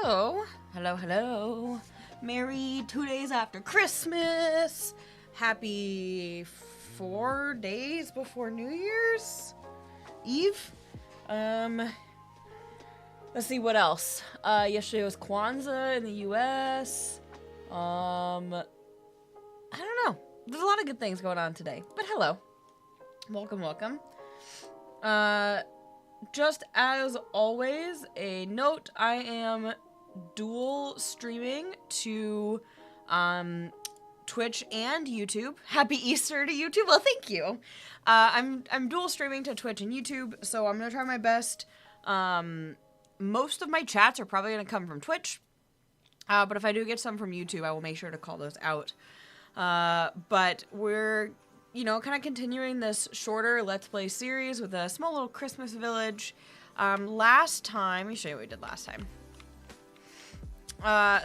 Hello. Hello, hello. Merry 2 days after Christmas. Happy 4 days before New Year's Eve. Let's see what else. Yesterday was Kwanzaa in the US. I don't know. There's a lot of good things going on today. But hello. Welcome, welcome. Just as always, a note, I am dual streaming to Twitch and YouTube. Happy Easter to YouTube. Well, thank you. I'm dual streaming to Twitch and YouTube, so I'm gonna try my best. Most of my chats are probably gonna come from Twitch, but if I do get some from YouTube, I will make sure to call those out. But we're, you know, kind of continuing this shorter Let's Play series with a small little Christmas village. Last time, let me show you what we did last time.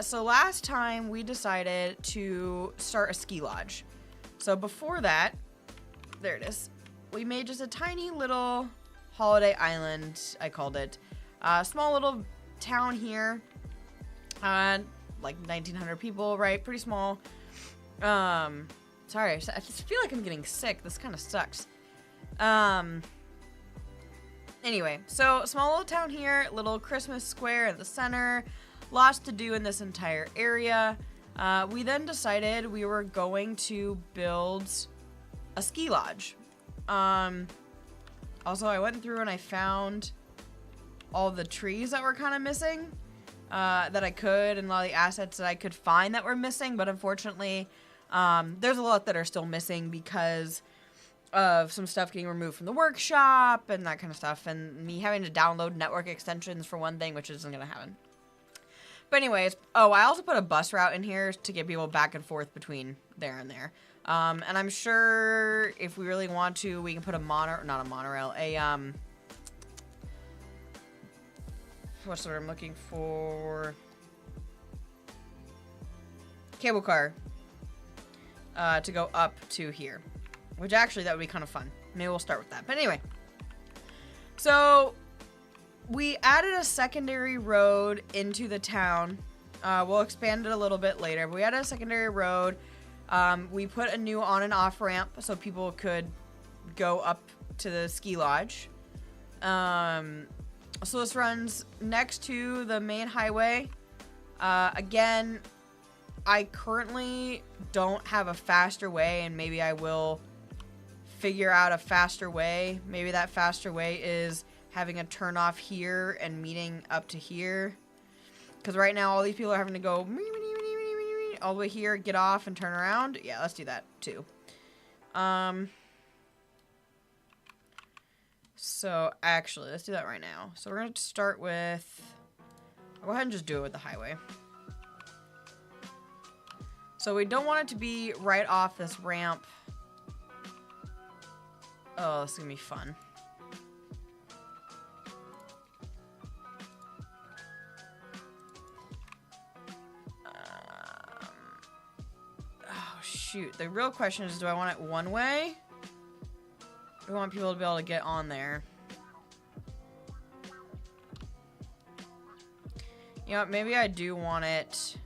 So last time we decided to start a ski lodge. So before that, there it is. We made just a tiny little holiday island, I called it. Small little town here. Like 1,900 people, right? Pretty small. Sorry, I just feel like I'm getting sick. This kind of sucks. Anyway, so small little town here, little Christmas square in the center. Lots to do in this entire area. We then decided we were going to build a ski lodge. Also, I went through and I found all the trees that were kind of missing. That I could, and a lot of the assets that I could find that were missing, but unfortunately, there's a lot that are still missing because of some stuff getting removed from the workshop and that kind of stuff, and me having to download network extensions for one thing, which isn't going to happen. But anyways, oh, I also put a bus route in here to get people back and forth between there and there. And I'm sure if we really want to, we can put not a monorail, what's the word I'm looking for? Cable car. To go up to here. Which actually, that would be kind of fun. Maybe we'll start with that. But anyway. So, we added a secondary road into the town. We'll expand it a little bit later. But we added a secondary road. We put a new on and off ramp so people could go up to the ski lodge. So this runs next to the main highway. Again, I currently don't have a faster way, and maybe I will figure out a faster way. Maybe that faster way is having a turn off here and meeting up to here. Because right now all these people are having to go all the way here, get off, and turn around. Yeah, let's do that too. So actually, let's do that right now. So we're going to start with, I'll go ahead and just do it with the highway. So we don't want it to be right off this ramp. Oh, this is going to be fun. Oh, shoot. The real question is, do I want it one way? We want people to be able to get on there. You know, maybe I do want it.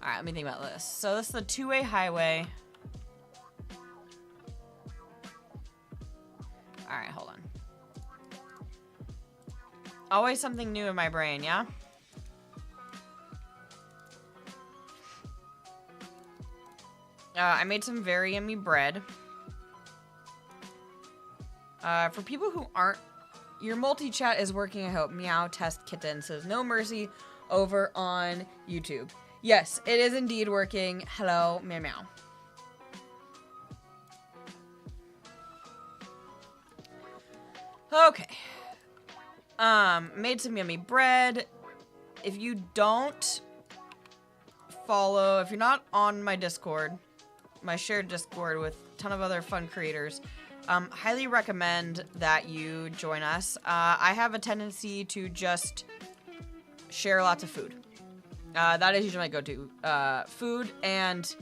Alright, let me think about this. So this is the two-way highway. Alright, hold on. Always something new in my brain, yeah? I made some very yummy bread. For people who aren't... Your multi-chat is working, I hope. Meow Test Kitten says, no mercy over on YouTube. Yes, it is indeed working. Hello, meow meow. Okay. Made some yummy bread. If you don't follow... If you're not on my Discord... my shared Discord with a ton of other fun creators, highly recommend that you join us. I have a tendency to just share lots of food. That is usually my go-to. Food and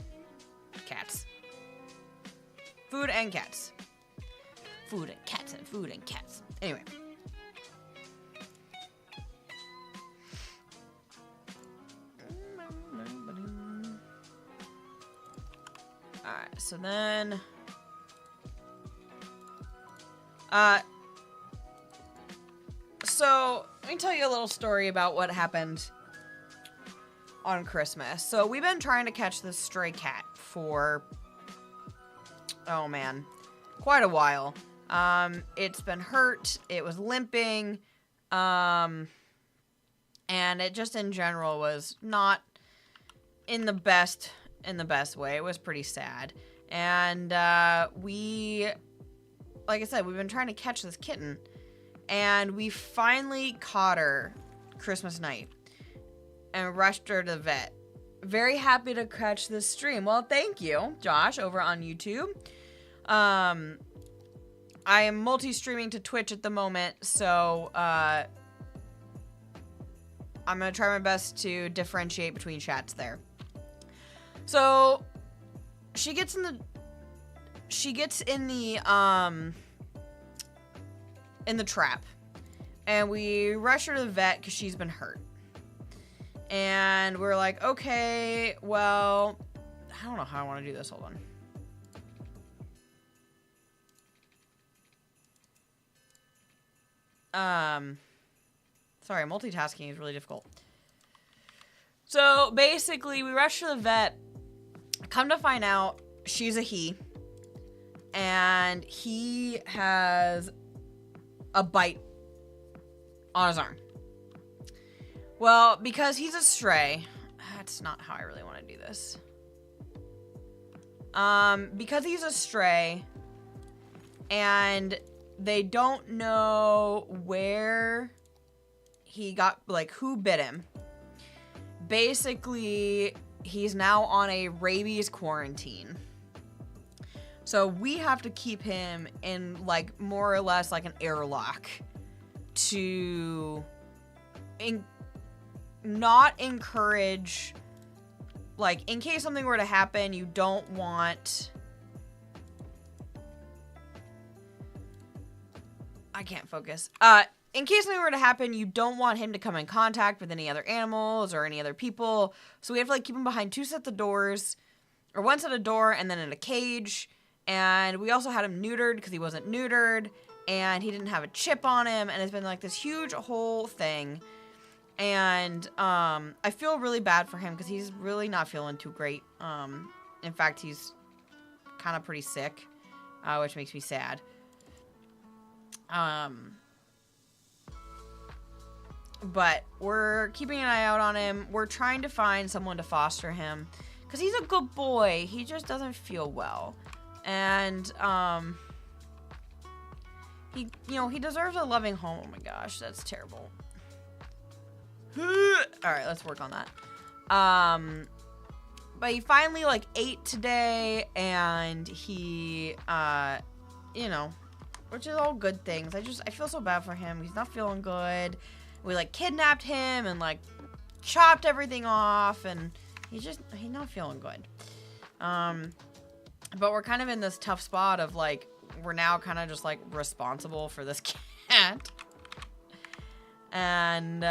cats. Food and cats. Food and cats and food and cats. Anyway. Alright, so then... So, let me tell you a little story about what happened on Christmas. So, we've been trying to catch this stray cat for... Oh, man. Quite a while. It's been hurt. It was limping. And it just in general was not in the best way. It was pretty sad. And like I said, we've been trying to catch this kitten. And we finally caught her Christmas night and rushed her to the vet. Very happy to catch this stream. Well, thank you, Josh, over on YouTube. I am multi-streaming to Twitch at the moment, so I'm going to try my best to differentiate between chats there. So she gets in the trap, and we rush her to the vet because she's been hurt. And we're like, okay, well, I don't know how I want to do this. Hold on. Sorry, multitasking is really difficult. So basically, we rush to the vet. Come to find out, she's a he, and he has a bite on his arm. Well, because he's a stray, that's not how I really want to do this. Because he's a stray, and they don't know where he got, like, who bit him. Basically, he's now on a rabies quarantine. So we have to keep him in, like, more or less like an airlock to not encourage, like, in case something were to happen, you don't want... I can't focus. In case something were to happen, you don't want him to come in contact with any other animals or any other people. So we have to, like, keep him behind 2 sets of doors, or 1 set of door and then in a cage. And we also had him neutered because he wasn't neutered, and he didn't have a chip on him, and it's been, like, this huge whole thing. And I feel really bad for him because he's really not feeling too great. In fact, he's kind of pretty sick, which makes me sad. But we're keeping an eye out on him. We're trying to find someone to foster him because he's a good boy. He just doesn't feel well. And, he deserves a loving home. Oh my gosh, that's terrible. Alright, let's work on that. But he finally, like, ate today, and he, which is all good things. I feel so bad for him. He's not feeling good. We, like, kidnapped him and, like, chopped everything off, and he's not feeling good. But we're kind of in this tough spot of, like, we're now kind of just, like, responsible for this cat. And,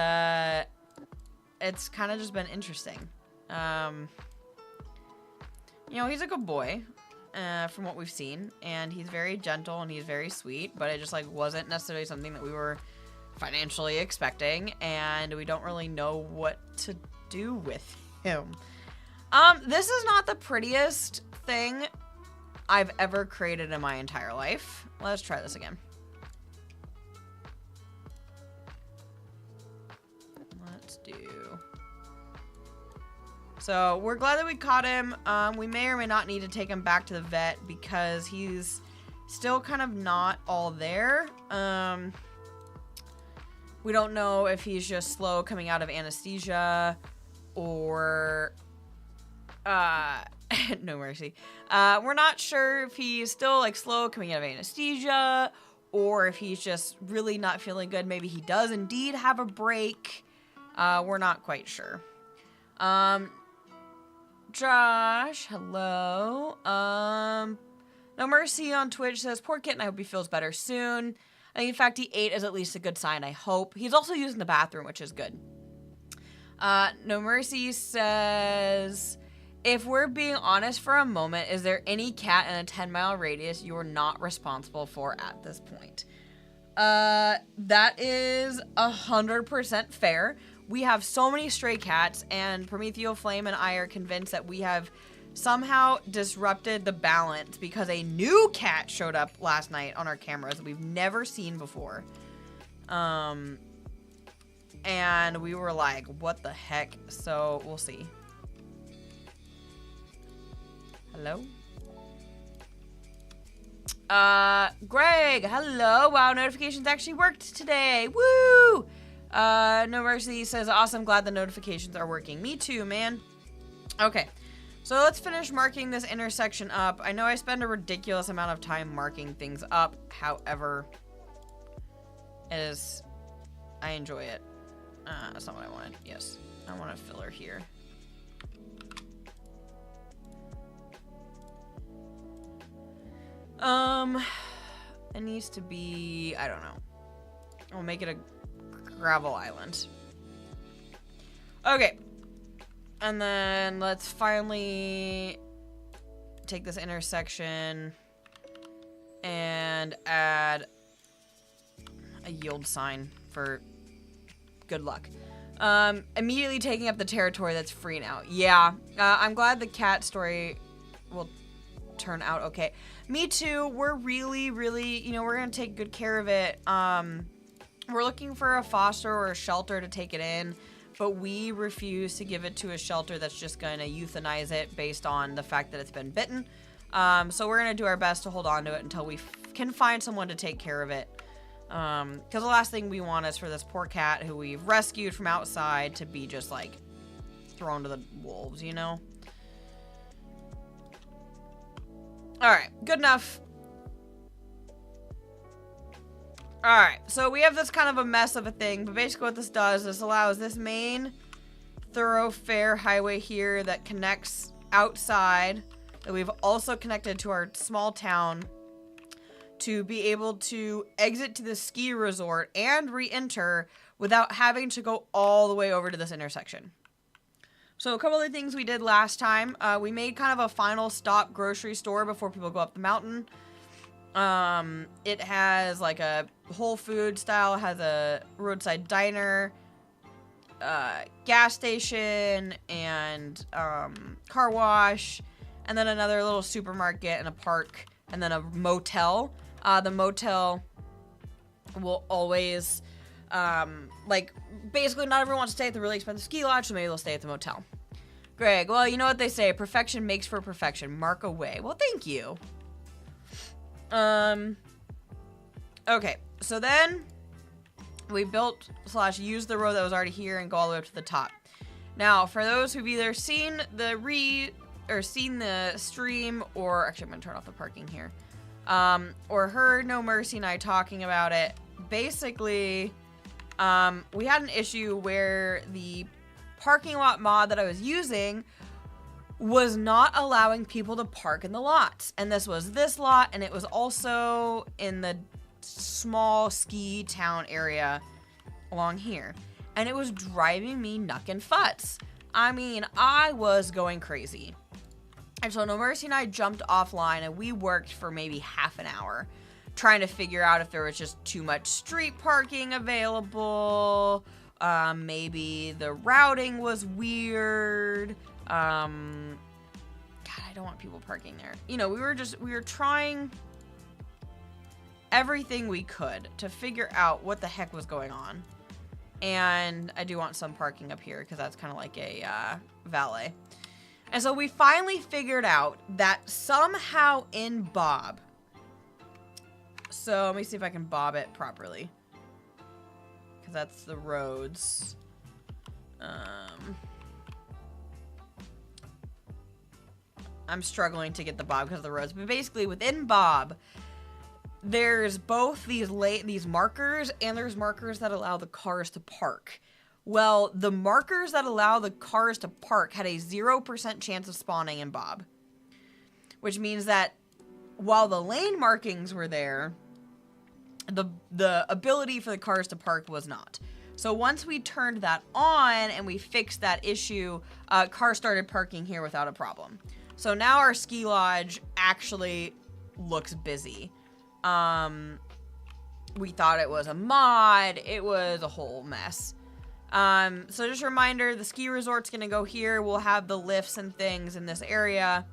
it's kind of just been interesting. He's a good boy, from what we've seen, and he's very gentle and he's very sweet, but it just, like, wasn't necessarily something that we were financially expecting, and we don't really know what to do with him. This is not the prettiest thing I've ever created in my entire life. Let's try this again. Let's do... So, we're glad that we caught him. We may or may not need to take him back to the vet because he's still kind of not all there. We don't know if he's just slow coming out of anesthesia or... no mercy. We're not sure if he's still, like, slow coming out of anesthesia or if he's just really not feeling good. Maybe he does indeed have a break. We're not quite sure. Josh, hello. No Mercy on Twitch says, poor kitten, I hope he feels better soon. I think the fact he ate is at least a good sign, I hope. He's also using the bathroom, which is good. No Mercy says, if we're being honest for a moment, is there any cat in a 10-mile radius you're not responsible for at this point? That is 100% fair. We have so many stray cats, and Prometheo Flame and I are convinced that we have somehow disrupted the balance because a new cat showed up last night on our cameras that we've never seen before. And we were like, what the heck? So we'll see. Hello? Greg, hello. Wow, notifications actually worked today. Woo! No Mercy says, awesome, glad the notifications are working. Me too, man. Okay, so let's finish marking this intersection up. I know I spend a ridiculous amount of time marking things up. However, I enjoy it. That's not what I wanted. Yes, I want a filler here. It needs to be, I don't know. I'll make it a gravel island. Okay. And then let's finally take this intersection and add a yield sign for good luck. Immediately taking up the territory that's free now. Yeah, I'm glad the cat story will turn out okay. Me too. We're really, you know, we're gonna take good care of it. We're looking for a foster or a shelter to take it in, but we refuse to give it to a shelter that's just gonna euthanize it based on the fact that it's been bitten. So we're gonna do our best to hold on to it until we can find someone to take care of it. Because the last thing we want is for this poor cat who we've rescued from outside to be just like thrown to the wolves, you know? Alright, good enough. Alright, so we have this kind of a mess of a thing, but basically what this does, this allows this main thoroughfare highway here that connects outside, that we've also connected to our small town, to be able to exit to the ski resort and re-enter without having to go all the way over to this intersection. So a couple of things we did last time. We made kind of a final stop grocery store before people go up the mountain. It has like a Whole Food style, has a roadside diner, gas station, and car wash, and then another little supermarket and a park, and then a motel. The motel will always, like, basically not everyone wants to stay at the really expensive ski lodge, so maybe they'll stay at the motel. Greg, well, you know what they say, perfection makes for perfection. Mark away. Well, thank you. Okay, so then we built / used the road that was already here and go all the way up to the top. Now, for those who've either seen seen the stream, or actually I'm gonna turn off the parking here, or heard No Mercy and I talking about it, basically, we had an issue where the parking lot mod that I was using was not allowing people to park in the lots. And this was this lot, and it was also in the small ski town area along here. And it was driving me knuckin' futs. I mean, I was going crazy. And so No Mercy and I jumped offline, and we worked for maybe half an hour trying to figure out if there was just too much street parking available. Maybe the routing was weird. God, I don't want people parking there. You know, we were trying everything we could to figure out what the heck was going on. And I do want some parking up here because that's kind of like a valet. And so we finally figured out that somehow in Bob. So let me see if I can bob it properly. Because that's the roads. I'm struggling to get the bob because of the roads. But basically within Bob, there's both these markers, and there's markers that allow the cars to park. Well, the markers that allow the cars to park had a 0% chance of spawning in Bob. Which means that while the lane markings were there, the ability for the cars to park was not. So once we turned that on and we fixed that issue, cars started parking here without a problem. So now our ski lodge actually looks busy. We thought it was a mod. It was a whole mess. So just a reminder, the ski resort's gonna go here. We'll have the lifts and things in this area.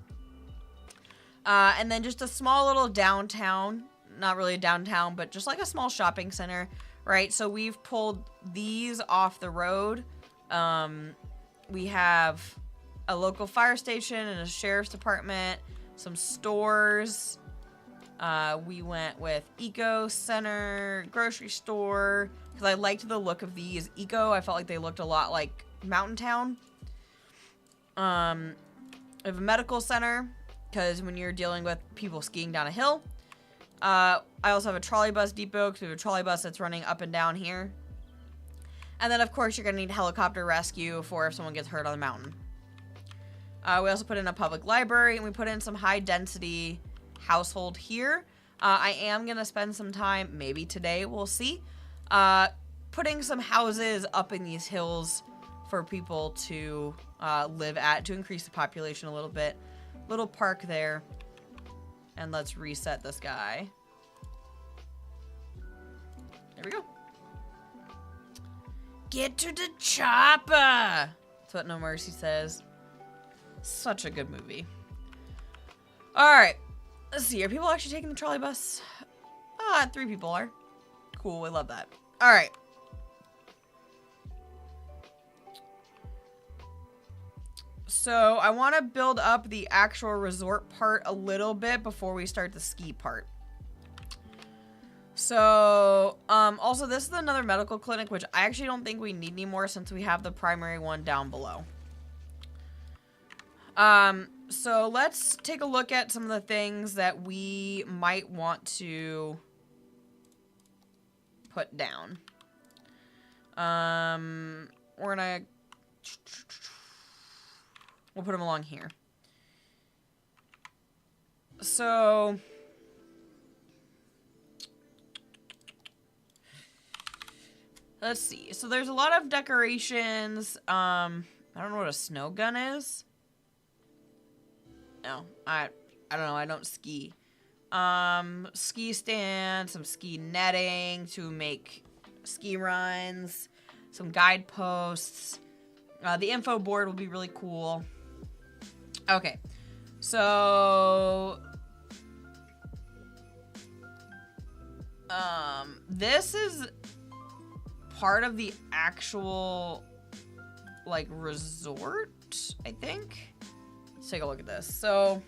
And then just a small little downtown, not really downtown, but just like a small shopping center, right? So we've pulled these off the road. We have a local fire station and a sheriff's department, some stores. We went with Eco Center, grocery store, because I liked the look of these. Eco, I felt like they looked a lot like Mountain Town. We have a medical center, because when you're dealing with people skiing down a hill. I also have a trolley bus depot, because we have a trolley bus that's running up and down here. And then, of course, you're going to need helicopter rescue for if someone gets hurt on the mountain. We also put in a public library, and we put in some high-density household here. I am going to spend some time, maybe today, we'll see, putting some houses up in these hills for people to live at, to increase the population a little bit. Little park there. And let's reset this guy. There we go. Get to the chopper! That's what No Mercy says. Such a good movie. Alright. Let's see. Are people actually taking the trolley bus? 3 people are. Cool. I love that. Alright. So I want to build up the actual resort part a little bit before we start the ski part. So, also this is another medical clinic, which I actually don't think we need anymore since we have the primary one down below. So let's take a look at some of the things that we might want to put down. We're gonna... We'll put them along here. So... let's see. So there's a lot of decorations. I don't know what a snow gun is. No, I don't know. I don't ski. Ski stand, some ski netting to make ski runs, some guideposts. The info board will be really cool. Okay, so this is part of the actual like resort, I think. Let's take a look at this. So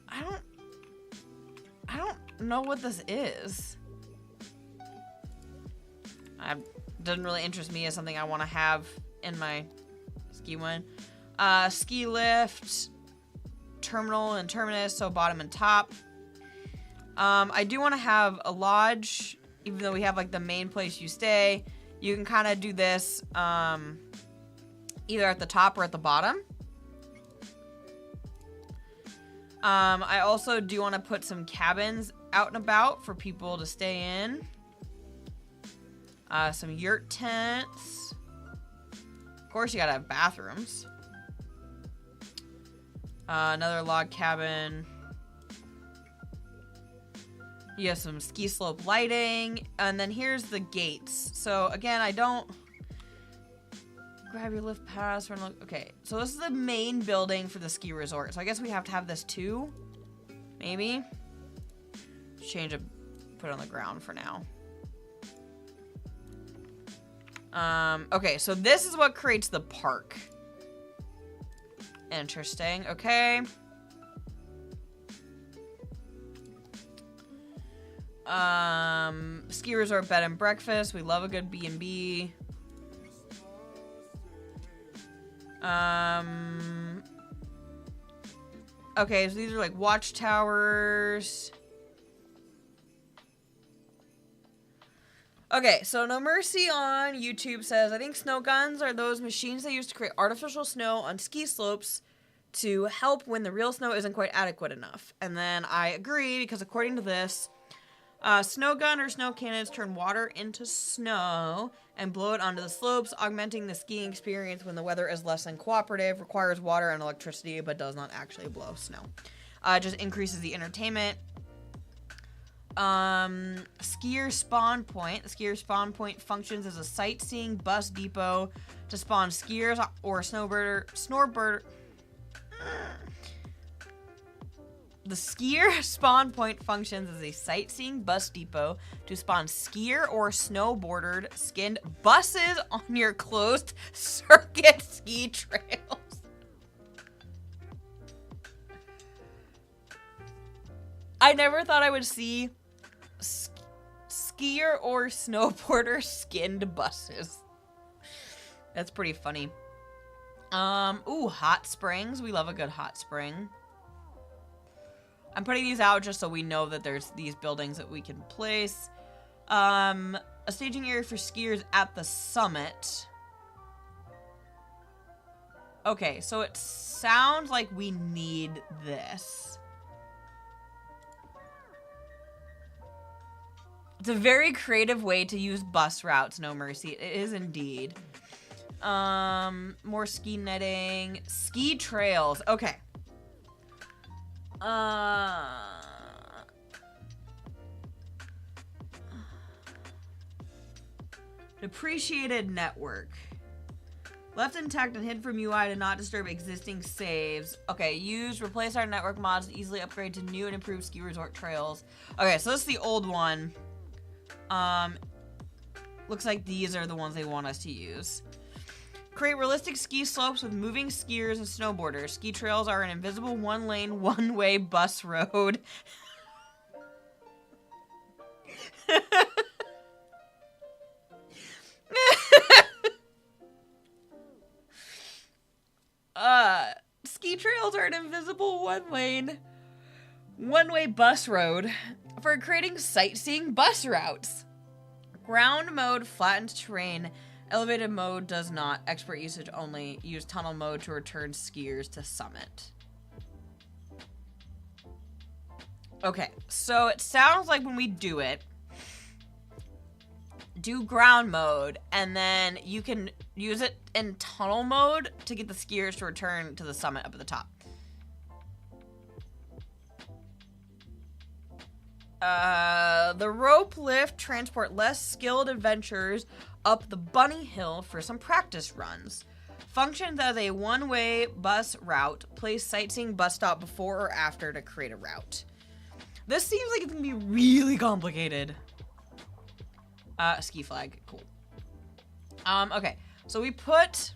I don't know what this is. Doesn't really interest me as something I want to have in my ski one. Ski lift, terminal and terminus, so bottom and top. I do want to have a lodge, even though we have like the main place you stay. You can kind of do this either at the top or at the bottom. I also do want to put some cabins out and about for people to stay in. Some yurt tents. Of course, you gotta have bathrooms. Another log cabin. You have some ski slope lighting. And then here's the gates. So, again, I don't... grab your lift pass. Okay, so this is the main building for the ski resort. So I guess we have to have this too. Maybe. Change it. Put it on the ground for now. Okay, so this is what creates the park. Interesting. Okay. Ski resort bed and breakfast. We love a good B&B. Okay, so these are like watchtowers. Okay, so No Mercy on YouTube says, I think snow guns are those machines they use to create artificial snow on ski slopes to help when the real snow isn't quite adequate enough. And then I agree, because according to this, snow gun or snow cannons turn water into snow and blow it onto the slopes, augmenting the skiing experience when the weather is less than cooperative, requires water and electricity, but does not actually blow snow. It just increases the entertainment. Skier spawn point. The skier spawn point functions as a sightseeing bus depot to spawn skiers or snowboarder. The skier spawn point functions as a sightseeing bus depot to spawn skier or snowboarder skinned buses on your closed circuit ski trails. I never thought I would see skier or snowboarder skinned buses. That's pretty funny. Ooh, hot springs. We love a good hot spring. I'm putting these out just so we know that there's these buildings that we can place. A staging area for skiers at the summit. Okay, so it sounds like we need this. It's a very creative way to use bus routes, No Mercy. It is indeed. More ski netting. Ski trails. Okay. Depreciated network. Left intact and hidden from UI to not disturb existing saves. Okay, replace our network mods to easily upgrade to new and improved ski resort trails. Okay, so this is the old one. Looks like these are the ones they want us to use. Create realistic ski slopes with moving skiers and snowboarders. Ski trails are an invisible one-lane, one-way bus road. Ski trails are an invisible one-lane, one-way bus road for creating sightseeing bus routes. Ground mode flattens terrain. Elevated mode does not. Expert usage only. Use tunnel mode to return skiers to summit. Okay, so it sounds like when we do it, do ground mode, and then you can use it in tunnel mode to get the skiers to return to the summit up at the top. The rope lift transport less skilled adventurers up the bunny hill for some practice runs. Functions as a one-way bus route. Place sightseeing bus stop before or after to create a route. This seems like it's gonna be really complicated. Ski flag, cool. Okay, so we put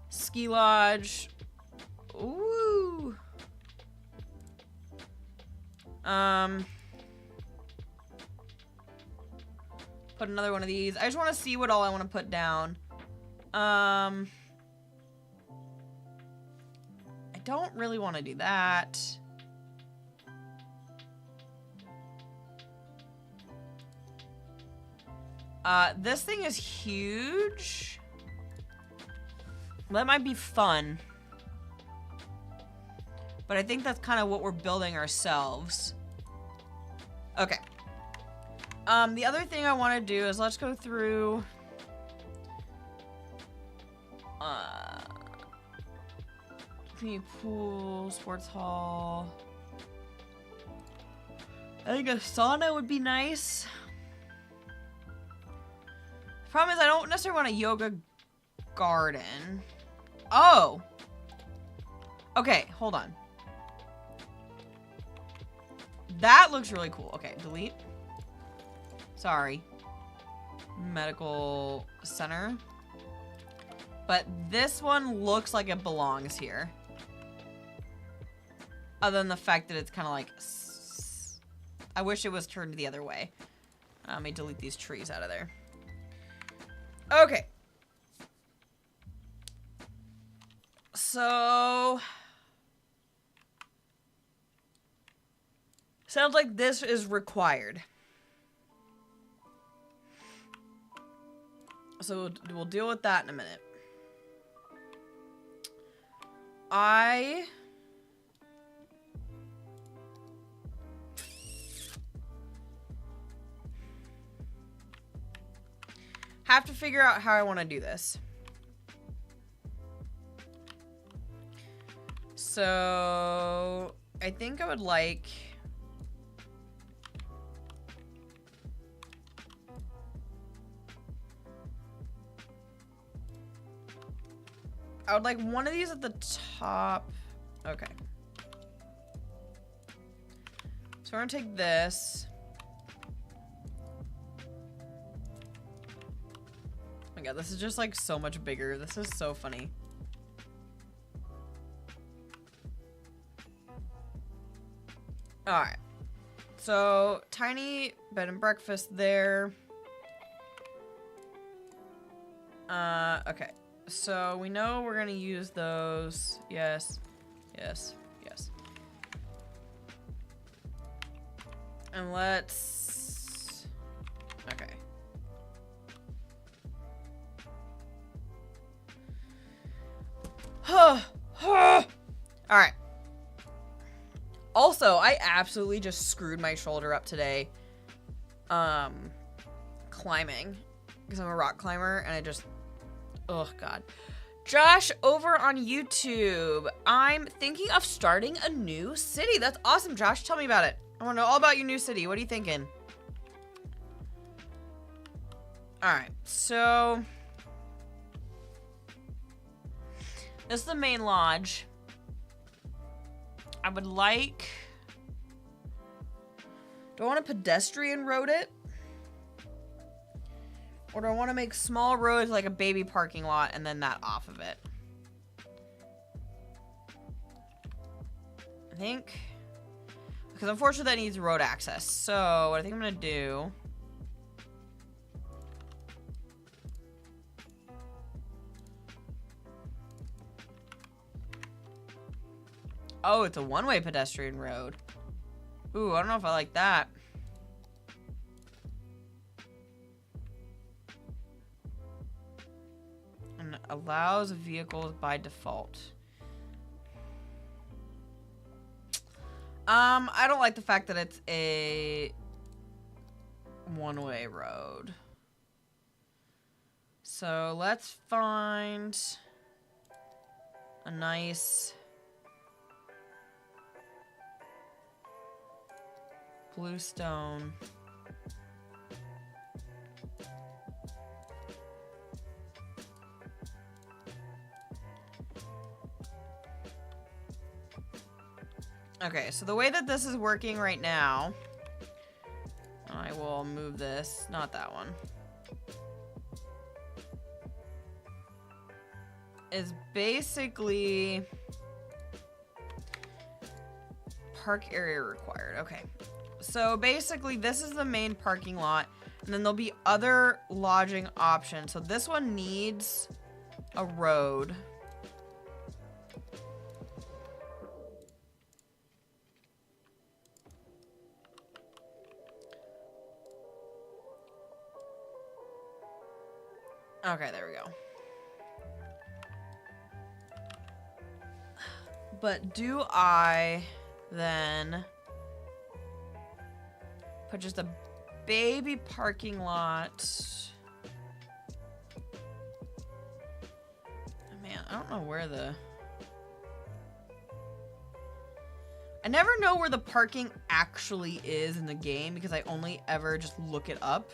ski lodge. Ooh. Put another one of these. I just want to see what all I want to put down. I don't really want to do that. This thing is huge. That might be fun. But I think that's kind of what we're building ourselves. Okay. The other thing I want to do is let's go through... community pool, sports hall. I think a sauna would be nice. Problem is I don't necessarily want a yoga garden. Oh! Okay, hold on. That looks really cool. Okay, delete. Sorry. Medical center. But this one looks like it belongs here. Other than the fact that it's kind of like... I wish it was turned the other way. Let me delete these trees out of there. Okay. So... sounds like this is required. So we'll deal with that in a minute. I have to figure out how I want to do this. So I think I would like one of these at the top. Okay. So we're gonna take this. Oh my god, this is just like so much bigger. This is so funny. Alright. So, tiny bed and breakfast there. Okay. So, we know we're gonna use those. Yes. Yes. Yes. And let's... Okay. Alright. Also, I absolutely just screwed my shoulder up today. Climbing. Because I'm a rock climber and I just... Oh, God. Josh, over on YouTube, I'm thinking of starting a new city. That's awesome, Josh. Tell me about it. I want to know all about your new city. What are you thinking? Alright, so... This is the main lodge. I would like... Do I want to pedestrian road it? Or do I want to make small roads like a baby parking lot and then that off of it? I think... Because unfortunately that needs road access. So, what I think I'm going to do... Oh, it's a one-way pedestrian road. Ooh, I don't know if I like that. And allows vehicles by default. I don't like the fact that it's a one-way road. So let's find a nice blue stone. Okay, so the way that this is working right now, I will move this, not that one, is basically park area required. Okay. So basically this is the main parking lot and then there'll be other lodging options. So this one needs a road. Okay, there we go. But do I then put just a baby parking lot? Man, I don't know where the... I never know where the parking actually is in the game because I only ever just look it up.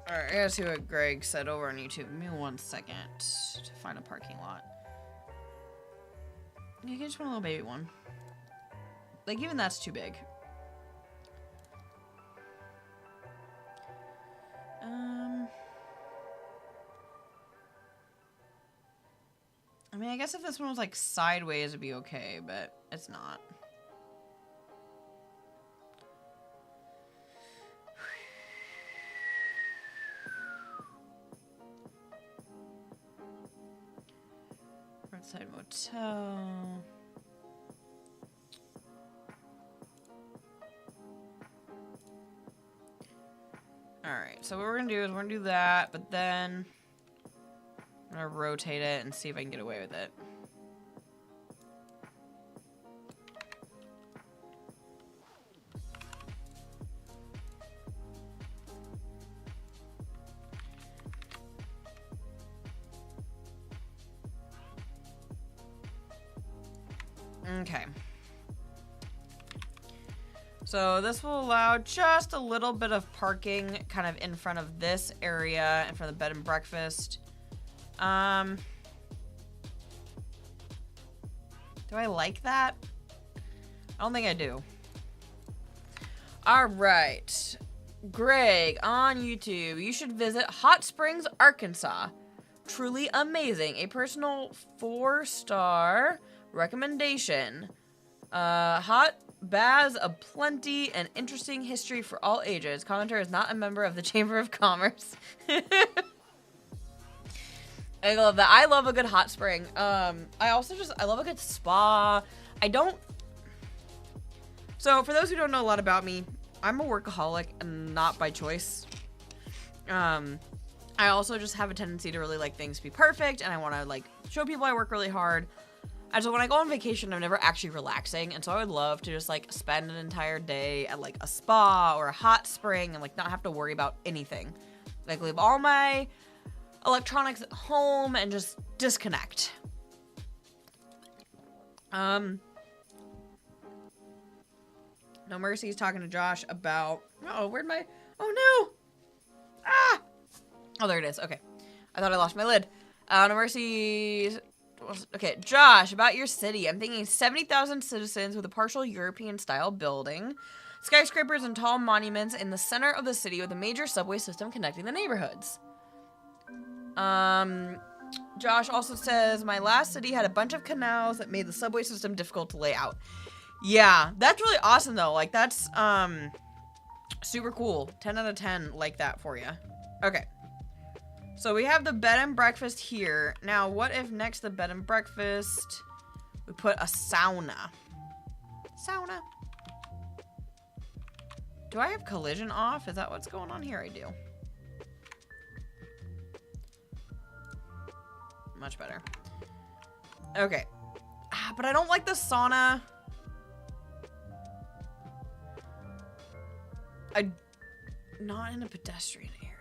Alright, I gotta see what Greg said over on YouTube. Give me 1 second to find a parking lot. You can just want a little baby one. Like, even that's too big. I mean, I guess if this one was, like, sideways, it'd be okay, but it's not. Outside motel. Alright, so what we're gonna do is we're gonna do that, but then I'm gonna rotate it and see if I can get away with it. Okay. So this will allow just a little bit of parking kind of in front of this area, in front of the bed and breakfast. Do I like that? I don't think I do. All right. Greg on YouTube. You should visit Hot Springs, Arkansas. Truly amazing. A personal 4-star recommendation. Hot baths aplenty and interesting history for all ages. Commenter is not a member of the Chamber of Commerce. I love that. I love a good hot spring. I love a good spa. So for those who don't know a lot about me, I'm a workaholic and not by choice. I also just have a tendency to really like things to be perfect, and I want to like show people I work really hard. And so when I go on vacation, I'm never actually relaxing, and so I would love to just like spend an entire day at like a spa or a hot spring and like not have to worry about anything. Like leave all my electronics at home and just disconnect. No Mercy's talking to Josh about, oh no! Ah! Oh, there it is. Okay. I thought I lost my lid. No Mercy's, okay, Josh, about your city. I'm thinking 70,000 citizens with a partial European-style building, skyscrapers and tall monuments in the center of the city with a major subway system connecting the neighborhoods. Josh also says, my last city had a bunch of canals that made the subway system difficult to lay out. Yeah, that's really awesome, though. Like, that's, super cool. 10 out of 10 like that for you. Okay. So we have the bed and breakfast here. Now, what if next to the bed and breakfast, we put a sauna? Sauna. Do I have collision off? Is that what's going on here? I do. Much better. Okay. But I don't like the sauna. Not in a pedestrian area.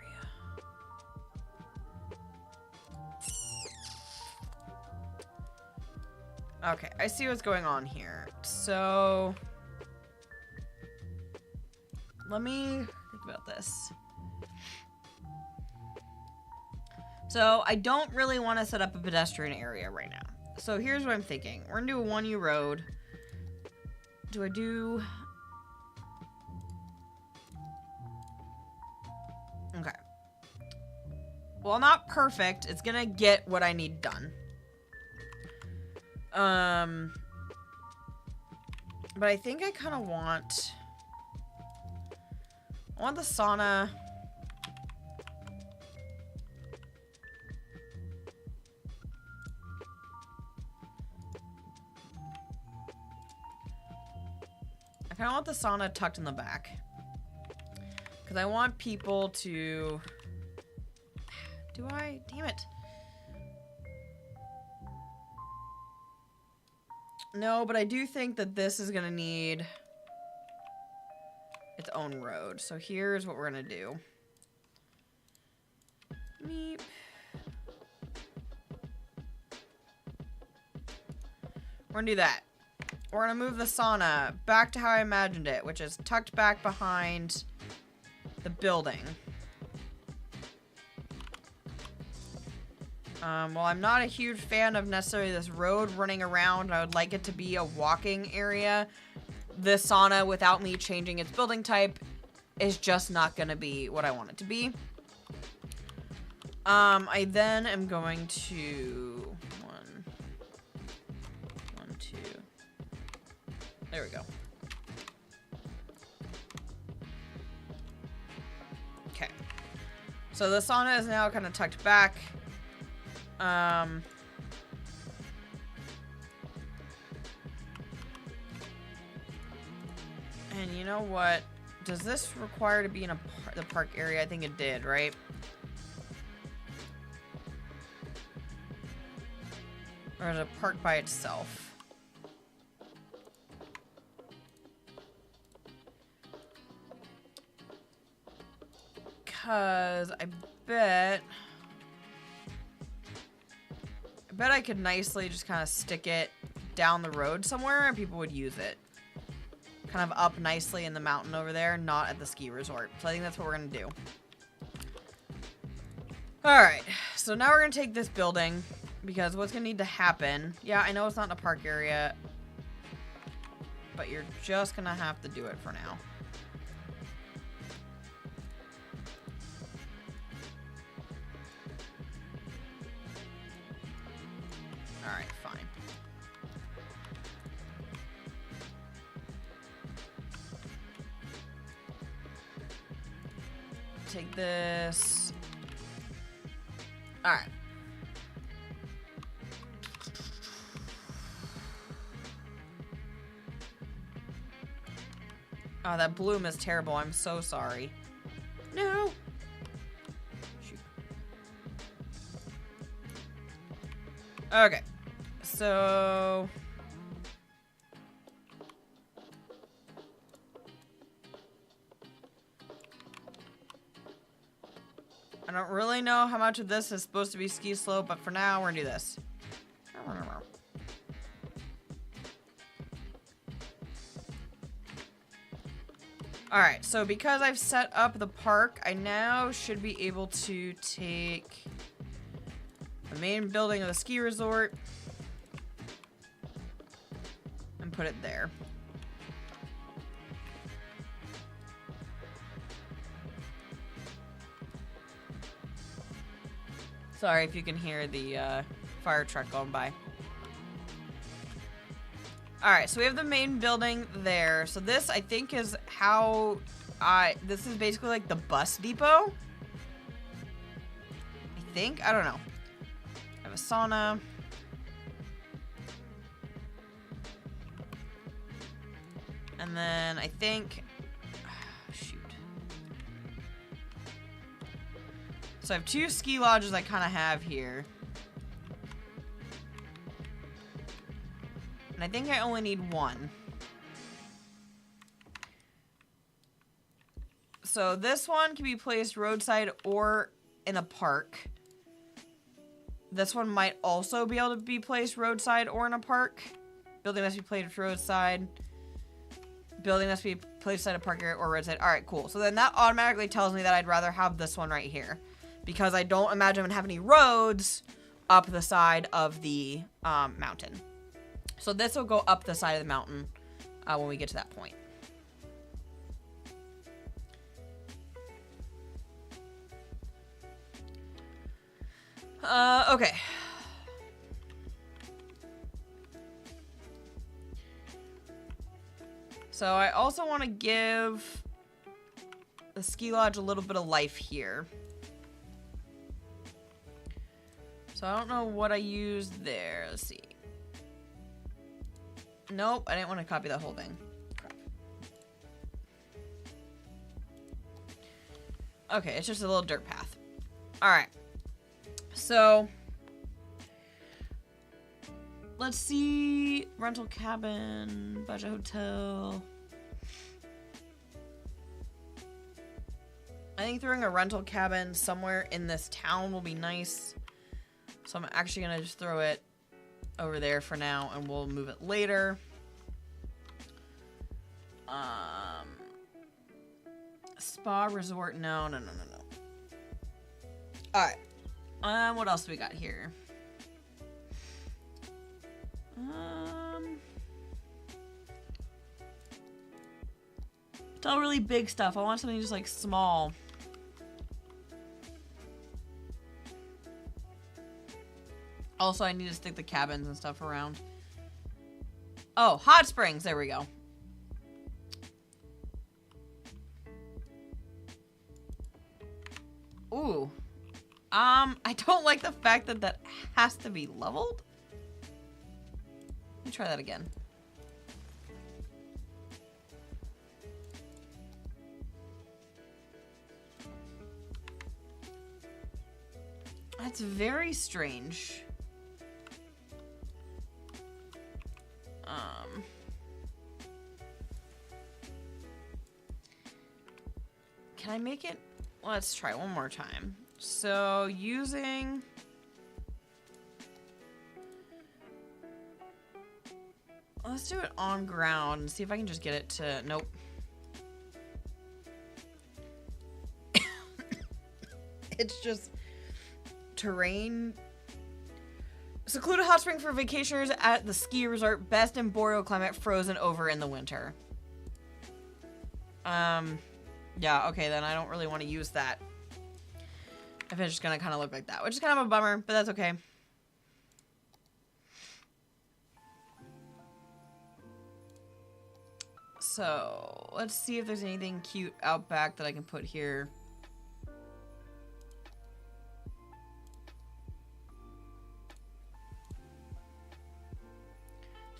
Okay, I see what's going on here. So, let me think about this. So, I don't really want to set up a pedestrian area right now. So, here's what I'm thinking. We're going to do a 1U road. Do I do... Okay. Well, not perfect. It's going to get what I need done. But I think I kind of want... I want the sauna... I kind of want the sauna tucked in the back. Because I want people to... Do I? Damn it. No, but I do think that this is going to need its own road. So here's what we're going to do. Meep. We're going to do that. We're going to move the sauna back to how I imagined it, which is tucked back behind the building. Well, I'm not a huge fan of necessarily this road running around. I would like it to be a walking area. This sauna, without me changing its building type, is just not going to be what I want it to be. I then am going to... One, two. There we go. Okay. So the sauna is now kind of tucked back. And you know what? Does this require to be in the park area? I think it did, right? Or is it a park by itself? Because I bet I could nicely just kind of stick it down the road somewhere and people would use it. Kind of up nicely in the mountain over there, not at the ski resort. So I think that's what we're gonna do. Alright, so now we're gonna take this building because what's gonna need to happen, yeah, I know it's not in a park area, but you're just gonna have to do it for now. Alright, fine. Take this. Alright. Oh, that bloom is terrible. I'm so sorry. No. Shoot. Okay. So... I don't really know how much of this is supposed to be ski slope, but for now, we're gonna do this. Alright, so because I've set up the park, I now should be able to take the main building of the ski resort and put it there. Sorry if you can hear the fire truck going by. Alright, so we have the main building there. So this, I think, is how this is basically like the bus depot. I think? I don't know. I have a sauna. And then I think... shoot. So I have 2 ski lodges I kind of have here. And I think I only need 1. So this one can be placed roadside or in a park. This one might also be able to be placed roadside or in a park. Building must be placed roadside. Building must be placed at a park area or roadside. Alright, cool. So then that automatically tells me that I'd rather have this one right here. Because I don't imagine I'm going to have any roads up the side of the mountain. So this will go up the side of the mountain when we get to that point. Okay. So I also want to give the ski lodge a little bit of life here. So I don't know what I used there. Let's see. Nope, I didn't want to copy that whole thing. Crap. Okay, it's just a little dirt path. Alright. So, let's see. Rental cabin, budget hotel. I think throwing a rental cabin somewhere in this town will be nice. So I'm actually going to just throw it over there for now, and we'll move it later. Spa resort, no. Alright. What else do we got here? It's all really big stuff. I want something just like small. Also, I need to stick the cabins and stuff around. Oh, hot springs. There we go. Ooh. I don't like the fact that that has to be leveled. Let me try that again. That's very strange. Can I make it? Let's try one more time. So using... Let's do it on ground and see if I can just get it to... Nope. It's just terrain. Secluded hot spring for vacationers at the ski resort. Best in boreal climate, frozen over in the winter. Yeah, okay, then I don't really want to use that. If it's just gonna kind of look like that, which is kind of a bummer, but that's okay. So, let's see if there's anything cute out back that I can put here.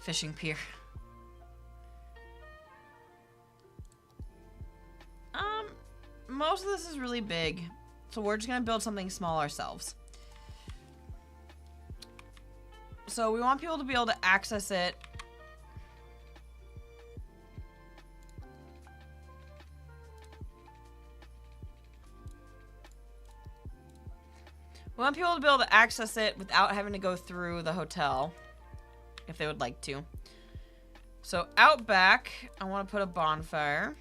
Fishing pier. Most of this is really big, so we're just gonna build something small ourselves. So we want people to be able to access it. We want people to be able to access it without having to go through the hotel, if they would like to. So out back, I want to put a bonfire.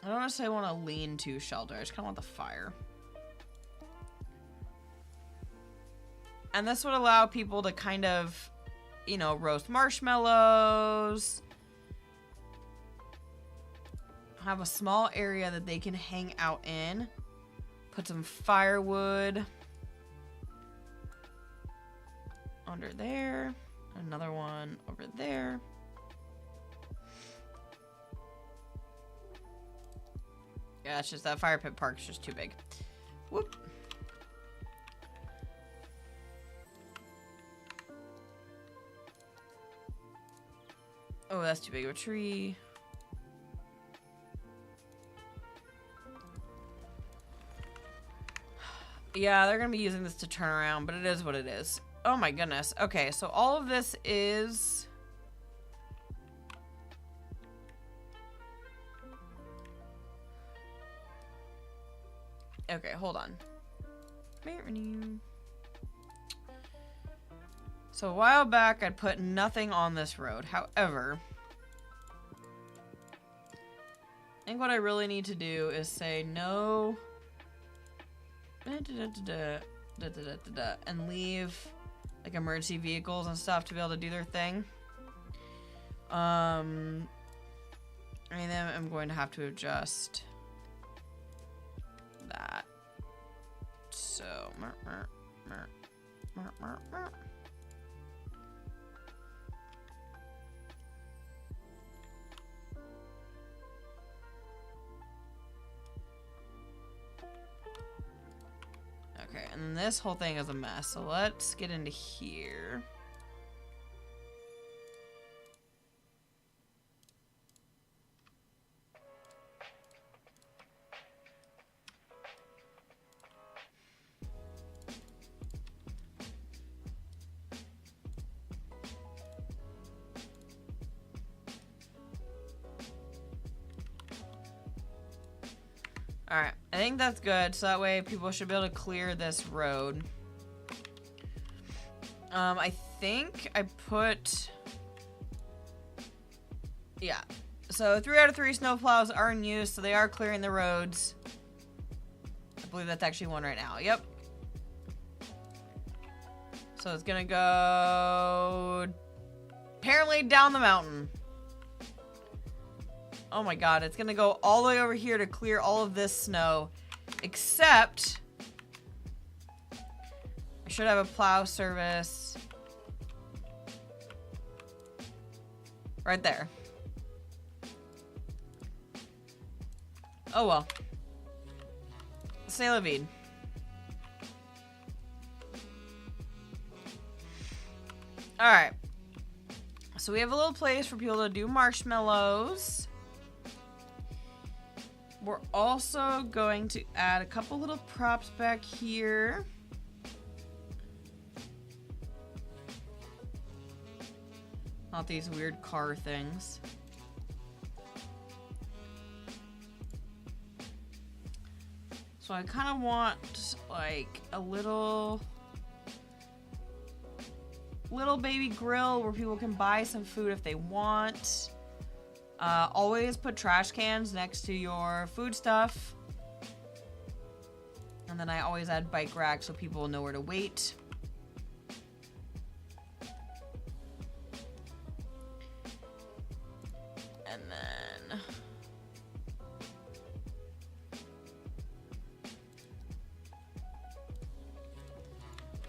I don't necessarily want a lean-to shelter. I just kind of want the fire. And this would allow people to kind of, you know, roast marshmallows. Have a small area that they can hang out in. Put some firewood under there. Another one over there. Yeah, it's just that fire pit park's just too big. Whoop. Oh, that's too big of a tree. Yeah, they're gonna be using this to turn around, but it is what it is. Oh my goodness. Okay, so all of this is... Okay, hold on. So a while back, I'd put nothing on this road. However, I think what I really need to do is say no... and leave like emergency vehicles and stuff to be able to do their thing. And then I'm going to have to adjust that. So okay, and this whole thing is a mess. So let's get into here. Alright, I think that's good, so that way people should be able to clear this road. I think I put... Yeah. So 3 out of 3 snowplows are in use, so they are clearing the roads. I believe that's actually one right now. Yep. So it's gonna go... apparently down the mountain. Oh my god, it's gonna go all the way over here to clear all of this snow. Except... I should have a plow service. Right there. Oh well. C'est la vie. Alright. so we have a little place for people to do marshmallows. We're also going to add a couple little props back here. Not these weird car things. So I kind of want like a little baby grill where people can buy some food if they want. Always put trash cans next to your food stuff. And then I always add bike racks so people know where to wait. And then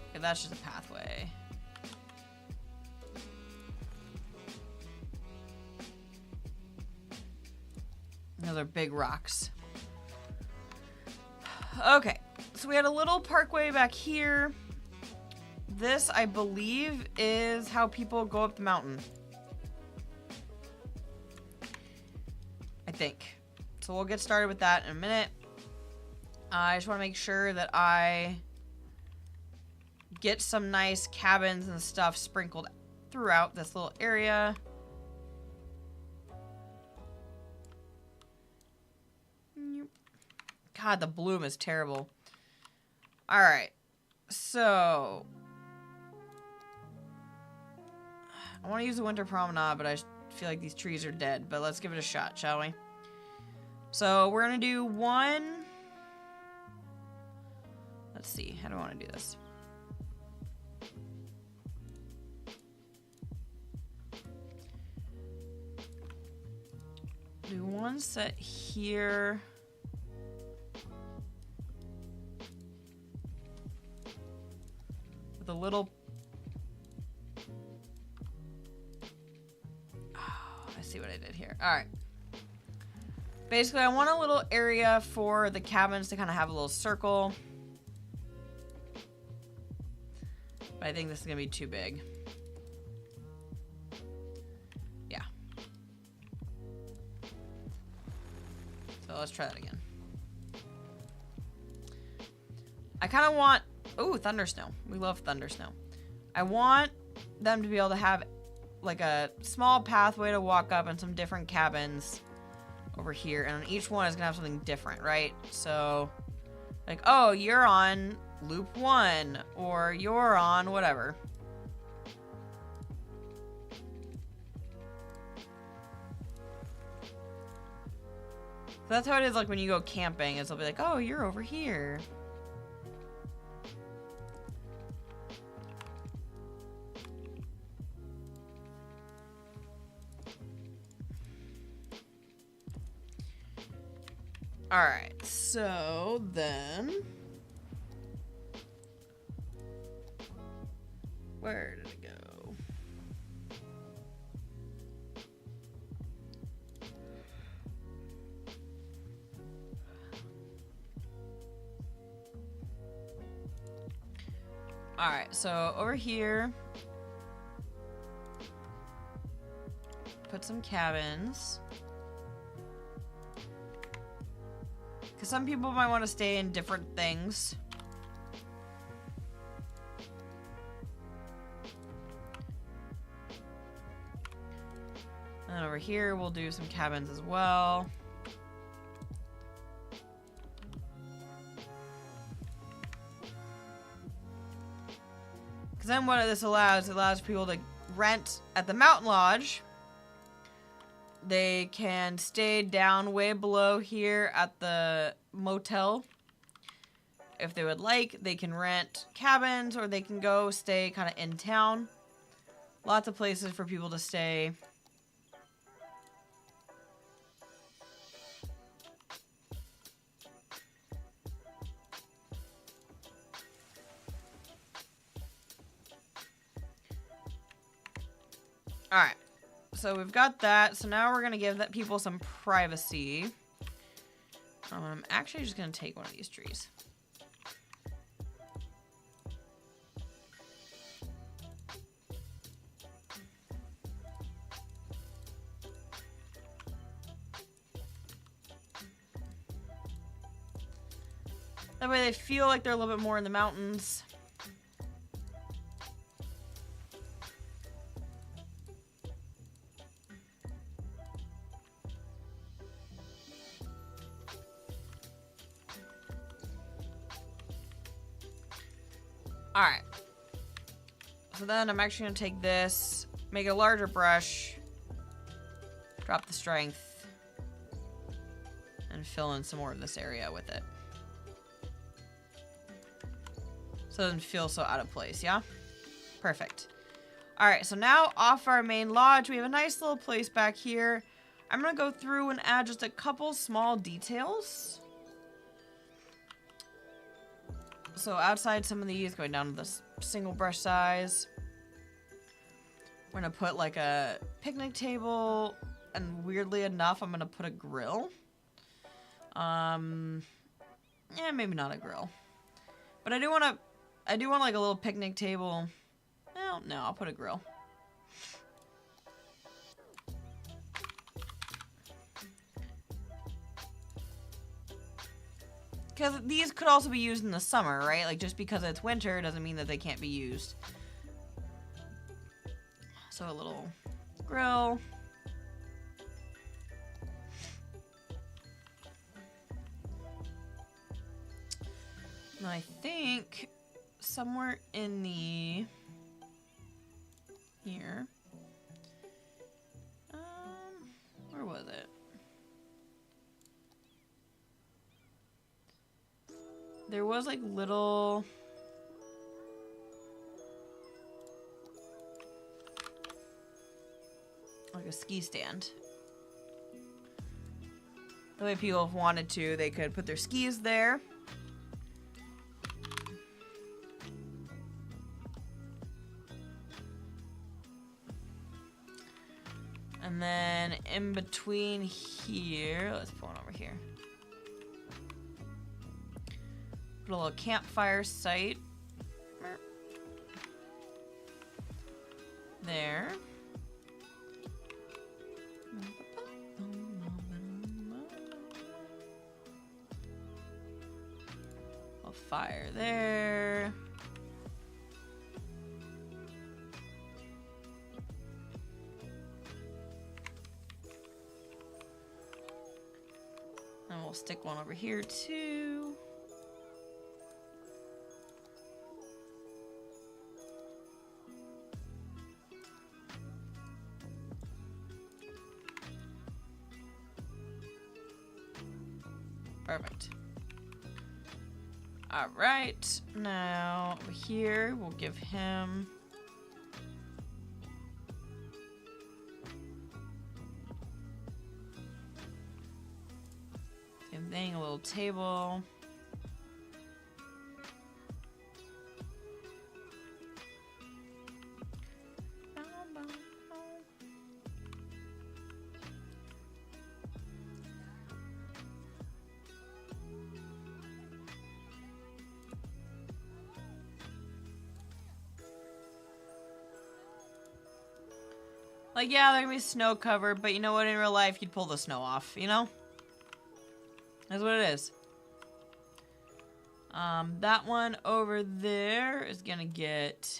okay, that's just a pathway. Those are big rocks. Okay, so we had a little parkway back here. This, I believe, is how people go up the mountain. I think. So we'll get started with that in a minute. I just want to make sure that I get some nice cabins and stuff sprinkled throughout this little area. God, the bloom is terrible. Alright. So I want to use the winter promenade, but I feel like these trees are dead. But let's give it a shot, shall we? So we're going to do one. Let's see. How do I want to do this? Do one set here. With a little... Oh, I see what I did here. Alright. Basically, I want a little area for the cabins to kind of have a little circle. But I think this is going to be too big. Yeah. So let's try that again. I kind of want... Ooh, thunder snow. We love thunder snow. I want them to be able to have like a small pathway to walk up and some different cabins over here. And each one is going to have something different, right? So, like, oh, you're on loop 1 or you're on whatever. So that's how it is like when you go camping. Is they'll be like, oh, you're over here. Alright, so then... Where did it go? Alright, so over here... Put some cabins. Because some people might want to stay in different things. And over here, we'll do some cabins as well. Because then what this allows, it allows people to rent at the mountain lodge. They can stay down way below here at the motel. If they would like, they can rent cabins or they can go stay kind of in town. Lots of places for people to stay. Alright. So we've got that. So now we're going to give that people some privacy. I'm actually just going to take one of these trees. That way they feel like they're a little bit more in the mountains. Alright. So then I'm actually going to take this, make a larger brush, drop the strength, and fill in some more of this area with it. So it doesn't feel so out of place, yeah? Perfect. Alright, so now off our main lodge, we have a nice little place back here. I'm going to go through and add just a couple small details. So outside some of these, going down to this single brush size. We're going to put like a picnic table, and weirdly enough, I'm going to put a grill. Yeah, maybe not a grill. But I do want like a little picnic table. Well, no, I'll put a grill. Because these could also be used in the summer, right? Like, just because it's winter doesn't mean that they can't be used. So a little grill. And I think somewhere in the... here. Where was it? There was like little... like a ski stand. The way people have wanted to, they could put their skis there. And then in between here, let's put one over here. Put a little campfire site. There. A fire there. And we'll stick one over here too. Perfect. All right, now over here, we'll give him same thing, a little table. Like, yeah, they're gonna be snow covered, but you know what? In real life, you'd pull the snow off, you know? That's what it is. That one over there is gonna get...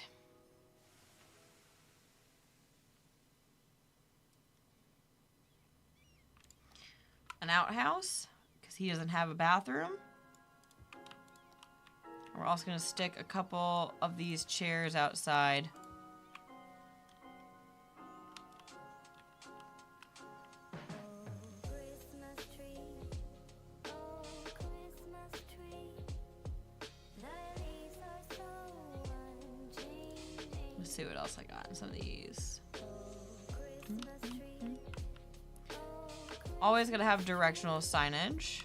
an outhouse, because he doesn't have a bathroom. We're also gonna stick a couple of these chairs outside. Let's see what else I got in some of these. Always gonna have directional signage.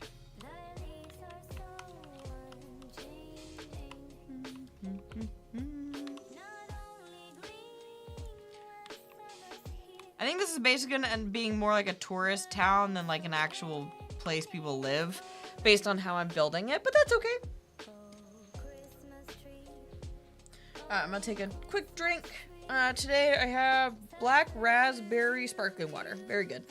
I think this is basically gonna end up being more like a tourist town than like an actual place people live, based on how I'm building it, but that's okay. I'm gonna take a quick drink. Today I have black raspberry sparkling water. Very good.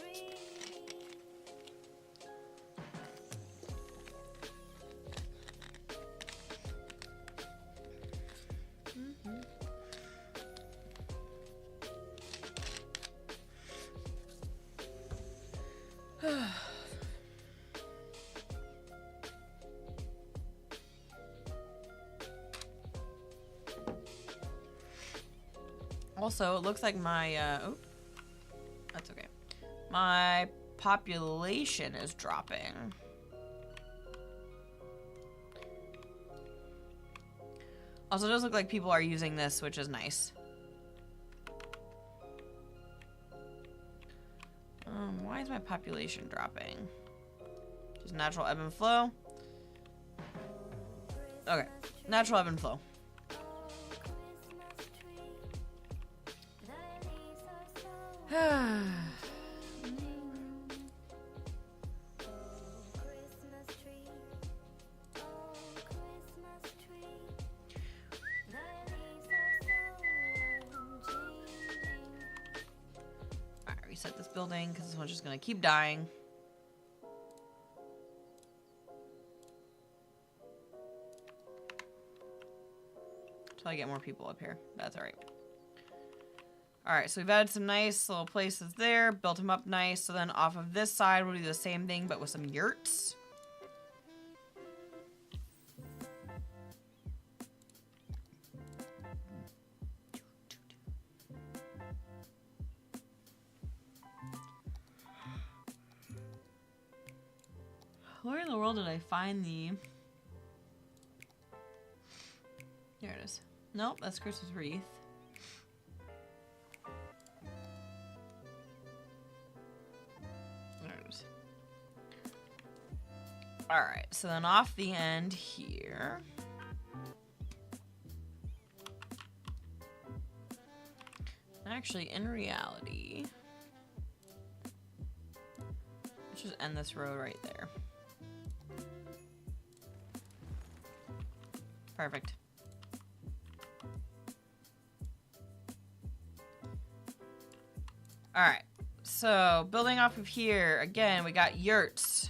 Also, it looks like my, oh, that's okay. My population is dropping. Also, it does look like people are using this, which is nice. Why is my population dropping? Just natural ebb and flow. Okay, natural ebb and flow. Alright, reset this building because this one's just gonna keep dying. Until I get more people up here. That's alright. Alright, so we've added some nice little places there, built them up nice, so then off of this side we'll do the same thing but with some yurts. Where in the world did I find the... There it is. Nope, that's Christmas wreath. Alright, so then off the end here. Actually, in reality, let's just end this road right there. Perfect. Alright, so building off of here, again, we got yurts.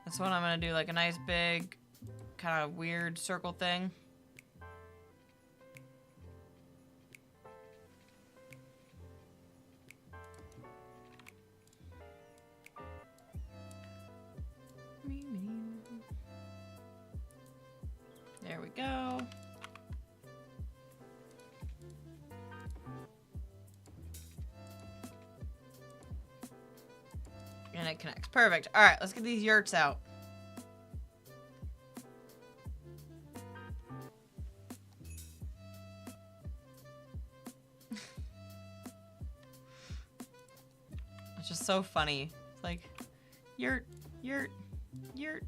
That's what I'm gonna do, like a nice big, kind of weird circle thing. There we go. And it connects. Perfect. All right, let's get these yurts out. It's just so funny. It's like, yurt, yurt, yurt.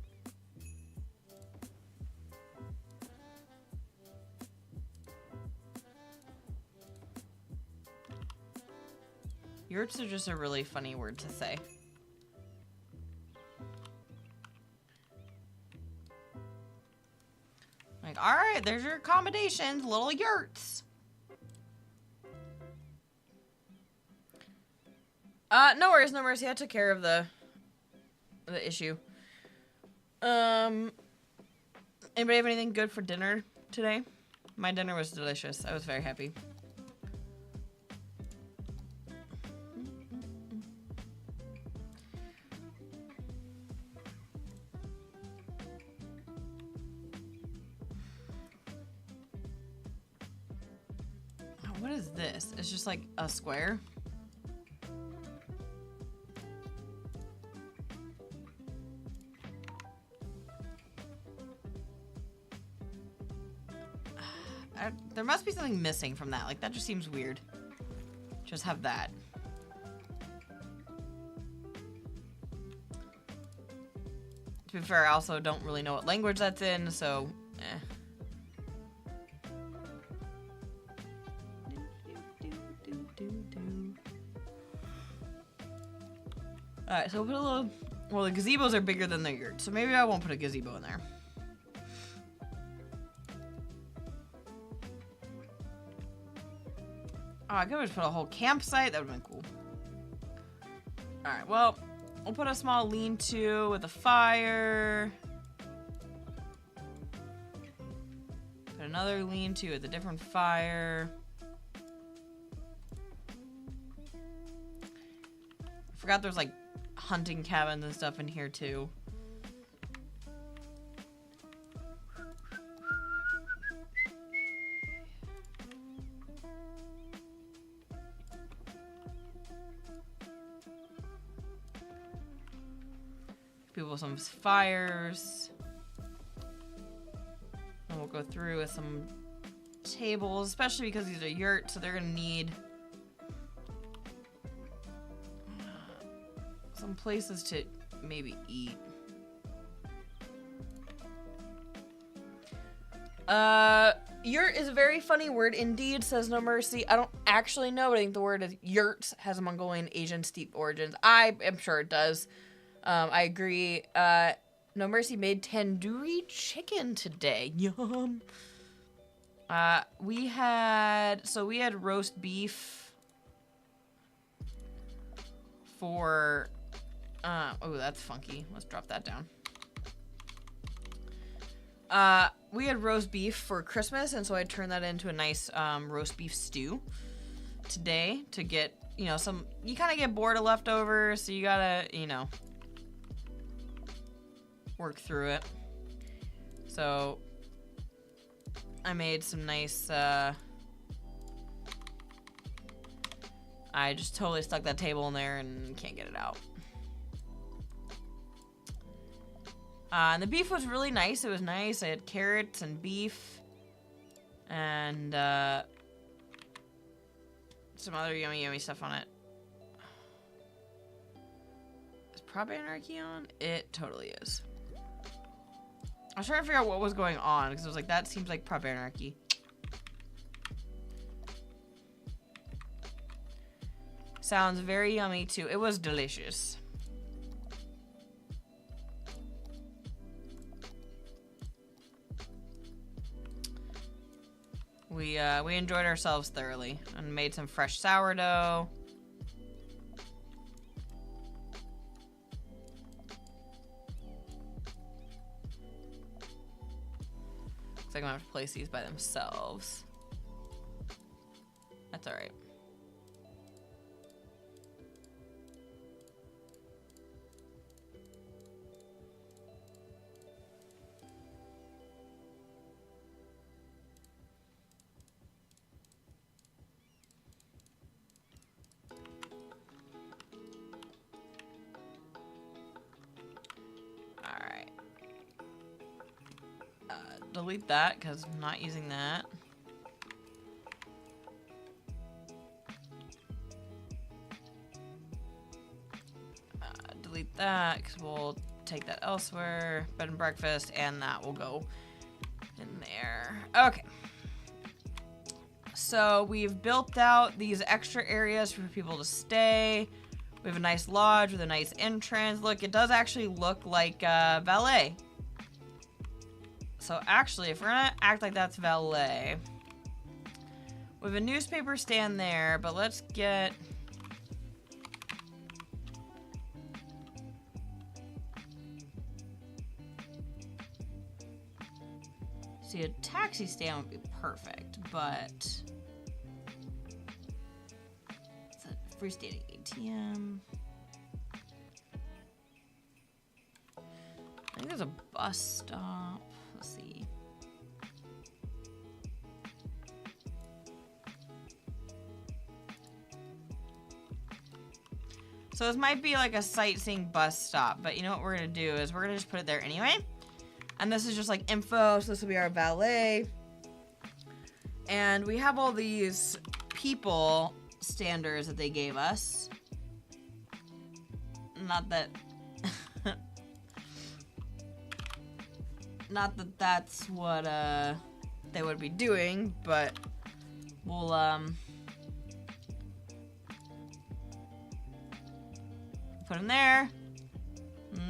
Yurts are just a really funny word to say. Like, all right, there's your accommodations, little yurts. No worries, no worries. Yeah, I took care of the issue. Anybody have anything good for dinner today? My dinner was delicious. I was very happy. What is this? It's just like a square. There must be something missing from that. Like, that just seems weird. Just have that. To be fair, I also don't really know what language that's in, so Alright, so we'll put a little... Well, the gazebos are bigger than the yurt, so maybe I won't put a gazebo in there. Oh, I could have put a whole campsite. That would have been cool. Alright, well, we'll put a small lean-to with a fire. Put another lean-to with a different fire. I forgot there's, like, hunting cabins and stuff in here, too. People some fires. And we'll go through with some tables, especially because these are yurts, so they're gonna need some places to maybe eat. Yurt is a very funny word indeed, says No Mercy. I don't actually know, but I think the word is yurt has a Mongolian Asian steep origins. I am sure it does. I agree. No Mercy made tandoori chicken today. Yum. We had roast beef for, oh, that's funky. Let's drop that down. We had roast beef for Christmas, and so I turned that into a nice, roast beef stew today to get, you know, you kind of get bored of leftovers, so you gotta, you know, work through it. So I made some nice, I just totally stuck that table in there and can't get it out. And the beef was really nice. It was nice. I had carrots and beef and some other yummy stuff on it. Is Prop Anarchy on? It totally is. I was trying to figure out what was going on because I was like, that seems like Prop Anarchy. Sounds very yummy too. It was delicious. We enjoyed ourselves thoroughly and made some fresh sourdough. Looks like I'm gonna have to place these by themselves. That's all right. Delete that because I'm not using that. Delete that because we'll take that elsewhere. Bed and breakfast, and that will go in there. Okay. So we've built out these extra areas for people to stay. We have a nice lodge with a nice entrance. Look, it does actually look like valet. So actually, if we're gonna act like that's valet, we have a newspaper stand there, but let's get... See, a taxi stand would be perfect, but... It's a freestanding ATM. I think there's a bus stop. Let's see. So this might be like a sightseeing bus stop, but you know what we're gonna do is we're gonna just put it there anyway. And this is just like info, so this will be our valet. And we have all these people standers that they gave us. Not that not that that's what they would be doing, but we'll put them there.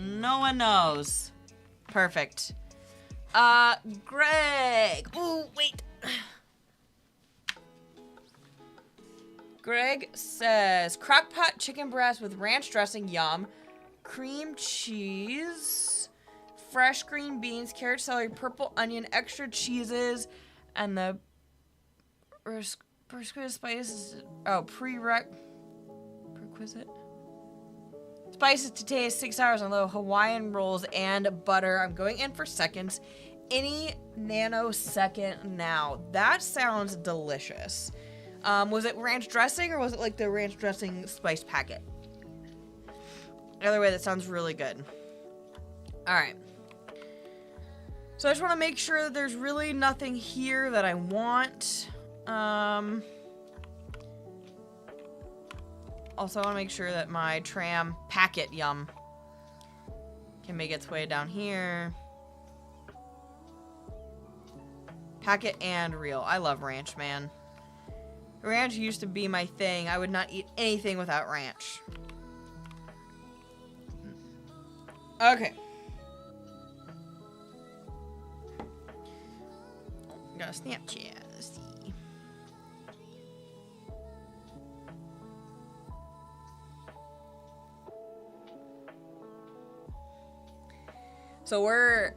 No one knows. Perfect. Greg. Ooh, wait. Greg says crockpot chicken breast with ranch dressing, yum. Cream cheese, fresh green beans, carrot, celery, purple onion, extra cheeses, and the requisite spices. Oh, prerequisite spices to taste. 6 hours on low. Hawaiian rolls and butter. I'm going in for seconds. Any nanosecond now. That sounds delicious. Was it ranch dressing or was it like the ranch dressing spice packet? Either way, that sounds really good. Alright. So I just want to make sure that there's really nothing here that I want. Also, I want to make sure that my tram packet can make its way down here. Packet and reel. I love ranch, man. Ranch used to be my thing. I would not eat anything without ranch. Okay. Got a Snapchat. Let's see. So we're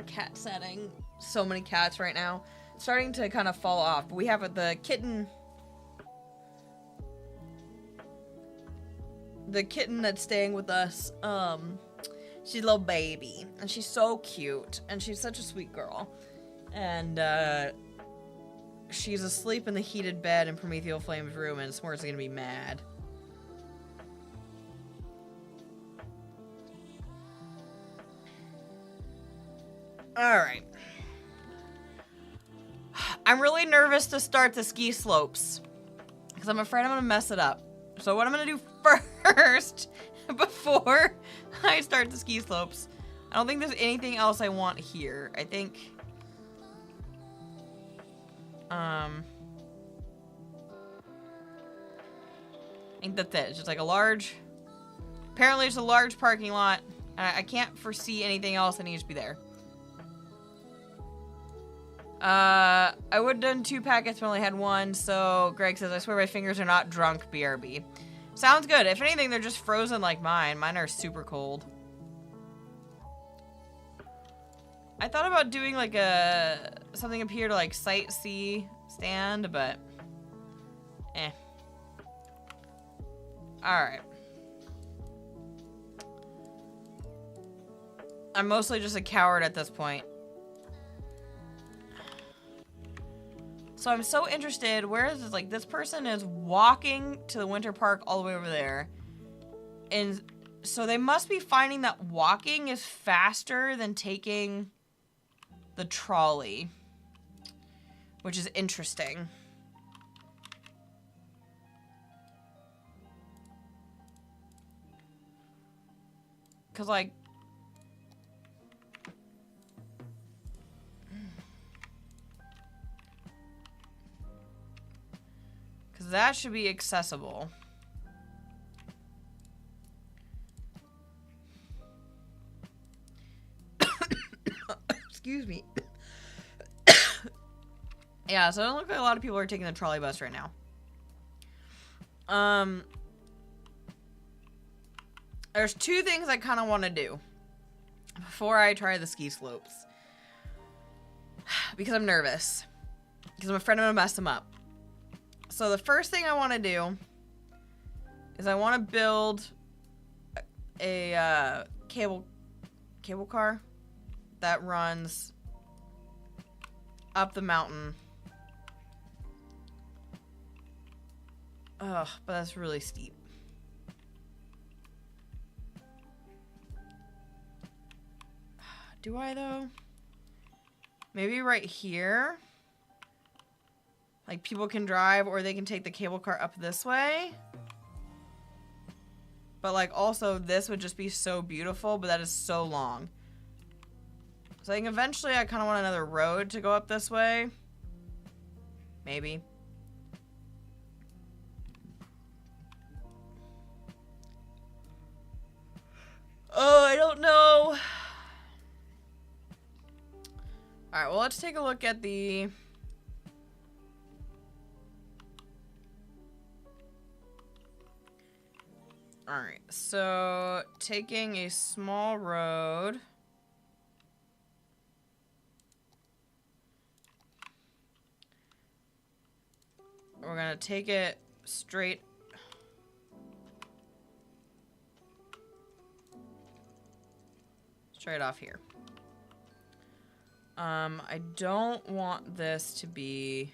cat setting so many cats right now. It's starting to kind of fall off. We have the kitten. The kitten that's staying with us. She's a little baby, and she's so cute, and she's such a sweet girl. And she's asleep in the heated bed in Prometheal Flame's room, and S'mores is gonna be mad. Alright. I'm really nervous to start the ski slopes, because I'm afraid I'm gonna mess it up. So what I'm gonna do first, before I start the ski slopes, I don't think there's anything else I want here. I think... I think that's it. It's just like a large... Apparently it's a large parking lot. I can't foresee anything else that needs to be there. I would have done 2 packets, but only had 1, so Greg says, I swear my fingers are not drunk, BRB. Sounds good. If anything, they're just frozen like mine. Mine are super cold. I thought about doing like something up here to like sightsee stand, but eh. Alright. I'm mostly just a coward at this point. So I'm so interested, where is this, like, this person is walking to the winter park all the way over there. And so they must be finding that walking is faster than taking the trolley, which is interesting. Cause like, that should be accessible. Excuse me. Yeah, so it doesn't look like a lot of people are taking the trolley bus right now. There's 2 things I kind of want to do before I try the ski slopes. Because I'm nervous. Because I'm afraid I'm going to mess them up. So the first thing I want to do is I want to build a cable car that runs up the mountain. Ugh, but that's really steep. Do I though? Maybe right here? Like, people can drive, or they can take the cable car up this way. But, like, also, this would just be so beautiful, but that is so long. So, I think eventually I kind of want another road to go up this way. Maybe. Oh, I don't know. Alright, well, let's take a look at the... Alright, so taking a small road. We're gonna take it straight. Straight off here. I don't want this to be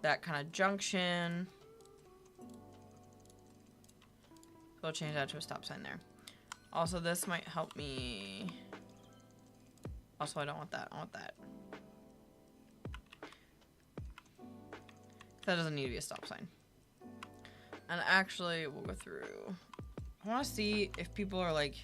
that kind of junction. We'll change that to a stop sign there. Also, this might help me. Also, I don't want that. I want that. That doesn't need to be a stop sign. And actually, we'll go through. I want to see if people are like...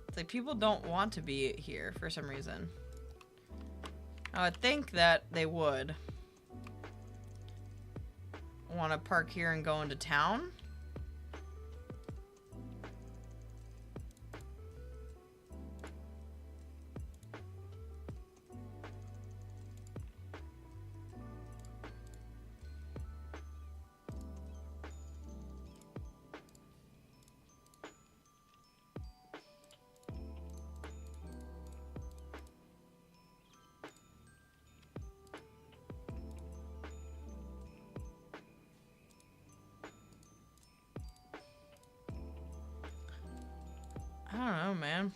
It's like people don't want to be here for some reason. I would think that they would want to park here and go into town. I don't know, man.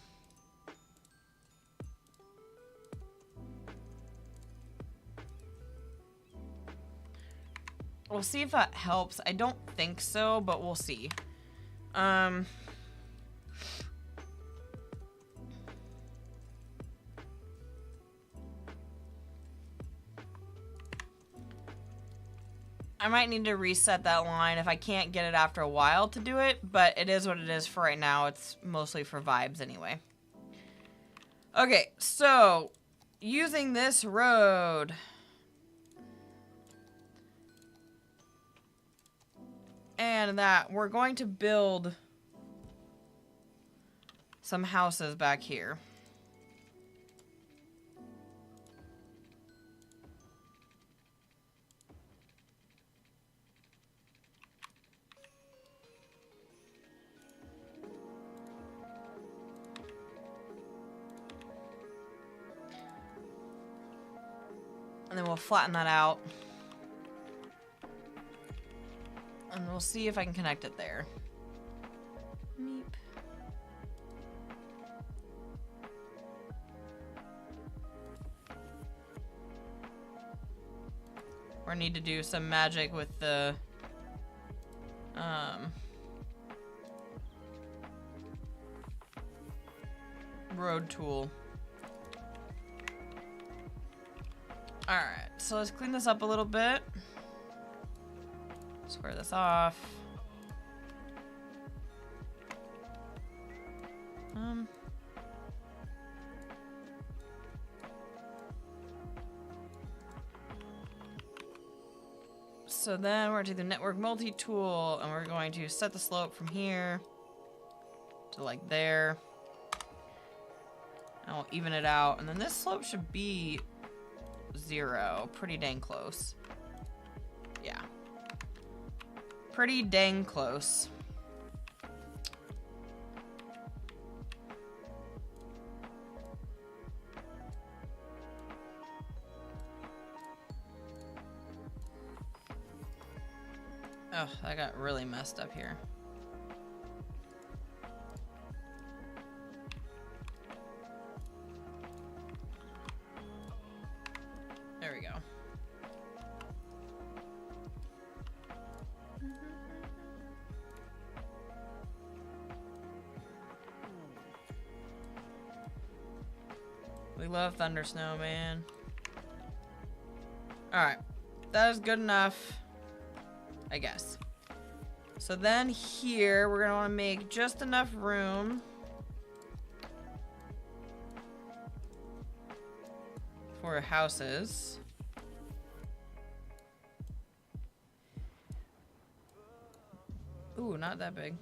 We'll see if that helps. I don't think so, but we'll see. I might need to reset that line if I can't get it after a while to do it, but it is what it is for right now. It's mostly for vibes anyway. Okay, so using this road. And that, we're going to build some houses back here. And then we'll flatten that out. And we'll see if I can connect it there. Meep. Or need to do some magic with the road tool. Alright, so let's clean this up a little bit. Square this off. So then we're going to do the network multi-tool, and we're going to set the slope from here to like there. And we'll even it out, and then this slope should be 0. Pretty dang close. Yeah. Pretty dang close. Oh, I got really messed up here. There we go. We love Thunder Snow, man. Alright. That is good enough, I guess. So then here, we're going to want to make just enough room for houses. Ooh, not that big.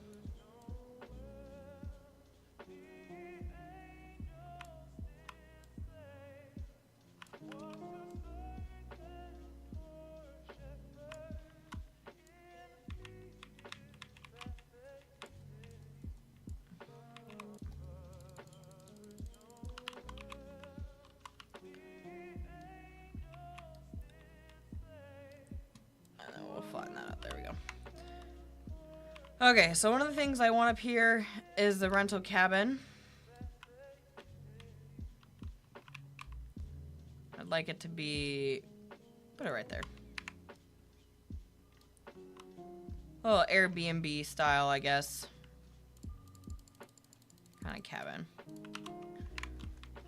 Okay, so one of the things I want up here is the rental cabin. I'd like it to be, put it right there. A little Airbnb style, I guess. Kind of cabin.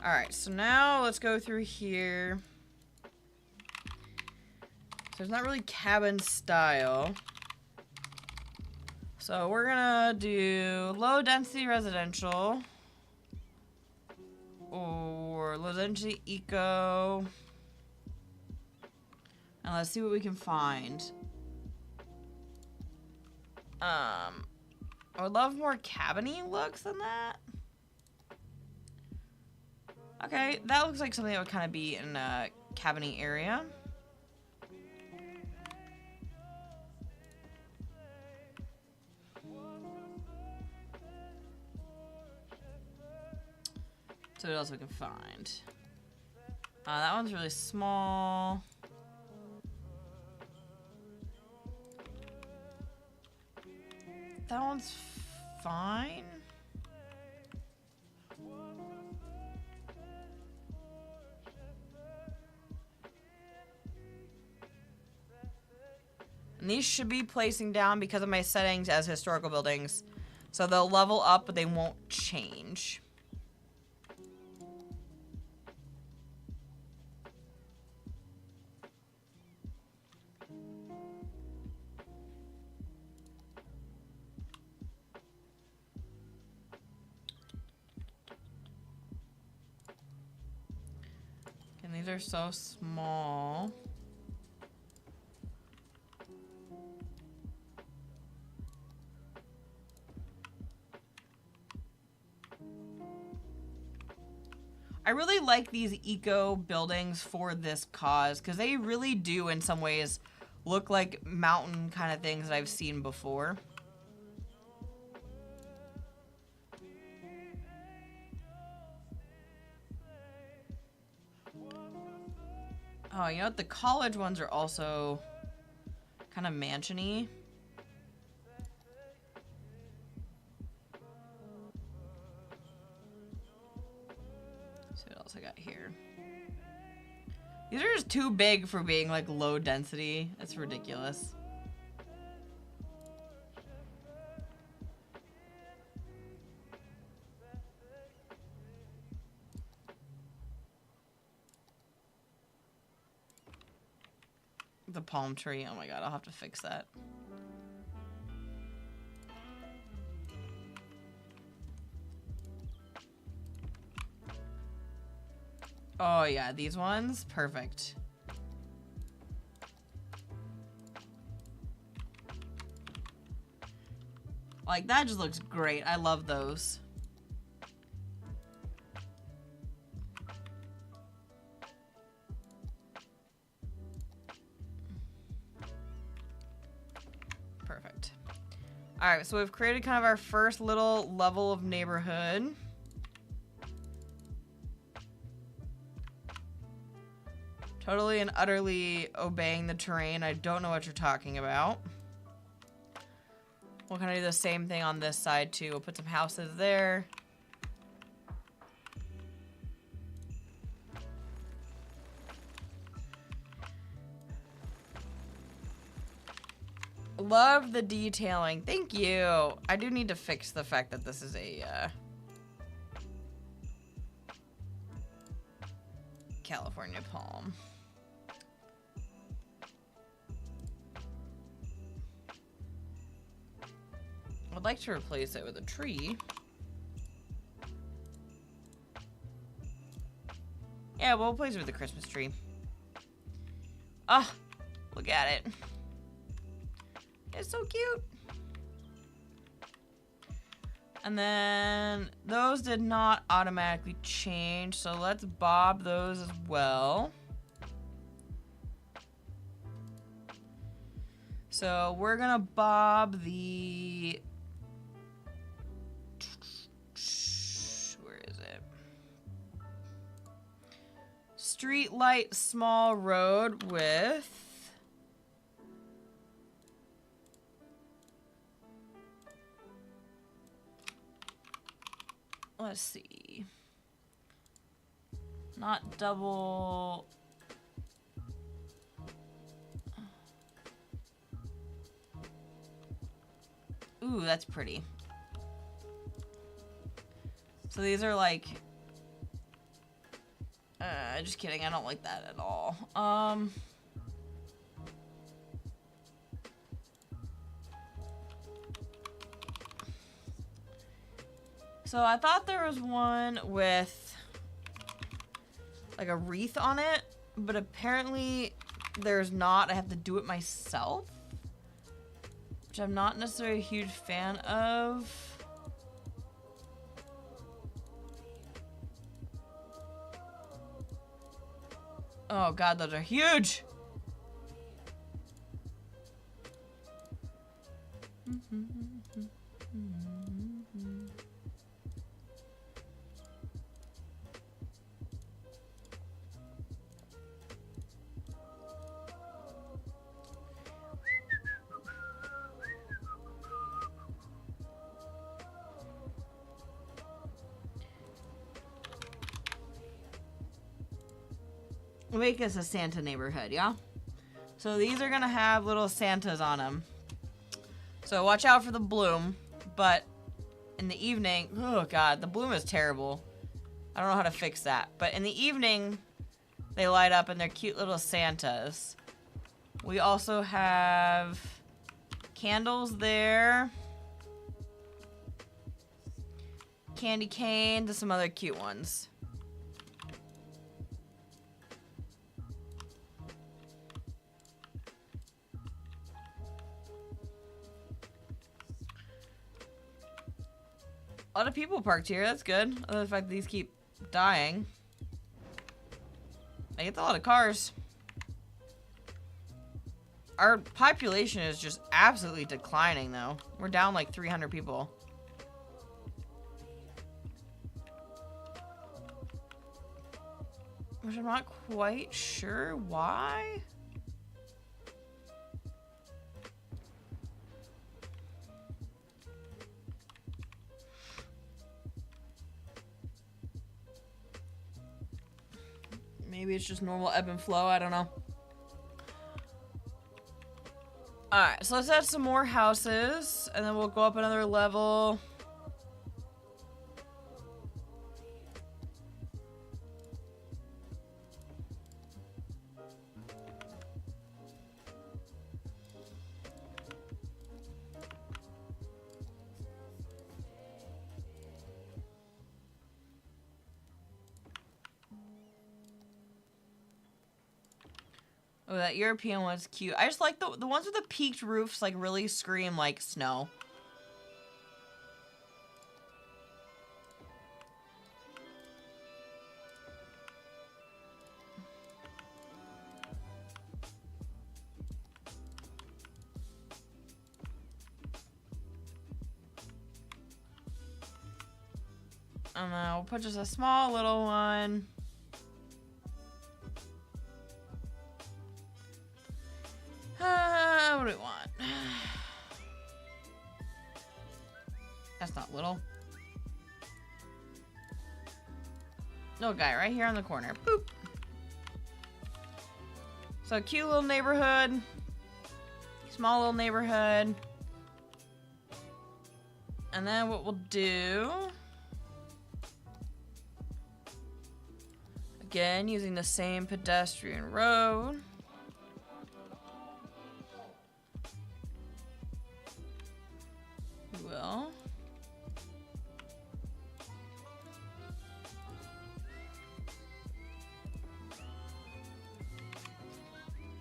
Alright, so now let's go through here. So it's not really cabin style. So we're gonna do low density residential. Or low density eco. And let's see what we can find. I would love more cabin-y looks than that. Okay, that looks like something that would kind of be in a cabin-y area. So what else we can find? That one's really small. That one's fine. And these should be placing down because of my settings as historical buildings. So they'll level up, but they won't change. And these are so small. I really like these eco buildings for this cause because they really do in some ways look like mountain kind of things that I've seen before. Oh, you know what? The college ones are also kind of mansion-y. What else I got here? These are just too big for being like low density. That's ridiculous. The palm tree. Oh my god, I'll have to fix that. Oh yeah, these ones, perfect. Like, that just looks great. I love those. Perfect. Alright, so we've created kind of our first little level of neighborhood. Totally and utterly obeying the terrain. I don't know what you're talking about. We'll kind of do the same thing on this side too. We'll put some houses there. Love the detailing. Thank you. I do need to fix the fact that this is a California palm. I'd like to replace it with a tree. Yeah, we'll replace it with a Christmas tree. Oh, look at it. It's so cute. And then those did not automatically change, so let's bob those as well. So we're gonna bob the... Where is it? Street light small road with... Let's see. Not double Ooh, that's pretty. So these are like... just kidding, I don't like that at all. So I thought there was one with like a wreath on it, but apparently there's not. I have to do it myself, which I'm not necessarily a huge fan of. Oh god, those are huge! Make us a Santa neighborhood, yeah? So these are gonna have little Santas on them. So watch out for the bloom, but in the evening, oh god, the bloom is terrible. I don't know how to fix that. But in the evening, they light up and they're cute little Santas. We also have candles there. Candy cane, to some other cute ones. A lot of people parked here, that's good. Other than the fact that these keep dying. I get a lot of cars. Our population is just absolutely declining though. We're down like 300 people. Which I'm not quite sure why. Maybe it's just normal ebb and flow, I don't know. Alright, so let's add some more houses, and then we'll go up another level. Oh, that European one's cute. I just like the ones with the peaked roofs, like, really scream like snow. And then we'll put just a small little one. What do we want? That's not little. No guy right here on the corner. Boop. So cute little neighborhood. Small little neighborhood. And then what we'll do, again, using the same pedestrian road. Will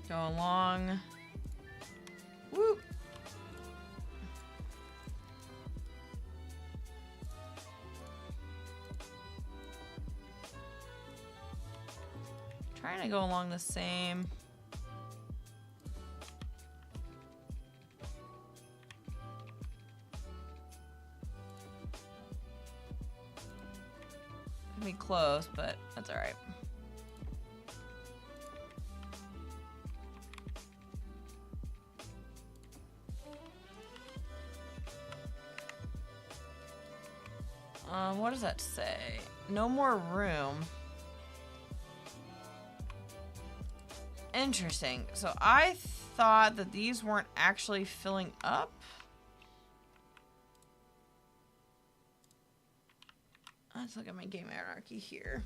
go along. Whoop. Trying to go along the same. Be close, but that's all right. What does that say? No more room. Interesting. So I thought that these weren't actually filling up. Let's look at my game hierarchy here.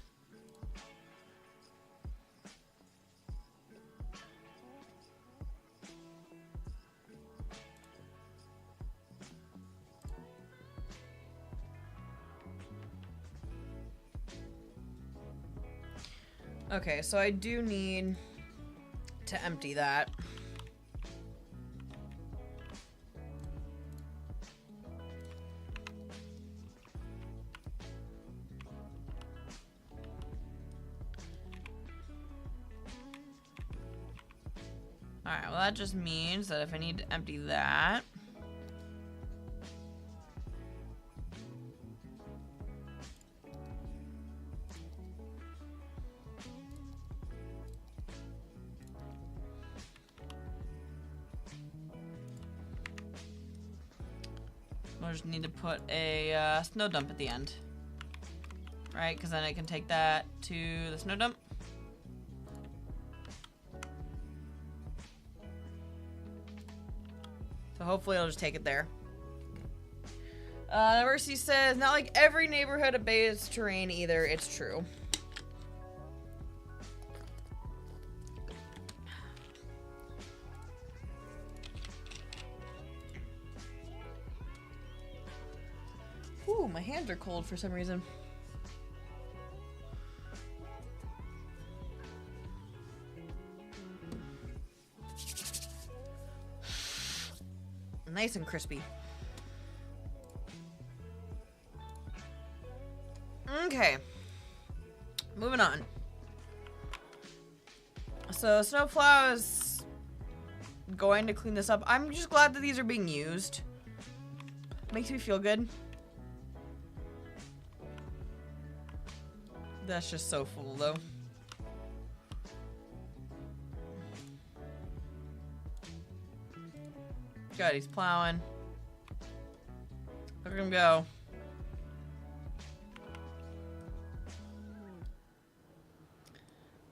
Okay, so I do need to empty that. Alright, well that just means that if I need to empty that, we'll just need to put a snow dump at the end. Right, because then I can take that to the snow dump. So hopefully I'll just take it there. Mercy says, not like every neighborhood obeys terrain either. It's true. Ooh, my hands are cold for some reason. Nice and crispy. Okay. Moving on. So Snowplow is going to clean this up. I'm just glad that these are being used. Makes me feel good. That's just so full though. God, he's plowing. Look at him go.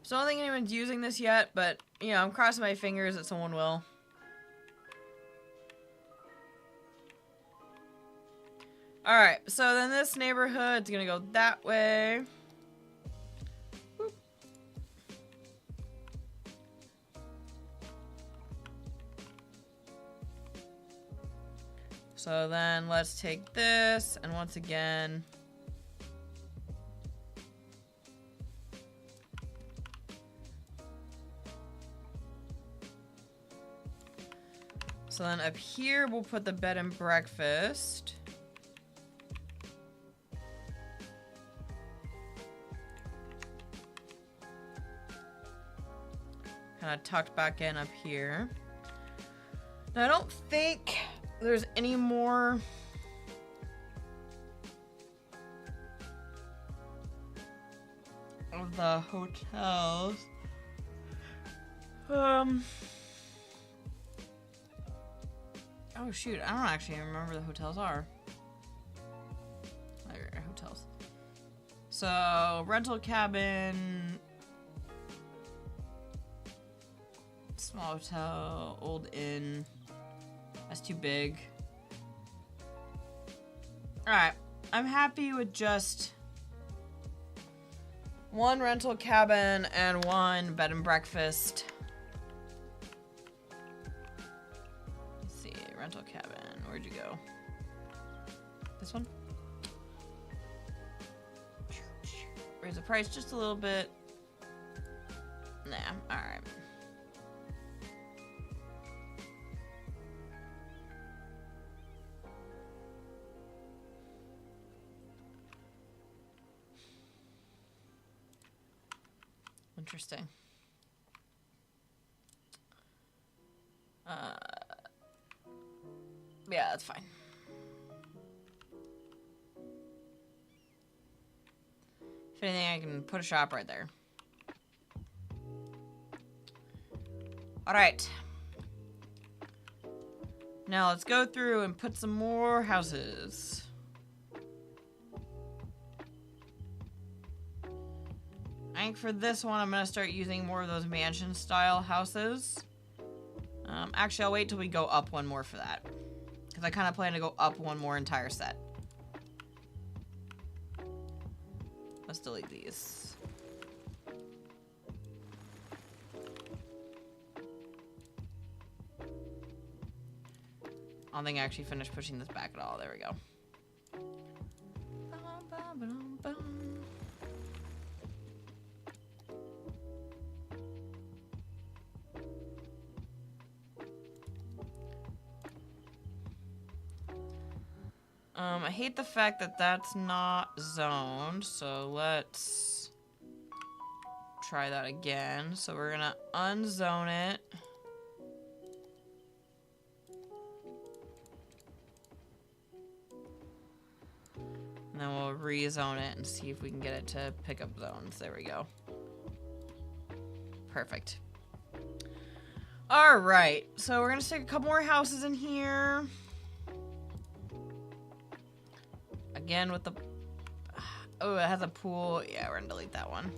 So I don't think anyone's using this yet, but, you know, I'm crossing my fingers that someone will. Alright, so then this neighborhood's gonna go that way. Boop. So then let's take this, and once again, so then up here we'll put the bed and breakfast. Kind of tucked back in up here. Now I don't think there's any more of the hotels. Oh shoot, I don't actually remember the hotels are. There are hotels. So rental cabin, small hotel, old inn. That's too big. Alright, I'm happy with just one rental cabin and one bed and breakfast. Let's see, rental cabin, where'd you go? This one? Raise the price just a little bit. Nah, alright. Interesting. Yeah, that's fine. If anything, I can put a shop right there. Alright. Now let's go through and put some more houses. I think for this one, I'm going to start using more of those mansion-style houses. Actually, I'll wait till we go up one more for that. Because I kind of plan to go up one more entire set. Let's delete these. I don't think I actually finished pushing this back at all. There we go. I hate the fact that that's not zoned, so let's try that again. So we're gonna unzone it. And then we'll rezone it and see if we can get it to pick up zones. There we go. Perfect. All right, so we're gonna stick a couple more houses in here. Again with the, oh, it has a pool. Yeah, we're gonna delete that one.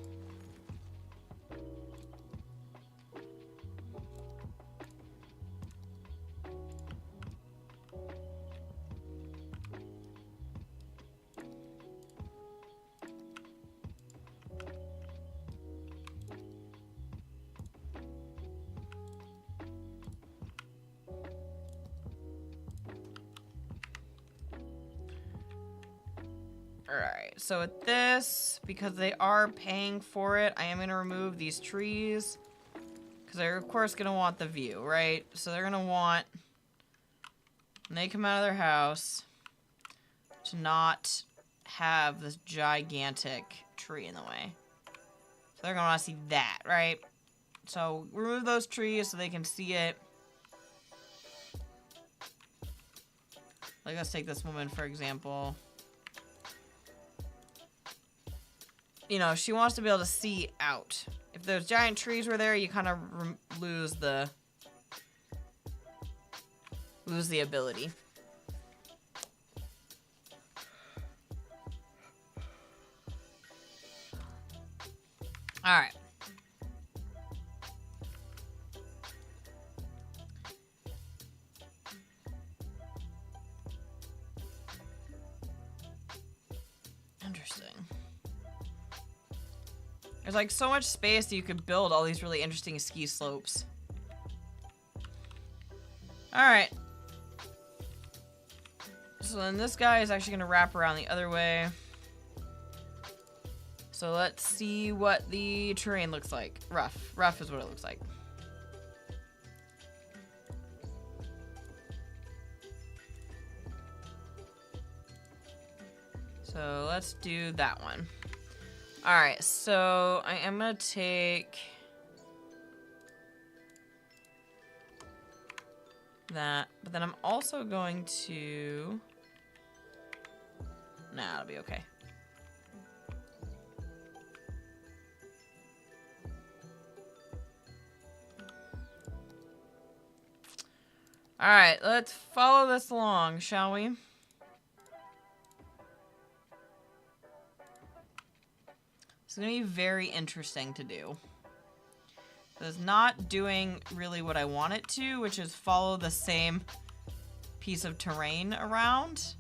Alright, so with this, because they are paying for it, I am going to remove these trees. Because they're, of course, going to want the view, right? So they're going to want, when they come out of their house, to not have this gigantic tree in the way. So they're going to want to see that, right? So remove those trees so they can see it. Like, let's take this woman, for example. You know, she wants to be able to see out. If those giant trees were there, you kind of lose the ability. All right. Interesting. There's like so much space that you could build all these really interesting ski slopes. Alright. So then this guy is actually going to wrap around the other way. So let's see what the terrain looks like. Rough. Rough is what it looks like. So let's do that one. Alright, so I am going to take that, but then I'm also going to... Nah, it'll be okay. Alright, let's follow this along, shall we? It's going to be very interesting to do. It's not doing really what I want it to, which is follow the same piece of terrain around.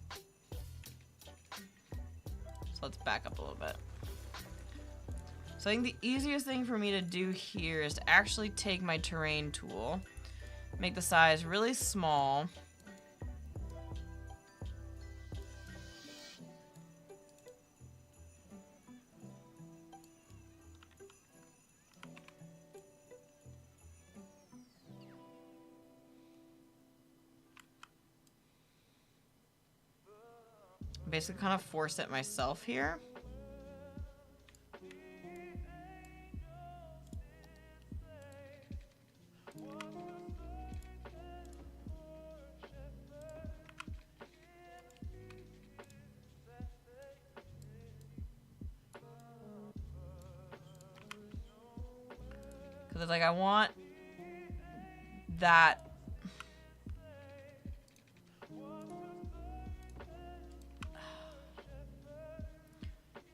So let's back up a little bit. So I think the easiest thing for me to do here is to actually take my terrain tool, make the size really small. Basically kind of force it myself here. Because it's like I want that.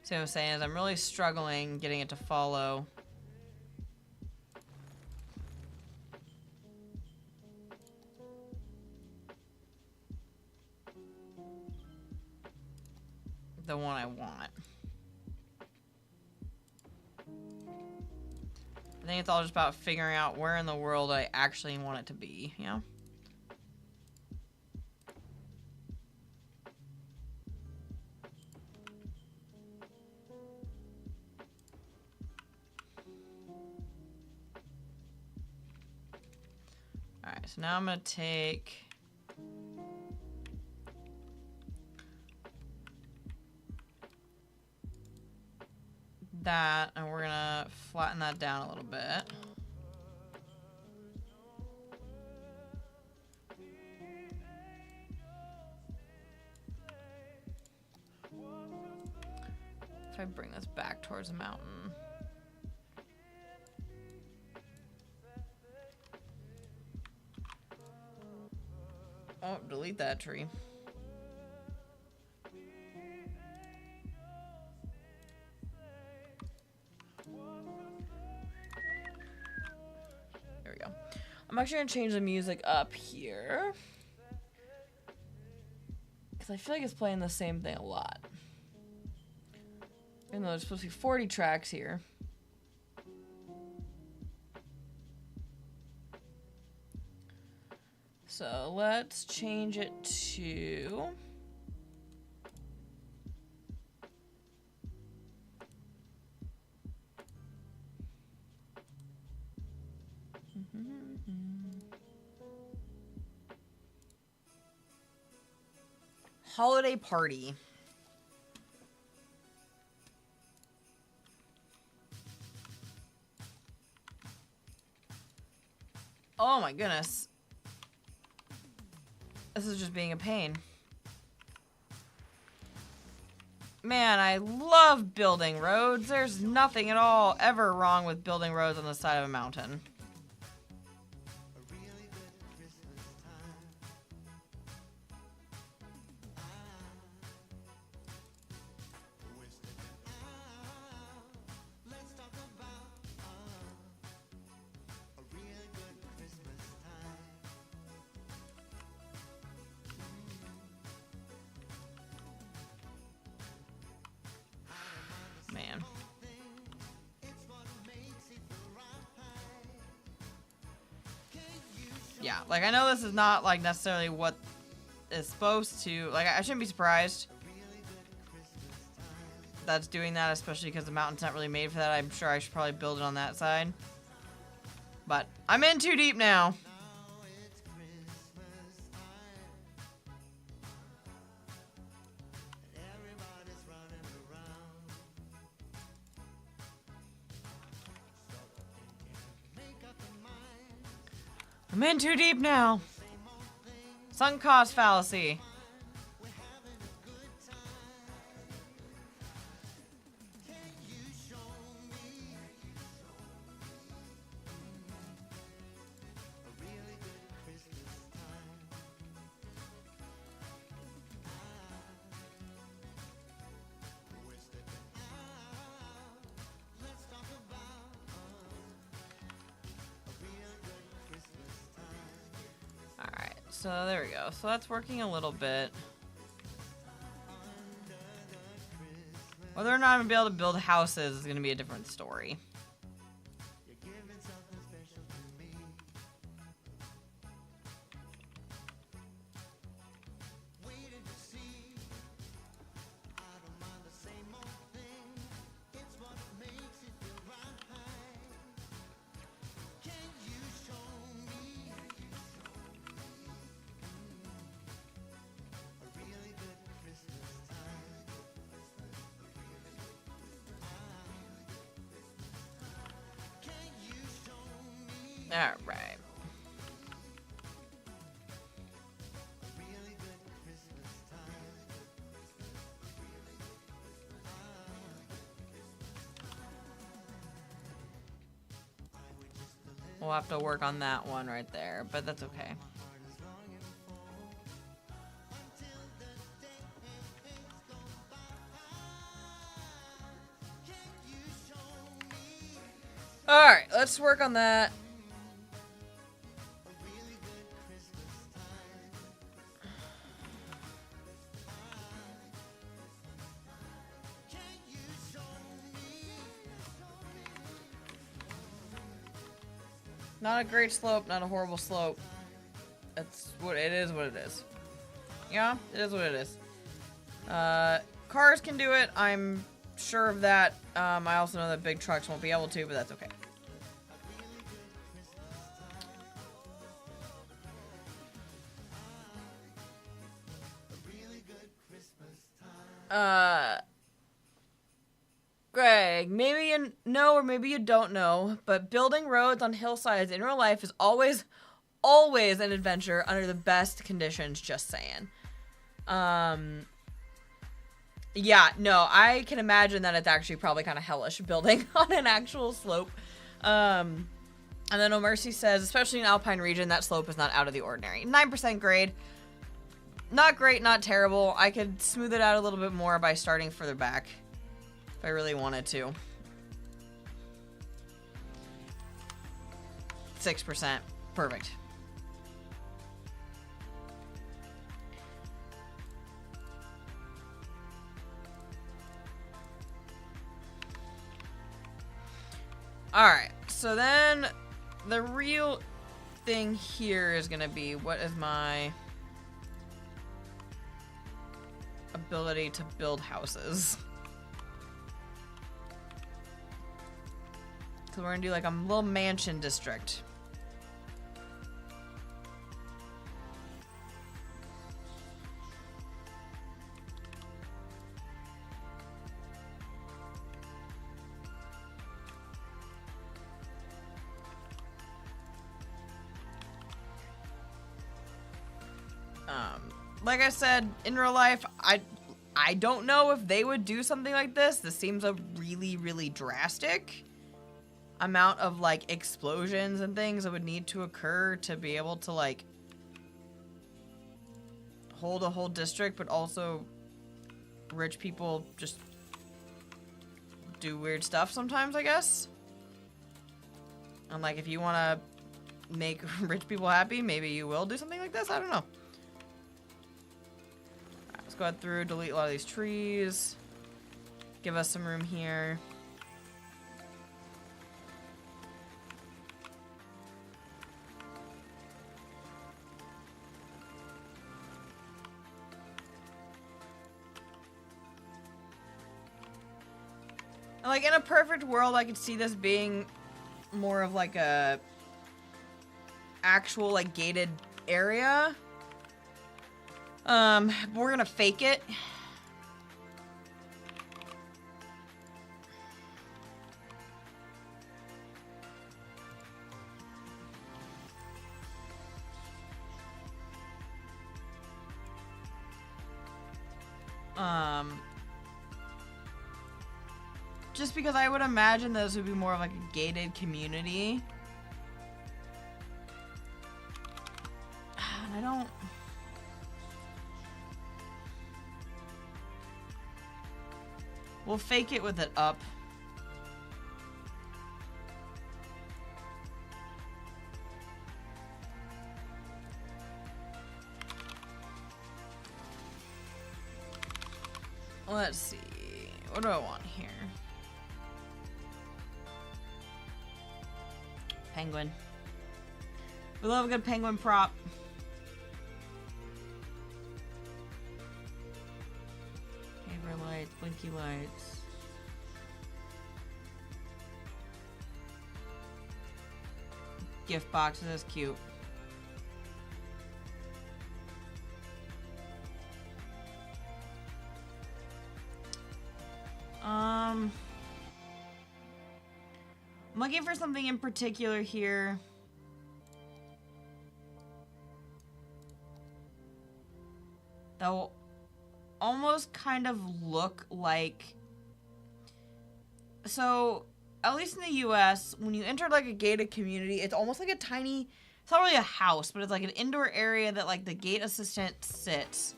See what I'm saying is I'm really struggling getting it to follow. The one I want. I think it's all just about figuring out where in the world I actually want it to be, you know? Alright, so now I'm gonna take that and we're gonna flatten that down a little bit. If I bring this back towards the mountain. Oh, delete that tree. There we go. I'm actually gonna change the music up here. Because I feel like it's playing the same thing a lot. Even though there's supposed to be 40 tracks here. So let's change it to... Holiday Party. Oh my goodness. This is just being a pain. Man, I love building roads. There's nothing at all ever wrong with building roads on the side of a mountain. Man. Yeah, like I know this is not like necessarily what is supposed to, like I shouldn't be surprised that's doing that, especially because the mountain's not really made for that. I'm sure I should probably build it on that side. But I'm in too deep now. I'm in too deep now. Sunk cost fallacy. So there we go. So that's working a little bit. Whether or not I'm gonna be able to build houses is gonna be a different story. Alright. We'll have to work on that one right there, but that's okay. Alright, let's work on that. Not a great slope, not a horrible slope. That's what it is. What it is. Yeah, it is what it is. Cars can do it. I'm sure of that. I also know that big trucks won't be able to, but that's okay. Greg, maybe you know or maybe you don't know, but building roads on hillsides in real life is always an adventure under the best conditions, just saying. Yeah, no, I can imagine that it's actually probably kind of hellish building on an actual slope. And then No Mercy says, especially in Alpine region, that slope is not out of the ordinary. 9% grade. Not great, not terrible. I could smooth it out a little bit more by starting further back if I really wanted to. 6%. Perfect. Alright, so then the real thing here is going to be, what is my ability to build houses? So we're going to do like a little mansion district. Like I said, in real life, I don't know if they would do something like this. This seems a really, really drastic amount of, like, explosions and things that would need to occur to be able to, like, hold a whole district, but also rich people just do weird stuff sometimes, I guess. And, like, if you want to make rich people happy, maybe you will do something like this. I don't know. Let's go through, delete a lot of these trees. Give us some room here. And like in a perfect world, I could see this being more of like a actual like gated area. We're gonna fake it. Just because I would imagine those would be more of like a gated community. And I don't... We'll fake it with it up. Let's see. What do I want here? Penguin. We love a good penguin prop. Camera lights, blinky lights. Gift boxes, that's cute. I'm looking for something in particular here. That will almost kind of look like... So, at least in the US, when you enter like a gated community, it's almost like a tiny... It's not really a house, but it's like an indoor area that like the gate assistant sits.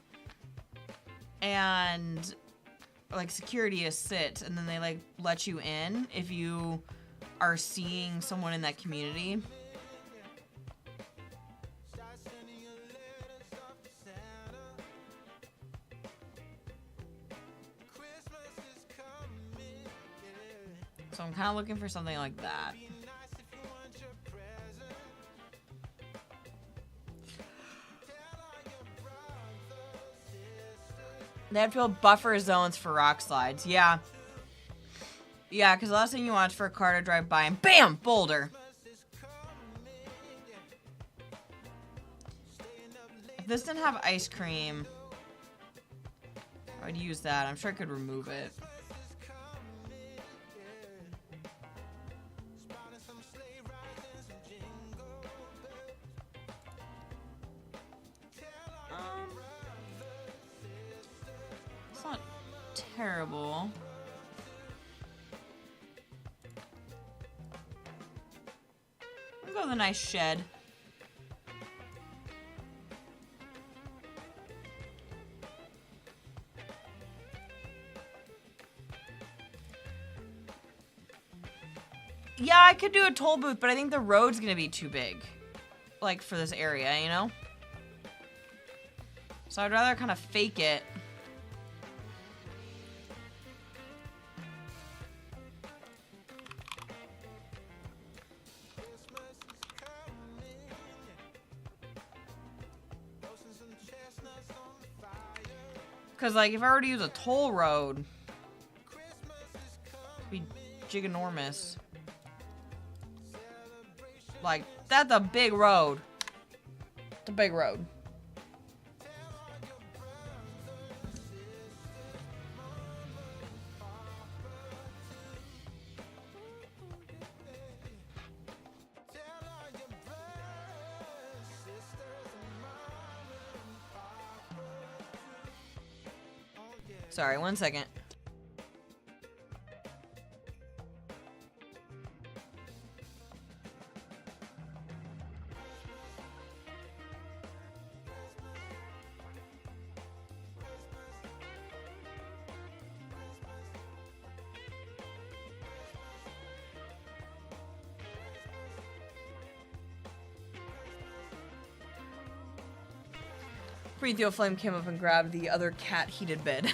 And... like security is sit, and then they like let you in if you are seeing someone in that community. So I'm kind of looking for something like that. They have to build buffer zones for rock slides. Yeah. Yeah, because the last thing you want is for a car to drive by and BAM! Boulder. If this didn't have ice cream, I would use that. I'm sure I could remove it. It's not terrible. I'll go with a nice shed. Yeah, I could do a toll booth, but I think the road's gonna be too big. Like, for this area, you know? So I'd rather kind of fake it. Because, like, if I were to use a toll road, it'd be giganormous. Like, that's a big road. It's a big road. Sorry, 1 second. Free Flame came up and grabbed the other cat heated bed.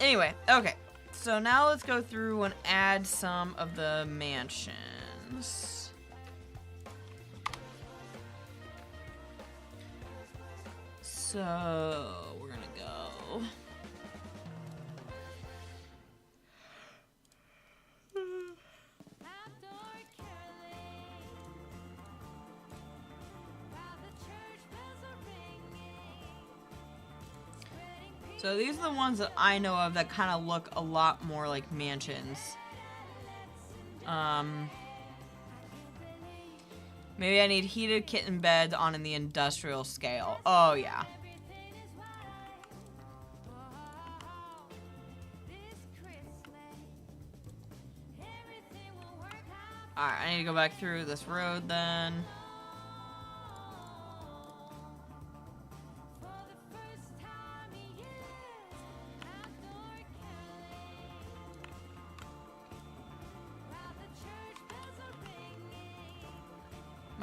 Anyway, okay. So now let's go through and add some of the mansions. So we're gonna go. So these are the ones that I know of that kind of look a lot more like mansions. Maybe I need heated kitten beds on in the industrial scale. Oh, yeah. Alright, I need to go back through this road then.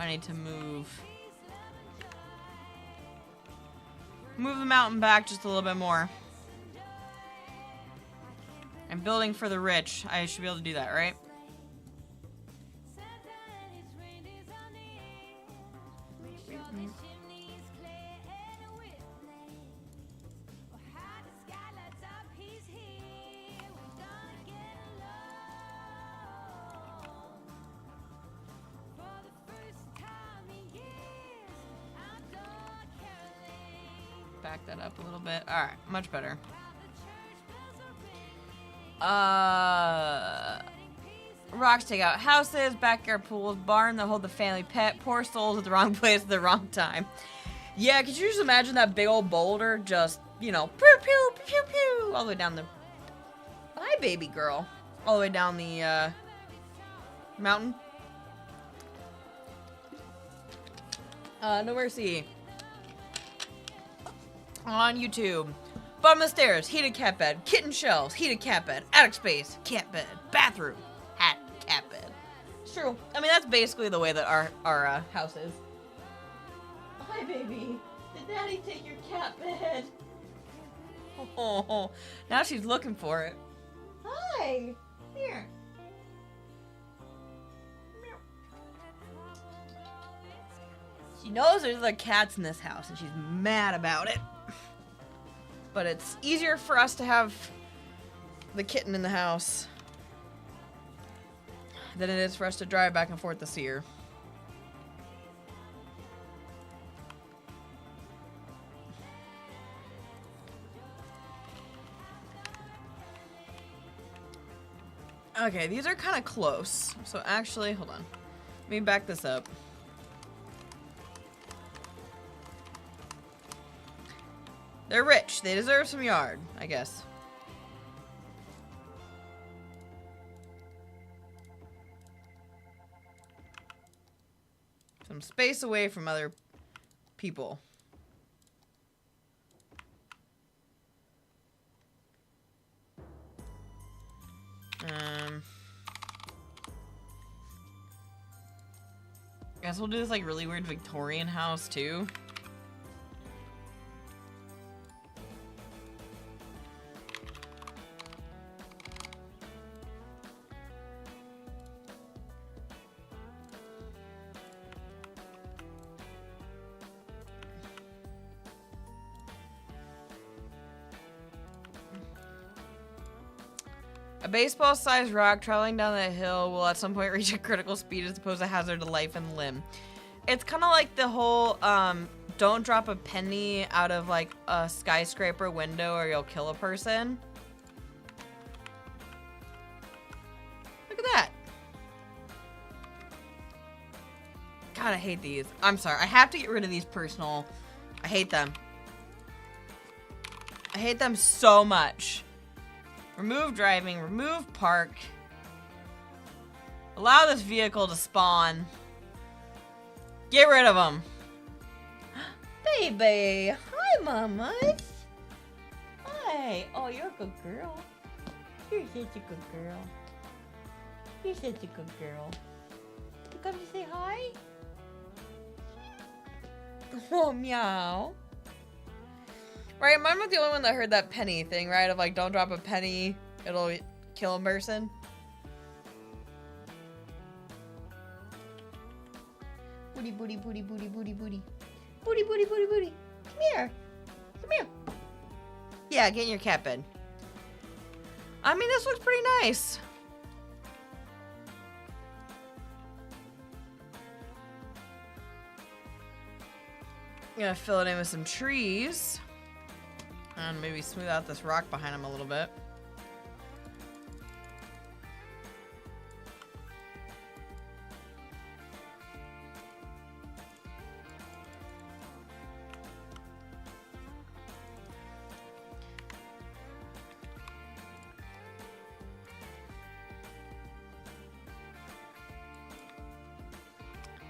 I need to move the mountain back just a little bit more. I'm building for the rich. I should be able to do that, right? Back that up a little bit. Alright, much better. Rocks take out houses, backyard pools, barn that hold the family pet, poor souls at the wrong place at the wrong time. Yeah, could you just imagine that big old boulder just, you know, pew pew pew pew all the way down the... Hi, baby girl. All the way down the, mountain. No Mercy. On YouTube. Bottom of the stairs, heated cat bed. Kitten shelves, heated cat bed. Attic space, cat bed. Bathroom, cat bed. It's true. I mean, that's basically the way that our house is. Hi, baby. Did Daddy take your cat bed? Oh, now she's looking for it. Hi. Here. She knows there's other cats in this house, and she's mad about it. But it's easier for us to have the kitten in the house than it is for us to drive back and forth to see her. Okay, these are kind of close. So actually, hold on. Let me back this up. They're rich. They deserve some yard, I guess. Some space away from other people. Guess we'll do this like really weird Victorian house too. A baseball-sized rock traveling down that hill will at some point reach a critical speed as opposed to hazard to life and limb. It's kind of like the whole, don't drop a penny out of, like, a skyscraper window or you'll kill a person. Look at that. God, I hate these. I'm sorry. I have to get rid of these personal. I hate them. I hate them so much. Remove driving, remove park. Allow this vehicle to spawn. Get rid of them. Baby. Hi, mamas. Hi. Oh, you're a good girl. You're such a good girl. You're such a good girl. You come to say hi? Oh, meow. Right, I'm not the only one that heard that penny thing, right? Of like, don't drop a penny, it'll kill a person. Booty, booty, booty, booty, booty, booty. Booty, booty, booty, booty. Come here. Come here. Yeah, get in your cat bed. I mean, this looks pretty nice. I'm gonna fill it in with some trees. And maybe smooth out this rock behind him a little bit.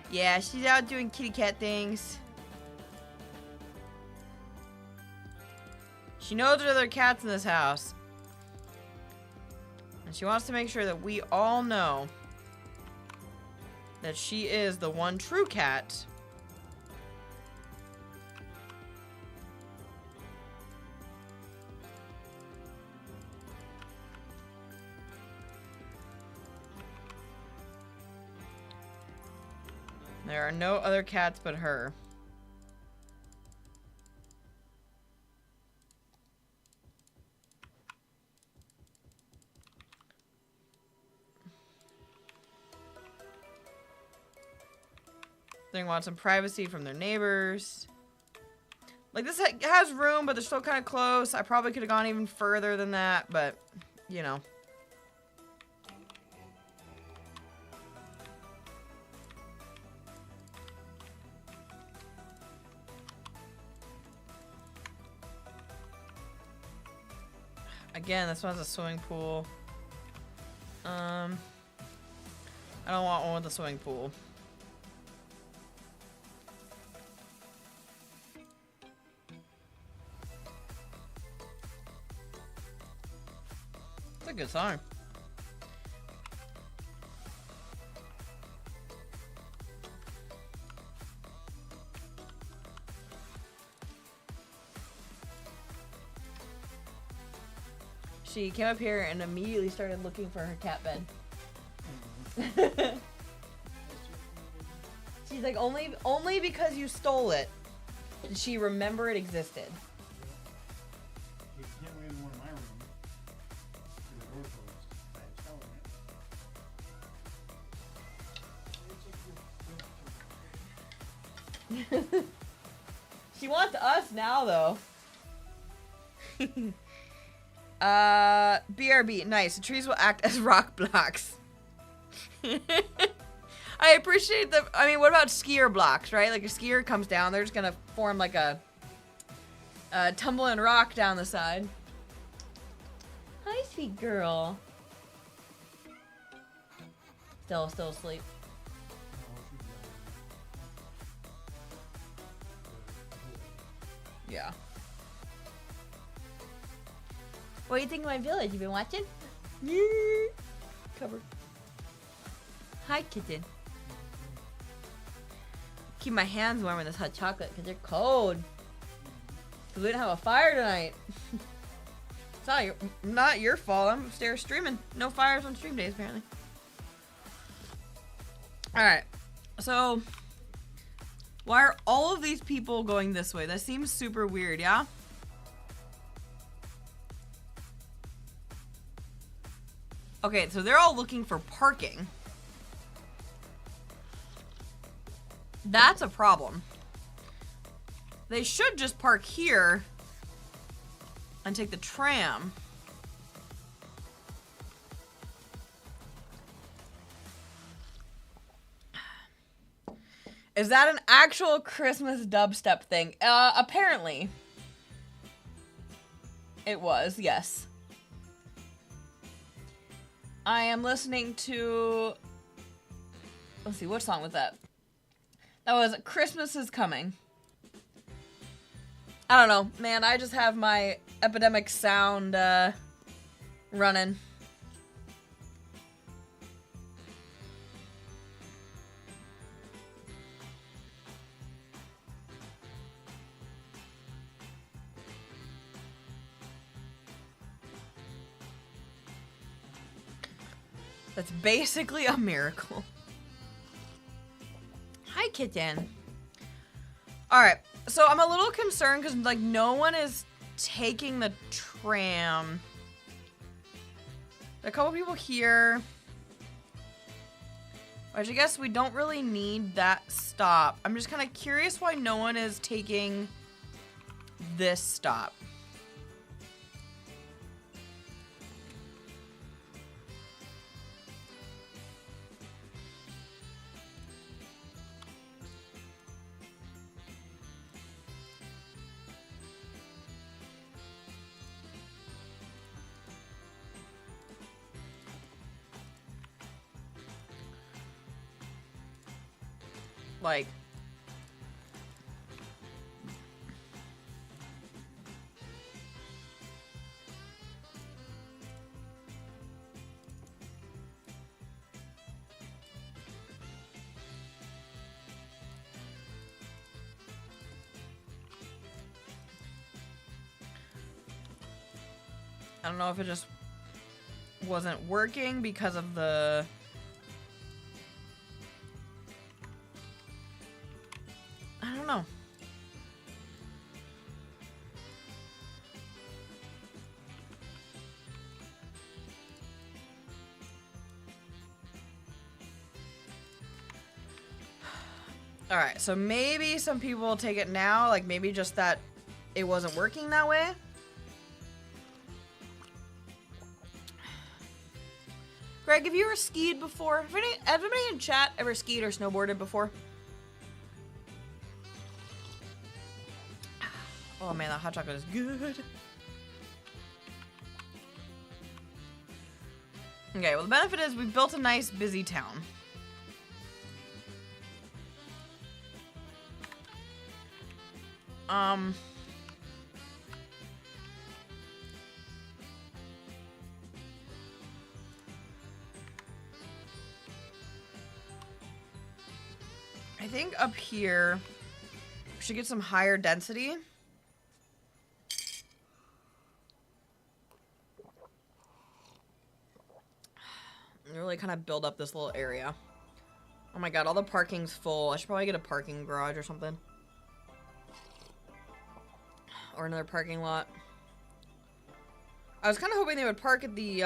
Yeah, she's out doing kitty cat things. She knows there are other cats in this house. And she wants to make sure that we all know that she is the one true cat. There are no other cats but her. They want some privacy from their neighbors. Like, this has room, but they're still kind of close. I probably could have gone even further than that, but, you know. Again, this one's a swimming pool. I don't want one with a swimming pool. It's a good song. She came up here and immediately started looking for her cat bed. She's like, only because you stole it did she remember it existed. She wants us now, though. BRB, nice. The trees will act as rock blocks. I appreciate the. I mean, what about skier blocks, right? Like a skier comes down, they're just gonna form like a tumbling rock down the side. Hi, sweet girl. Still asleep. Yeah. What do you think of my village? You been watching? Yeah. Cover. Hi, kitten. Keep my hands warm in this hot chocolate because they're cold. Because we didn't have a fire tonight. It's not your fault. I'm upstairs streaming. No fires on stream days, apparently. Alright. So, why are all of these people going this way? That seems super weird, yeah? Okay, so they're all looking for parking. That's a problem. They should just park here and take the tram. Is that an actual Christmas dubstep thing? Apparently. It was, yes. I am listening to... Let's see, what song was that? That was Christmas is Coming. I don't know, man, I just have my epidemic sound, running. That's basically a miracle. Hi, kitten. Alright, so I'm a little concerned because, like, no one is taking the tram. There are a couple people here. Which I guess we don't really need that stop. I'm just kind of curious why no one is taking this stop. Like, I don't know if it just wasn't working because of the... I don't know. Alright, so maybe some people will take it now, like maybe just that it wasn't working that way. Greg, have you ever skied before? Have anybody in chat ever skied or snowboarded before? Oh man, that hot chocolate is good. Okay, well the benefit is we've built a nice busy town. I think up here we should get some higher density. Really kind of build up this little area. Oh my god, all the parking's full. I should probably get a parking garage or something. Or another parking lot. I was kind of hoping they would park at the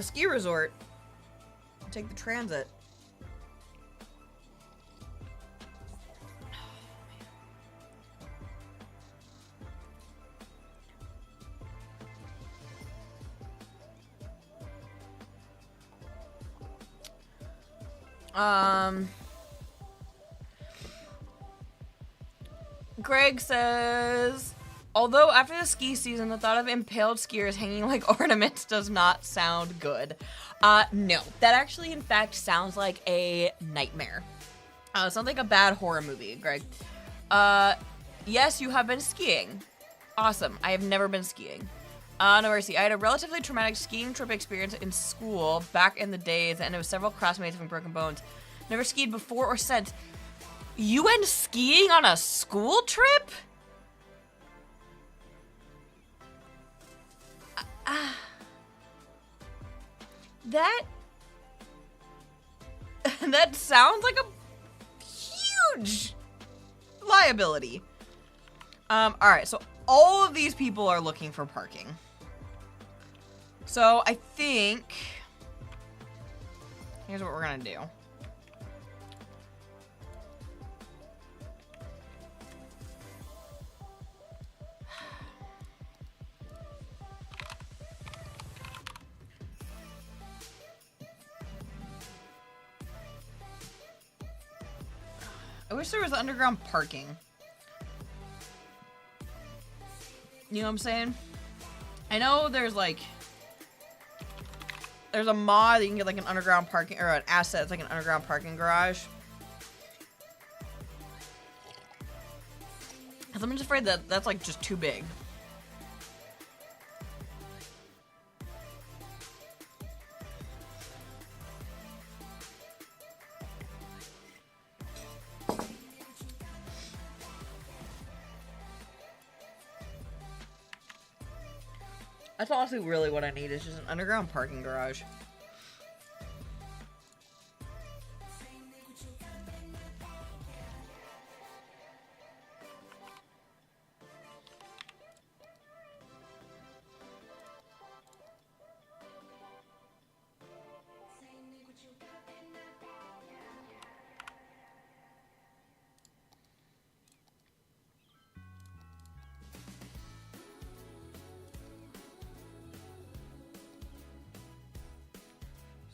ski resort. Take the transit. Greg says, although after the ski season, the thought of impaled skiers hanging like ornaments does not sound good. No, that actually, in fact, sounds like a nightmare. Sounds like a bad horror movie, Greg. Yes, you have been skiing. Awesome. I have never been skiing. No mercy. I had a relatively traumatic skiing trip experience in school back in the days, and it was several classmates having broken bones. Never skied before or since. You went skiing on a school trip? That sounds like a huge liability. All right, so all of these people are looking for parking. So I think here's what we're gonna do. I wish there was underground parking. You know what I'm saying? I know there's like, there's a mod that you can get like an underground parking, or an asset that's like an underground parking garage. Cause I'm just afraid that that's like just too big. That's honestly really what I need, is just an underground parking garage.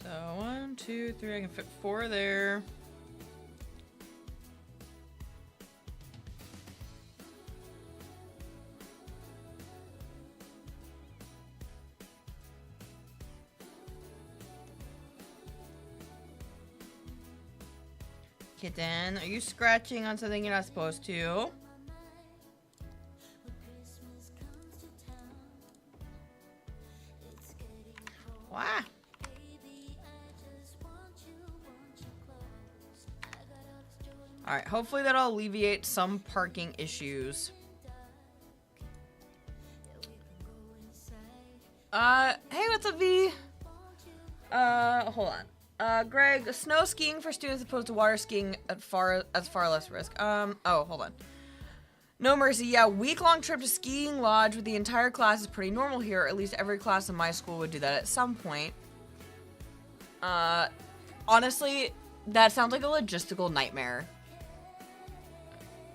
So 1, 2, 3, I can fit 4 there. Kitten, are you scratching on something you're not supposed to? Wow. Alright, hopefully that'll alleviate some parking issues. Hey, what's up, V? Hold on. Greg, snow skiing for students opposed to water skiing at far less risk. Oh, hold on. No mercy, yeah, week-long trip to skiing lodge with the entire class is pretty normal here. At least every class in my school would do that at some point. Honestly, that sounds like a logistical nightmare.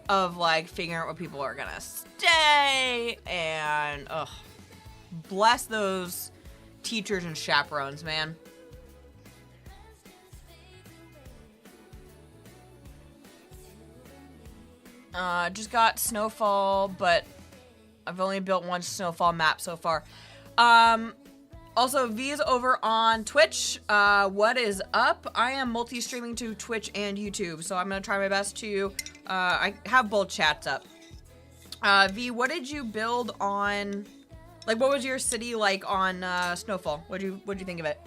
Of, like, figuring out where people are gonna stay, and, ugh. Bless those teachers and chaperones, man. Just got snowfall, but I've only built one snowfall map so far. Also, V is over on Twitch. What is up? I am multi-streaming to Twitch and YouTube, so I'm gonna try my best to, I have both chats up. V, what did you build on, like, what was your city like on, Snowfall? What'd you think of it?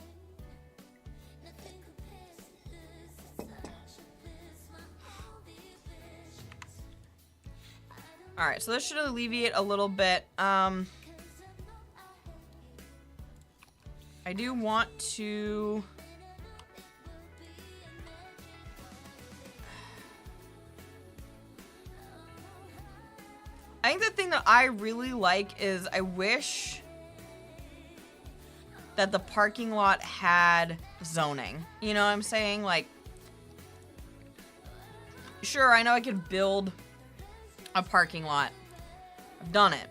Alright, so this should alleviate a little bit. I do want to... I think the thing that I really like is I wish that the parking lot had zoning. You know what I'm saying? Like, sure, I know I could build a parking lot. I've done it.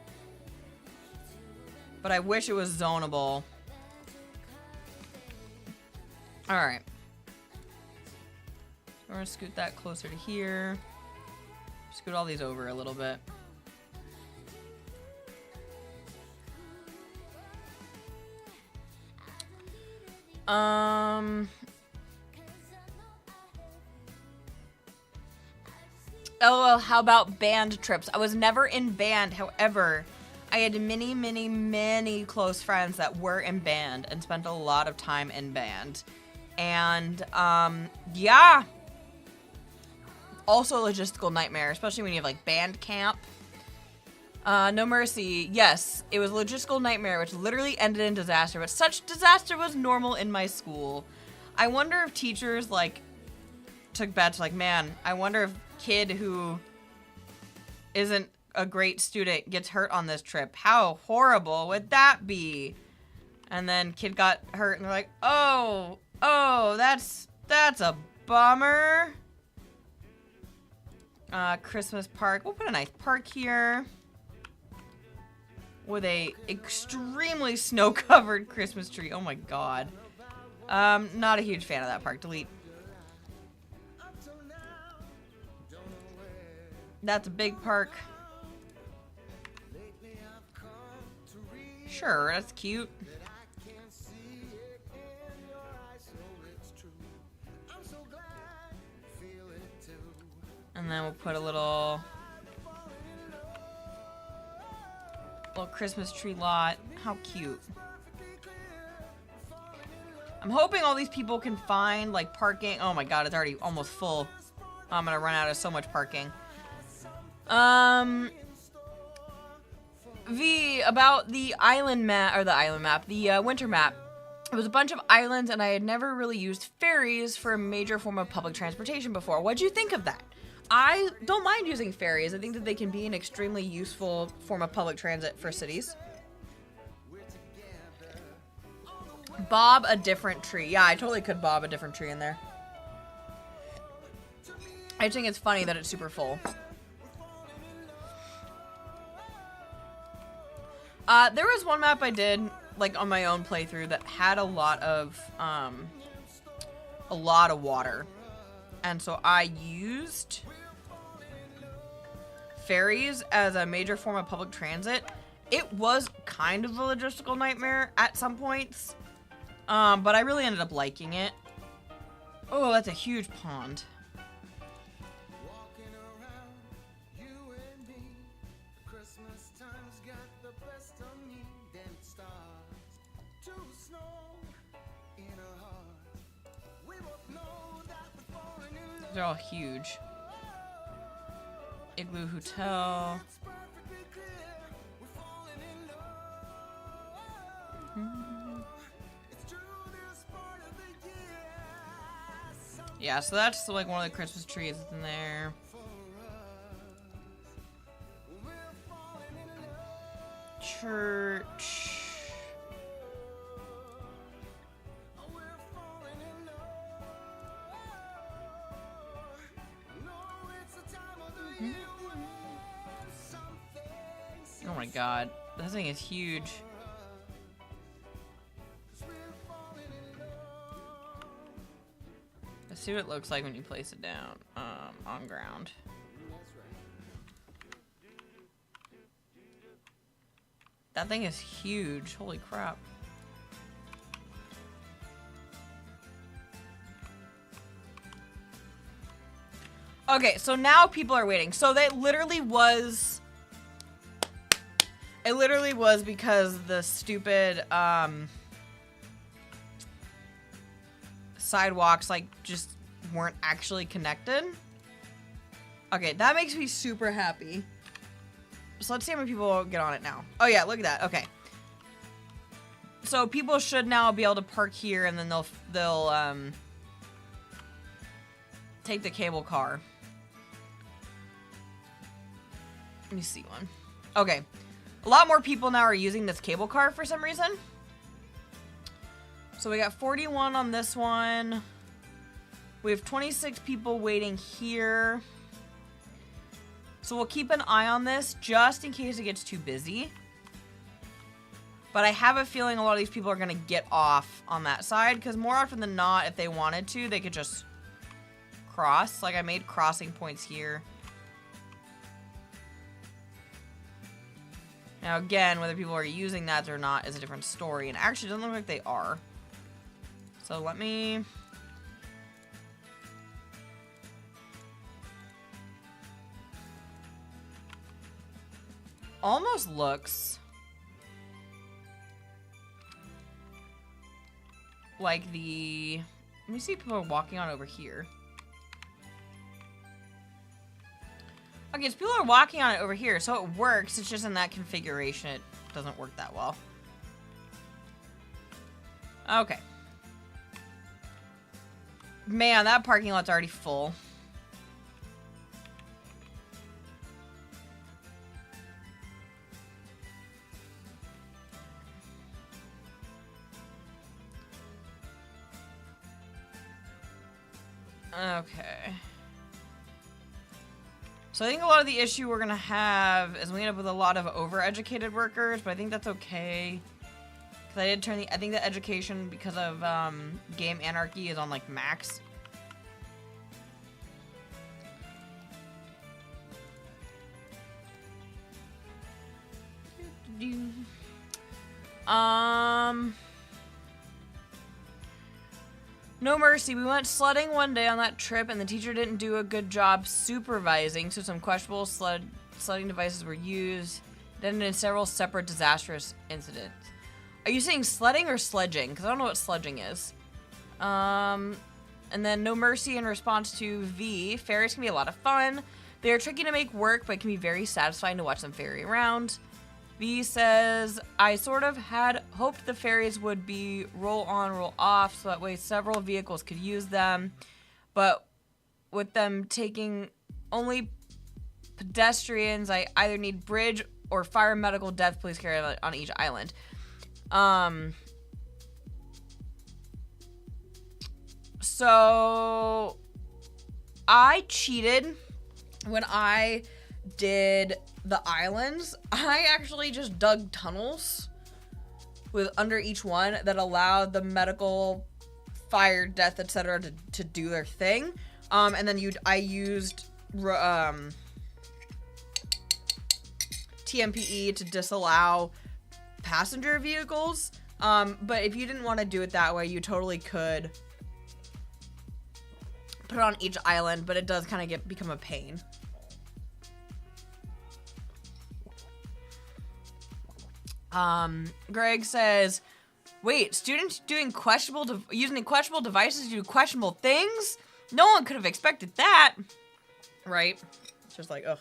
But I wish it was zonable. Alright. we're gonna scoot that closer to here. Scoot all these over a little bit. LOL, how about band trips? I was never in band, however, I had many close friends that were in band and spent a lot of time in band. And, yeah. Also a logistical nightmare, especially when you have, like, band camp. No Mercy. Yes, it was a logistical nightmare, which literally ended in disaster, but such disaster was normal in my school. I wonder if teachers, like, took bets, like, man, I wonder if kid who isn't a great student gets hurt on this trip. How horrible would that be? And then kid got hurt, and they're like, oh, that's a bummer. Christmas park. We'll put a nice park here with a extremely snow-covered Christmas tree. Oh my god. Not a huge fan of that park. Delete. That's a big park. Sure, that's cute. And then we'll put a little Christmas tree lot. How cute. I'm hoping all these people can find, like, parking. Oh my god, it's already almost full. I'm gonna run out of so much parking. V, about the island map, or the winter map. It was a bunch of islands, and I had never really used ferries for a major form of public transportation before. What'd you think of that? I don't mind using ferries. I think that they can be an extremely useful form of public transit for cities. Bob a different tree. Yeah, I totally could bob a different tree in there. I think it's funny that it's super full. There was one map I did, like, on my own playthrough that had a lot of water. And so I used ferries as a major form of public transit. It was kind of a logistical nightmare at some points, but I really ended up liking it. Oh, that's a huge pond. They're all huge. Igloo Hotel. Yeah, so that's like one of the Christmas trees in there. Church. Oh my god, that thing is huge. Let's see what it looks like when you place it down on ground. That thing is huge. Holy crap. Okay, so now people are waiting. So that literally was... It literally was because the stupid sidewalks, like, just weren't actually connected. Okay, that makes me super happy. So let's see how many people get on it now. Oh yeah, look at that. Okay. So people should now be able to park here, and then they'll take the cable car. Let me see one. Okay. A lot more people now are using this cable car for some reason. So we got 41 on this one. We have 26 people waiting here. So we'll keep an eye on this just in case it gets too busy. But I have a feeling a lot of these people are going to get off on that side, because more often than not, if they wanted to, they could just cross. Like, I made crossing points here. Now, again, whether people are using that or not is a different story. And actually, it doesn't look like they are. So let me... Almost looks like the... Let me see if people are walking on over here. Okay, so people are walking on it over here, so it works. It's just in that configuration, it doesn't work that well. Okay. Man, that parking lot's already full. Okay. So I think a lot of the issue we're gonna have is we end up with a lot of overeducated workers, but I think that's okay. Cause I did turn the, I think the education because of game anarchy is on like max. No mercy. We went sledding one day on that trip, and the teacher didn't do a good job supervising, so some questionable sledding devices were used. Then in several separate disastrous incidents. Are you saying sledding or sledging? Because I don't know what sledging is. And then no mercy in response to V. Ferries can be a lot of fun. They are tricky to make work, but it can be very satisfying to watch them ferry around. V says, I sort of had hoped the ferries would be roll on, roll off, so that way several vehicles could use them. But with them taking only pedestrians, I either need bridge or fire medical death police carry on each island. So I cheated when I did the islands. I actually just dug tunnels with under each one that allowed the medical, fire, death, etc. to do their thing. And then I used TMPE to disallow passenger vehicles. But if you didn't want to do it that way, you totally could put it on each island, but it does kind of become a pain. Greg says, wait, students doing using questionable devices to do questionable things? No one could have expected that. Right? It's just like, ugh.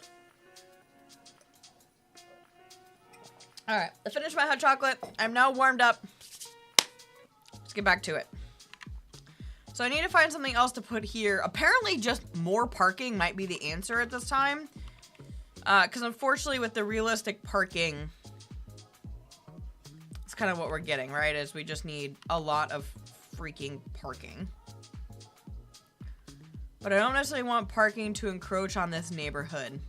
Alright, I finished my hot chocolate. I'm now warmed up. Let's get back to it. So I need to find something else to put here. Apparently just more parking might be the answer at this time. Because unfortunately with the realistic parking, it's kind of what we're getting, right? Is we just need a lot of freaking parking. But I don't necessarily want parking to encroach on this neighborhood.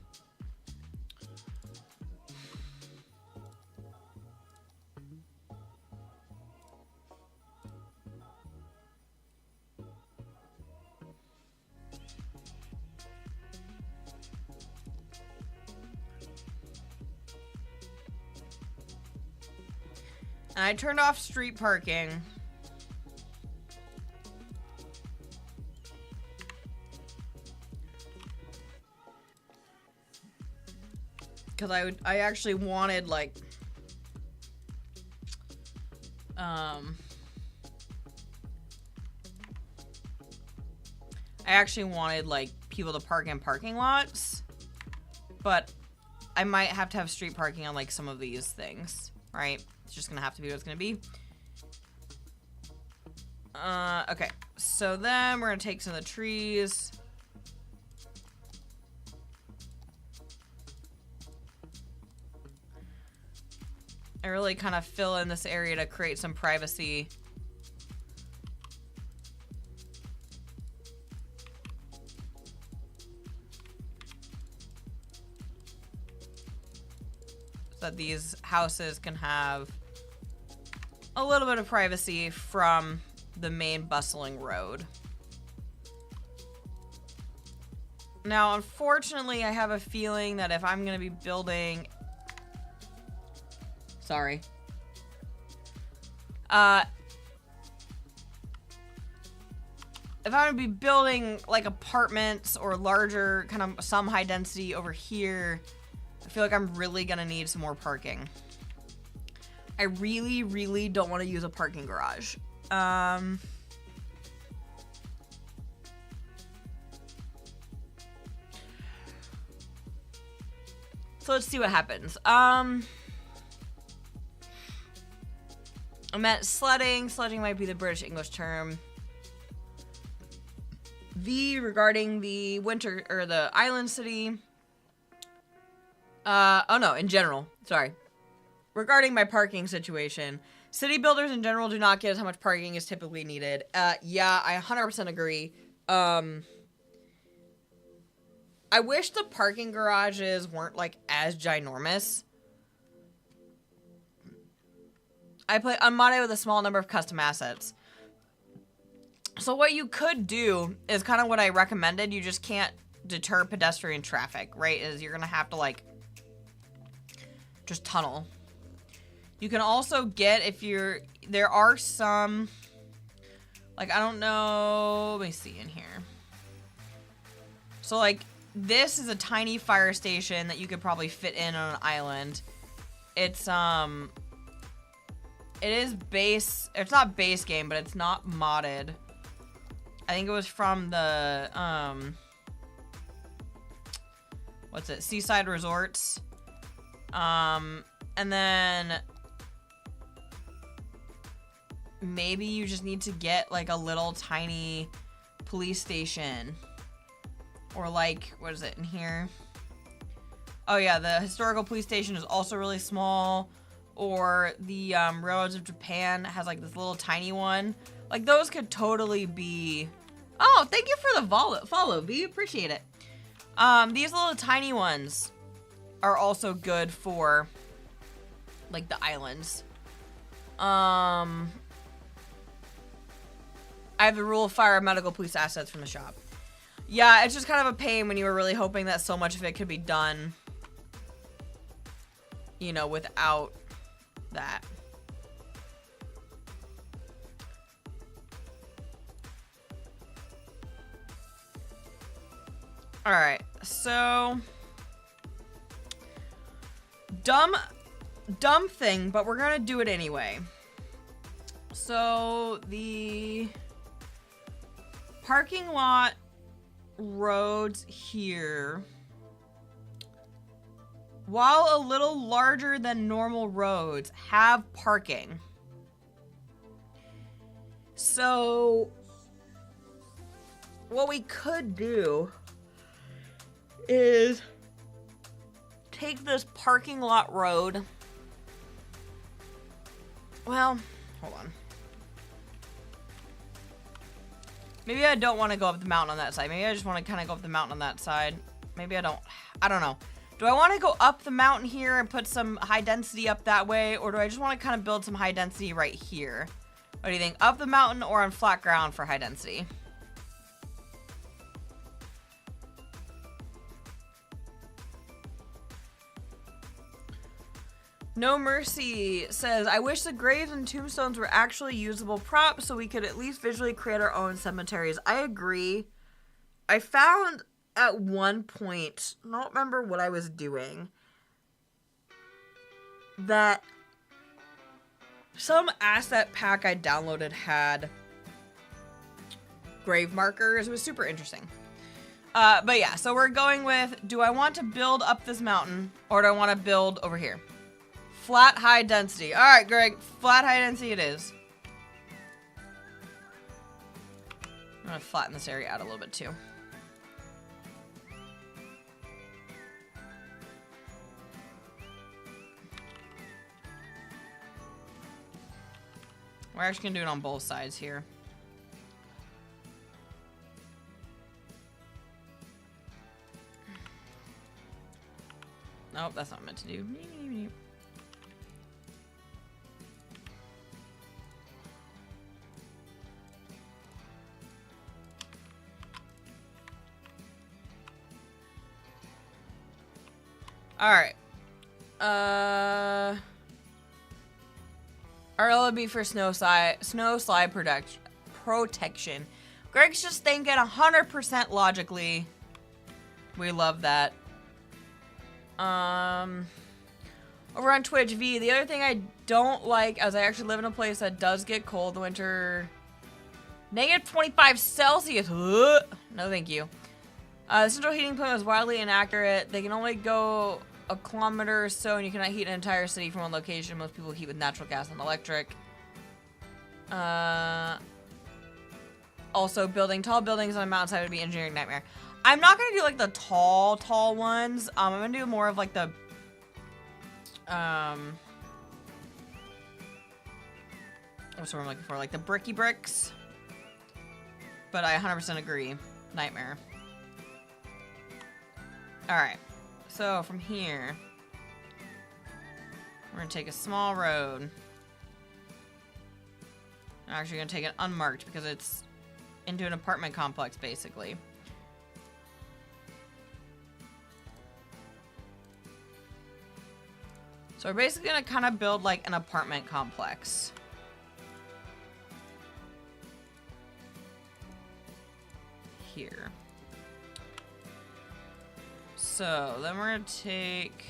And I turned off street parking. Because I actually wanted, like, I actually wanted, like, people to park in parking lots. But I might have to have street parking on, like, some of these things, right? It's just gonna have to be what it's gonna be. Okay. So then we're gonna take some of the trees. I really kind of fill in this area to create some privacy. So that these houses can have a little bit of privacy from the main bustling road. Now, unfortunately, I have a feeling that if I'm going to be building... Sorry. If I'm going to be building, like, apartments or larger, kind of some high density over here, I feel like I'm really going to need some more parking. I really, really don't want to use a parking garage. So let's see what happens. I meant sledding. Sledging might be the British English term. V regarding the winter or the island city. Oh no, in general. Sorry. Regarding my parking situation, city builders in general do not get how much parking is typically needed. Yeah, I 100% agree. I wish the parking garages weren't, like, as ginormous. I play unmodded with a small number of custom assets. So what you could do is kind of what I recommended. You just can't deter pedestrian traffic, right? Is you're going to have to, like, just tunnel. You can also get, if you're... There are some... Like, I don't know... Let me see in here. So, like... This is a tiny fire station that you could probably fit in on an island. It's, it is base... It's not base game, but it's not modded. I think it was from the, what's it? Seaside Resorts. And then... Maybe you just need to get, like, a little tiny police station. Or like, what is it in here? Oh yeah, the historical police station is also really small. Or the Railroads of Japan has like this little tiny one. Like those could totally be... Oh, thank you for the follow, V. Appreciate it. These little tiny ones are also good for like the islands. I have the rule of fire medical police assets from the shop. Yeah, it's just kind of a pain when you were really hoping that so much of it could be done, you know, without that. Alright, so... Dumb thing, but we're gonna do it anyway. So, the parking lot... roads here, while a little larger than normal roads, have parking. So what we could do is take this parking lot road. Well, hold on. Maybe I don't want to go up the mountain on that side. Maybe I just want to kind of go up the mountain on that side. Maybe I don't. I don't know. Do I want to go up the mountain here and put some high density up that way? Or do I just want to kind of build some high density right here? What do you think? Up the mountain or on flat ground for high density? No Mercy says, I wish the graves and tombstones were actually usable props so we could at least visually create our own cemeteries. I agree. I found at one point, I don't remember what I was doing, that some asset pack I downloaded had grave markers. It was super interesting. But yeah, so we're going with, do I want to build up this mountain or do I want to build over here? Flat high density. All right, Greg, flat high density it is. I'm gonna flatten this area out a little bit too. We're actually gonna do it on both sides here. Nope, that's not meant to do. Alright. RLB for snow slide protection. Greg's just thinking 100% logically. We love that. Over on Twitch, V, the other thing I don't like, as I actually live in a place that does get cold in the winter, -25 Celsius. No, thank you. The central heating plan is wildly inaccurate. They can only go a kilometer or so, and you cannot heat an entire city from one location. Most people heat with natural gas and electric. Also, building tall buildings on a mountainside would be an engineering nightmare. I'm not gonna do like the tall ones. I'm gonna do more of like the what's the word I'm looking for? Like the bricky bricks. But I 100% agree. Nightmare. Alright. So from here, we're gonna take a small road. I'm actually gonna take it unmarked because it's into an apartment complex basically. So we're basically gonna kind of build like an apartment complex. Here. So then we're gonna take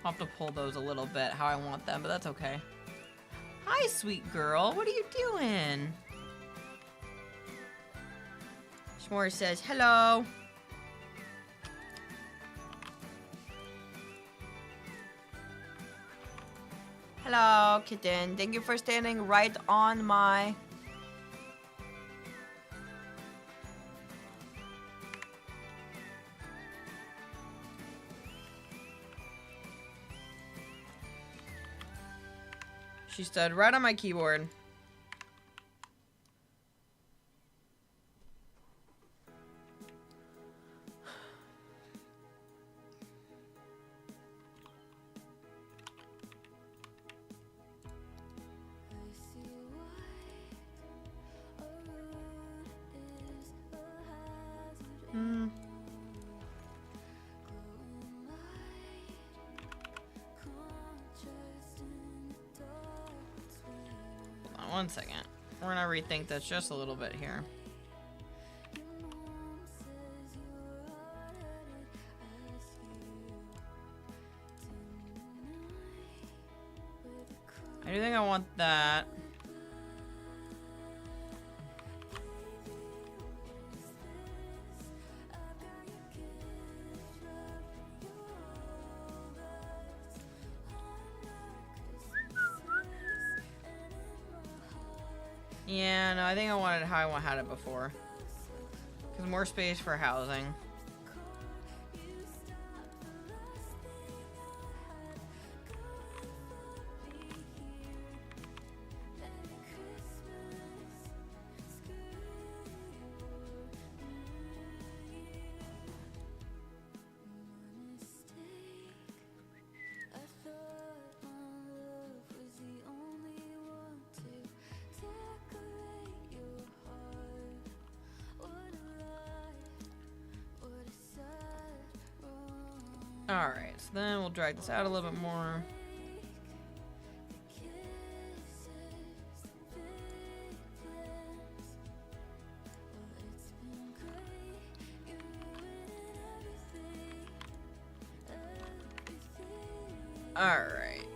I'll have to pull those a little bit how I want them, but that's okay. Hi, sweet girl. What are you doing? S'more says, hello. Hello, kitten. Thank you for standing right on my... She stood right on my keyboard. One second. We're gonna rethink this just a little bit here. I do think I want that. Yeah, no, I think I wanted how I had it before. Because more space for housing. Alright, so then we'll drag this out a little bit more. Alright,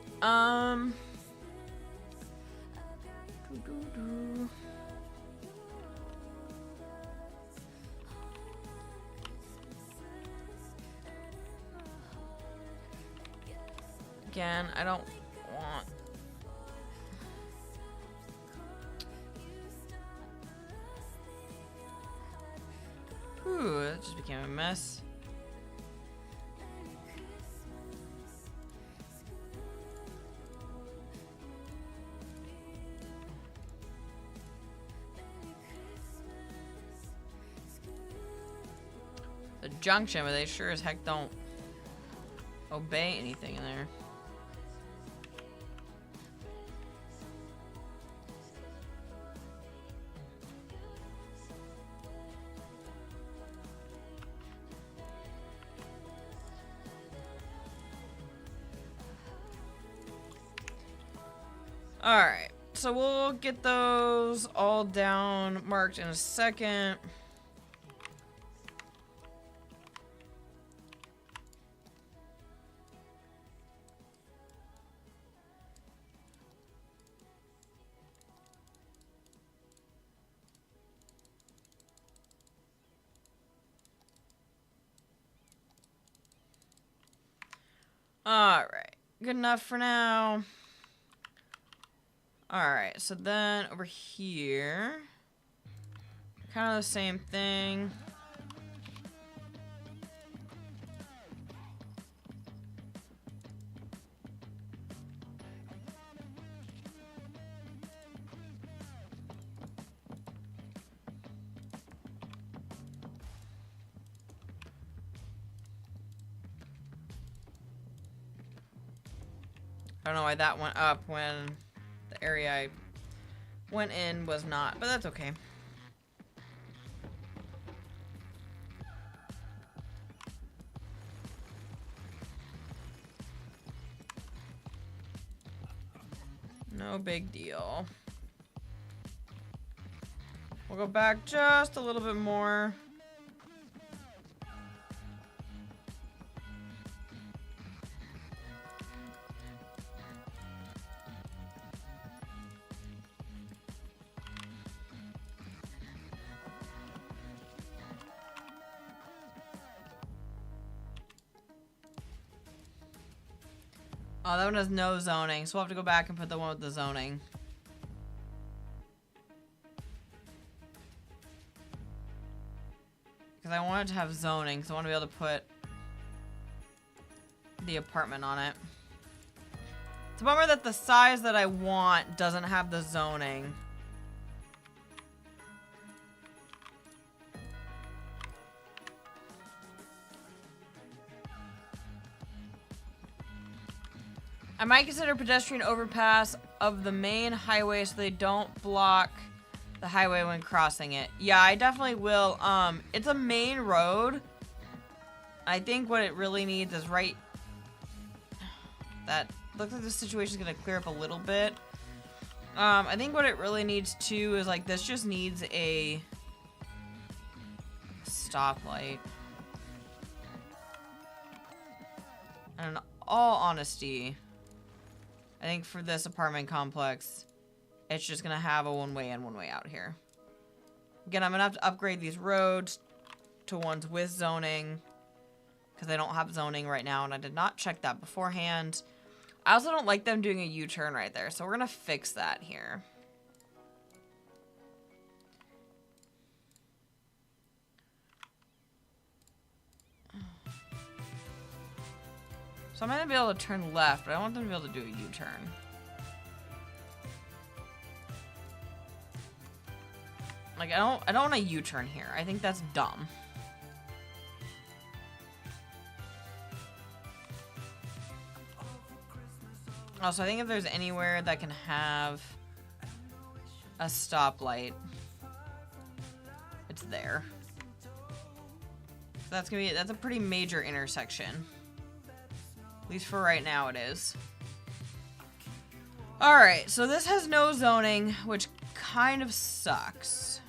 Again, I don't want... Ooh, that just became a mess. The junction, but they sure as heck don't obey anything in there. Alright, so we'll get those all down marked in a second. Alright, good enough for now. Alright, so then over here, kind of the same thing. I don't know why that went up when the area I went in was not, but that's okay. No big deal. We'll go back just a little bit more. Oh, that one has no zoning, so we'll have to go back and put the one with the zoning. Because I want it to have zoning, so I want to be able to put the apartment on it. It's a bummer that the size that I want doesn't have the zoning. I might consider pedestrian overpass of the main highway so they don't block the highway when crossing it. Yeah, I definitely will. It's a main road. I think what it really needs is right... That looks like the situation's gonna clear up a little bit. I think what it really needs too is like this just needs a stoplight. And in all honesty, I think for this apartment complex, it's just gonna have a one-way in, one-way out here. Again, I'm gonna have to upgrade these roads to ones with zoning, because they don't have zoning right now, and I did not check that beforehand. I also don't like them doing a U-turn right there, so we're gonna fix that here. So I'm gonna be able to turn left, but I want them to be able to do a U-turn. Like, I don't want a U-turn here. I think that's dumb. Also, I think if there's anywhere that can have a stoplight, it's there. So that's a pretty major intersection. At least for right now it is. Alright, so this has no zoning, which kind of sucks.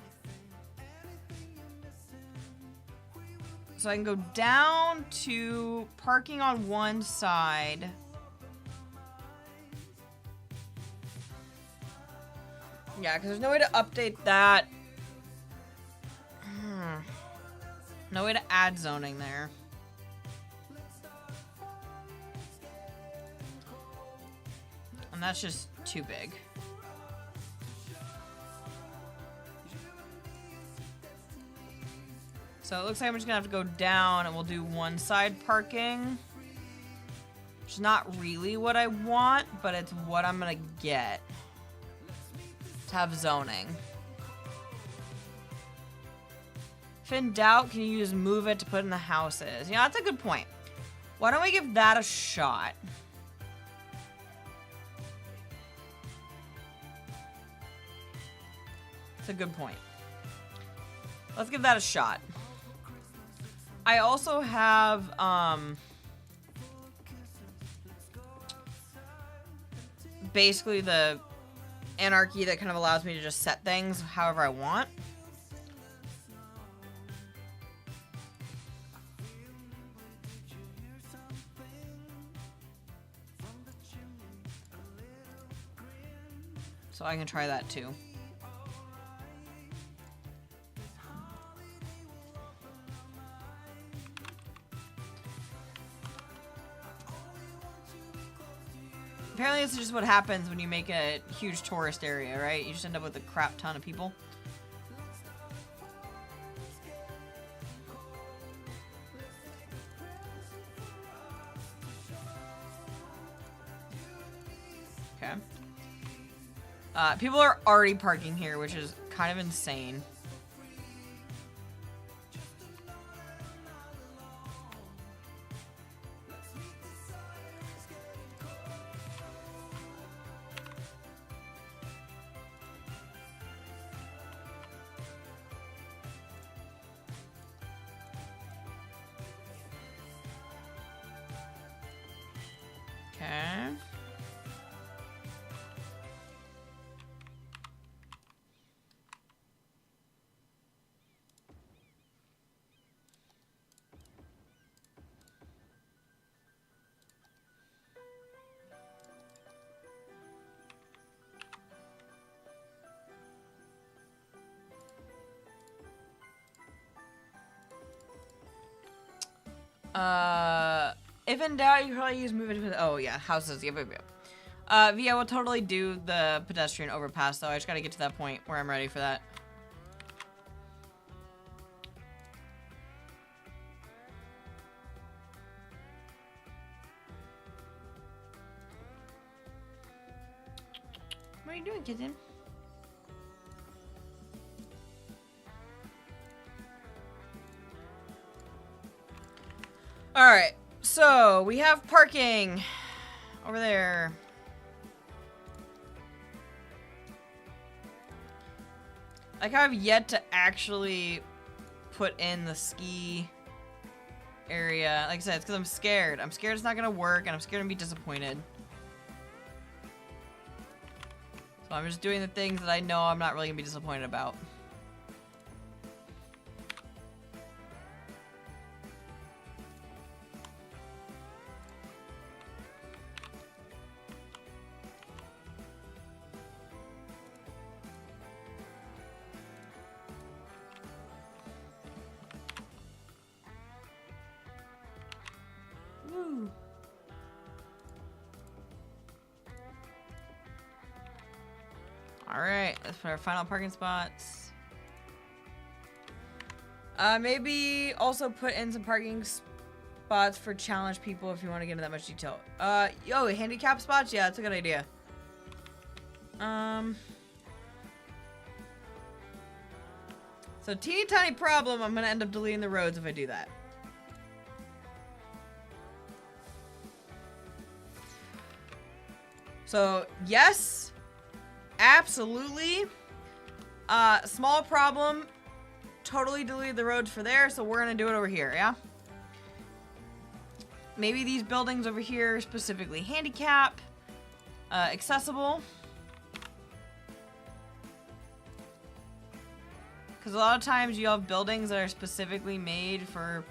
So I can go down to parking on one side. Yeah, because there's no way to update that. No way to add zoning there. And that's just too big. So it looks like I'm just gonna have to go down and we'll do one side parking. Which is not really what I want, but it's what I'm gonna get to have zoning. If in doubt, can you use move it to put in the houses? You know, that's a good point. Why don't we give that a shot? That's a good point. Let's give that a shot. I also have, basically the anarchy that kind of allows me to just set things however I want. So I can try that too. Apparently this is just what happens when you make a huge tourist area, right? You just end up with a crap ton of people. Okay. People are already parking here, which is kind of insane. Okay. If in doubt, you can probably use move it to, oh yeah, houses, yeah. Yeah, we'll totally do the pedestrian overpass though. I just gotta get to that point where I'm ready for that. What are you doing, kitten? Alright, so we have parking over there. Like, I've yet to actually put in the ski area. Like I said, it's because I'm scared. I'm scared it's not going to work, and I'm scared I'm going to be disappointed. So I'm just doing the things that I know I'm not really going to be disappointed about. Alright, let's put our final parking spots. Maybe also put in some parking spots for challenge people if you want to get into that much detail. Yo, handicap spots? Yeah, that's a good idea. So teeny tiny problem, I'm gonna end up deleting the roads if I do that. So, yes, absolutely. Small problem, totally deleted the roads for there, so we're gonna do it over here, yeah? Maybe these buildings over here are specifically handicap, accessible. Because a lot of times you have buildings that are specifically made for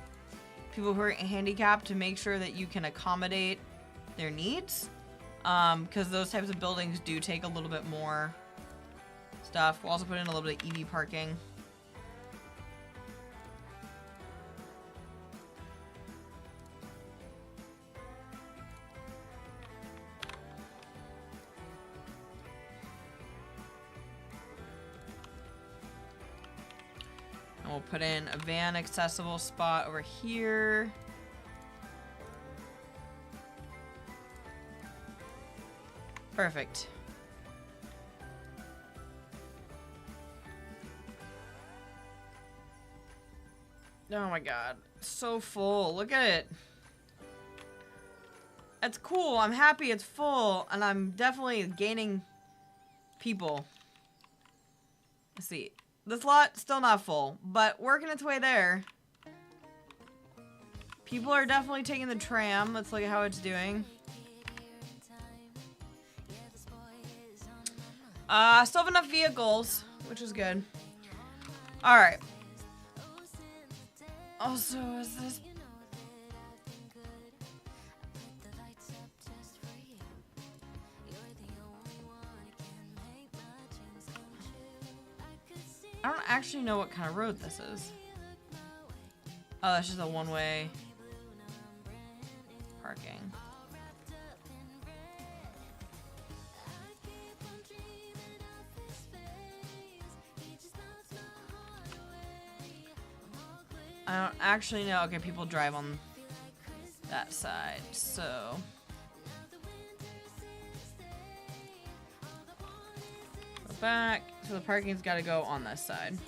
people who are handicapped to make sure that you can accommodate their needs. Because those types of buildings do take a little bit more stuff. We'll also put in a little bit of EV parking. And we'll put in a van accessible spot over here. Perfect. Oh my god. So full. Look at it. It's cool. I'm happy it's full. And I'm definitely gaining people. Let's see. This lot, still not full. But working its way there. People are definitely taking the tram. Let's look at how it's doing. Still have enough vehicles, which is good. Alright. Also, is this... I don't actually know what kind of road this is. Oh, that's just a one-way parking. I don't actually know. Okay, people drive on that side, so... Go back. So the parking's got to go on this side.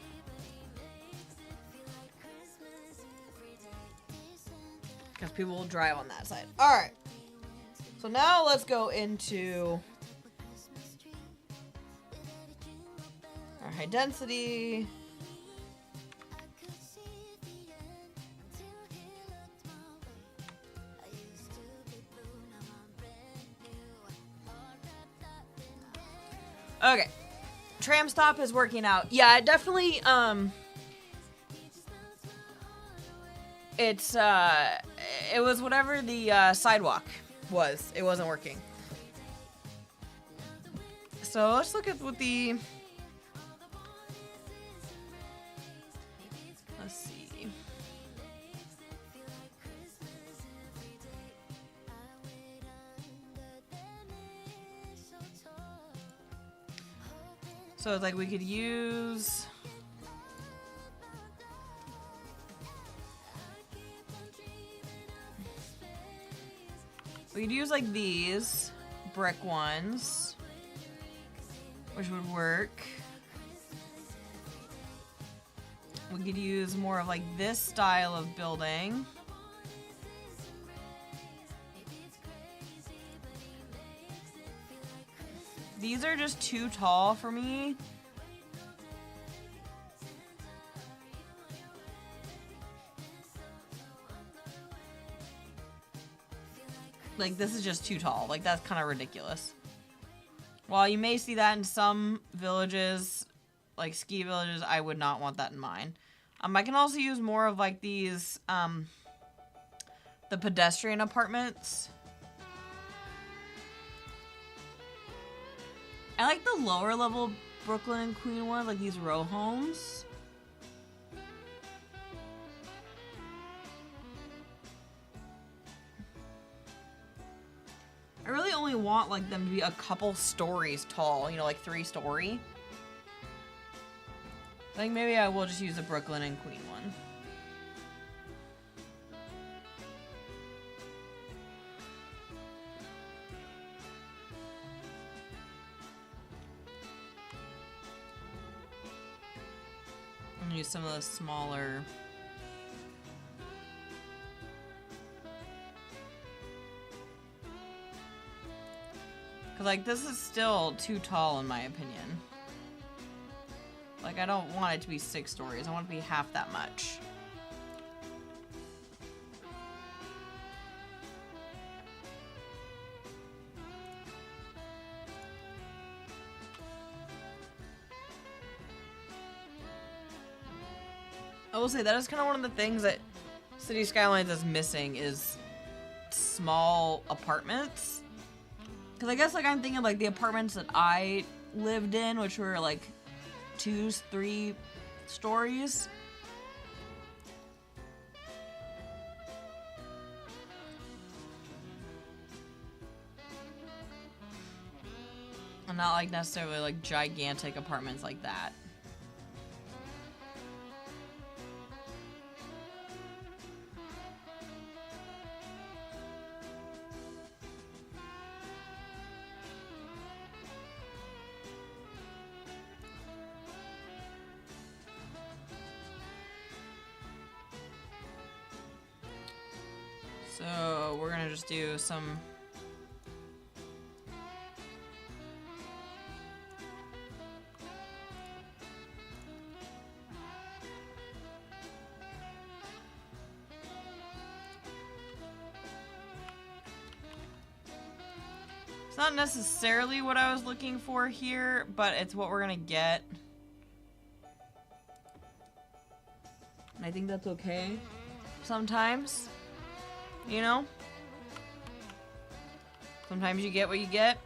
Because people will drive on that side. Alright. So now let's go into our high density. Okay. Tram stop is working out. Yeah, it definitely, it's, it was whatever the, sidewalk was. It wasn't working. So let's look at what the, let's see. So it's like we could use... We could use like these brick ones, which would work. We could use more of like this style of building. These are just too tall for me. Like, this is just too tall. Like, that's kind of ridiculous. While you may see that in some villages, like ski villages, I would not want that in mine. I can also use more of like these, the pedestrian apartments. I like the lower level Brooklyn and Queen ones, like these row homes. I really only want like them to be a couple stories tall, you know, like 3-story. I think maybe I will just use the Brooklyn and Queen one. Use some of the smaller. Cause like this is still too tall in my opinion. Like I don't want it to be 6 stories. I want it to be half that much. I will say that is kind of one of the things that City Skylines is missing is small apartments. Because I guess like I'm thinking like the apartments that I lived in, which were like 2-3 stories. And not like necessarily like gigantic apartments like that. So we're gonna just do some. It's not necessarily what I was looking for here, but it's what we're gonna get. And I think that's okay. Sometimes. You know? Sometimes you get what you get.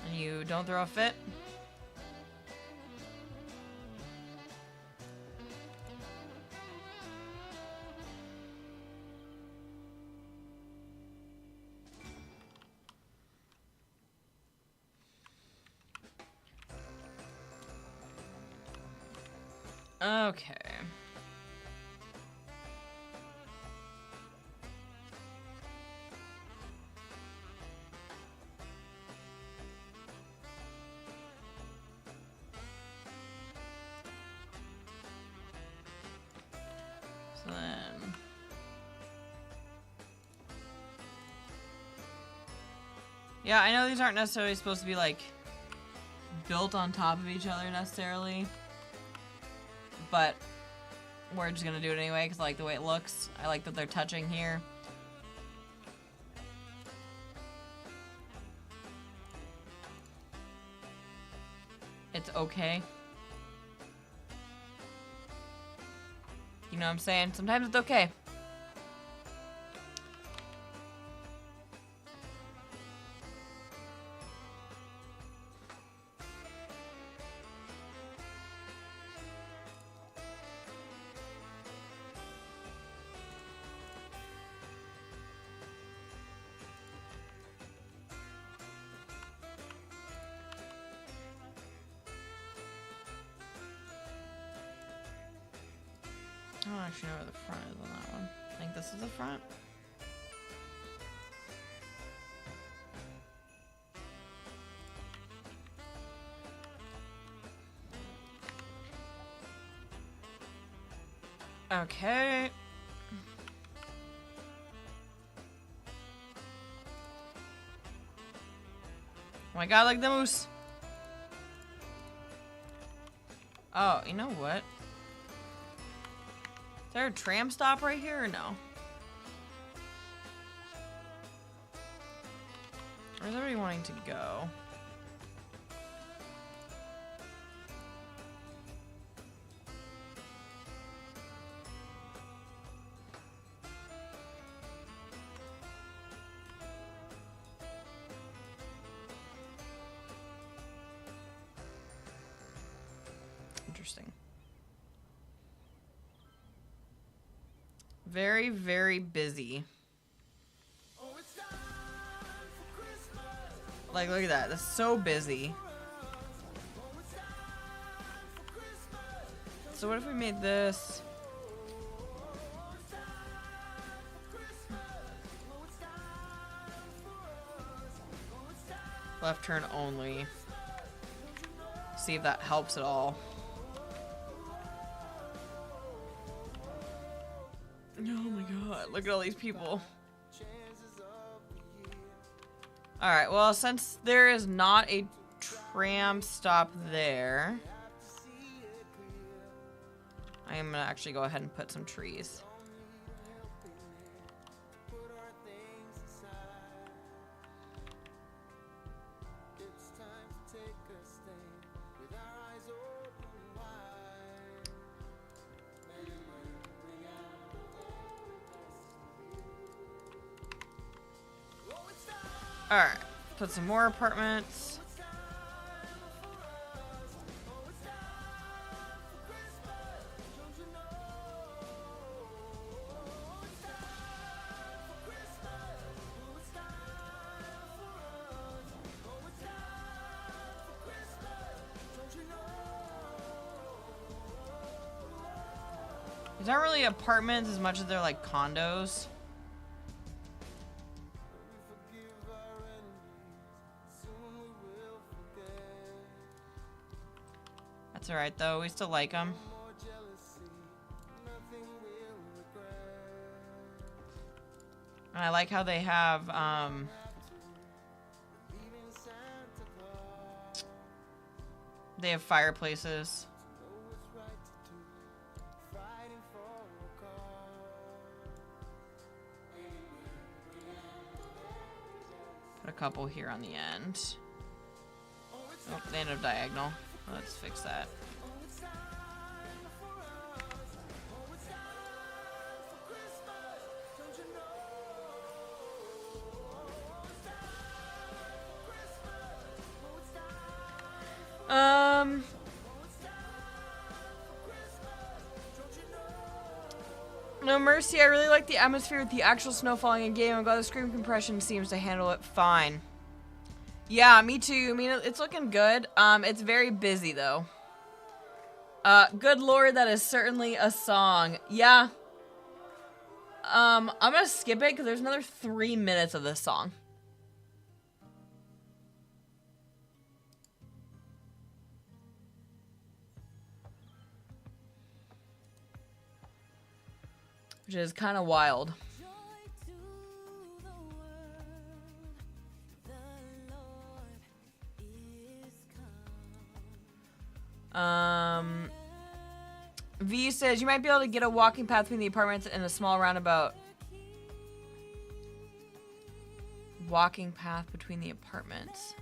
And you don't throw a fit. Okay. So then... Yeah, I know these aren't necessarily supposed to be, like, built on top of each other necessarily. But we're just gonna do it anyway because I like the way it looks. I like that they're touching here. It's okay. You know what I'm saying? Sometimes it's okay. I don't actually know where the front is on that one. I think this is the front. Okay. Oh my god, like the moose. Oh, you know what? Is there a tram stop right here or no? Where's everybody wanting to go? Interesting. Very, very busy. Like, look at that. That's so busy. So what if we made this? Left turn only. See if that helps at all. Oh my god, look at all these people. Alright, well, since there is not a tram stop there, I am gonna actually go ahead and put some trees. Alright, put some more apartments. These aren't really apartments as much as they're like condos. That's alright though, we still like them. And I like how they have, they have fireplaces. Put a couple here on the end. Oh, they end up diagonal. Let's fix that. No Mercy, I really like the atmosphere with the actual snow falling in game. I'm glad the screen compression seems to handle it fine. Yeah, me too. I mean, it's looking good. It's very busy though. Good lord, that is certainly a song. Yeah. I'm gonna skip it because there's another 3 minutes of this song. Which is kind of wild. V says, you might be able to get a walking path between the apartments and a small roundabout. Walking path between the apartments.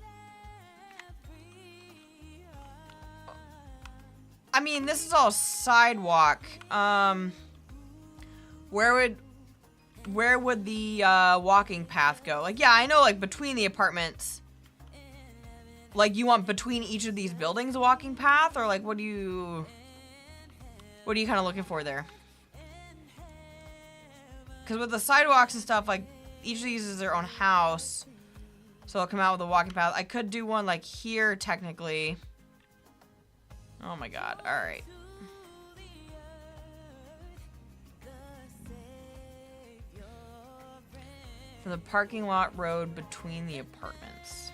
I mean, this is all sidewalk. Where would the walking path go? Like, yeah, I know, like, between the apartments. Like, you want between each of these buildings a walking path? Or, like, what are you kind of looking for there? Because with the sidewalks and stuff, like, each of these is their own house. So I'll come out with a walking path. I could do one, like, here, technically. Oh, my God. All right. For the parking lot road between the apartments.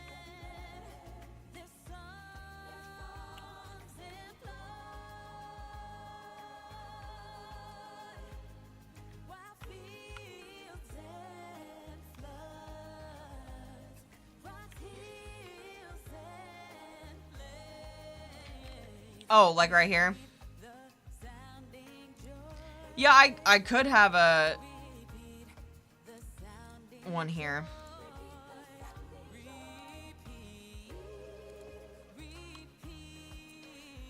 Oh, like right here? Yeah, I could have a one here.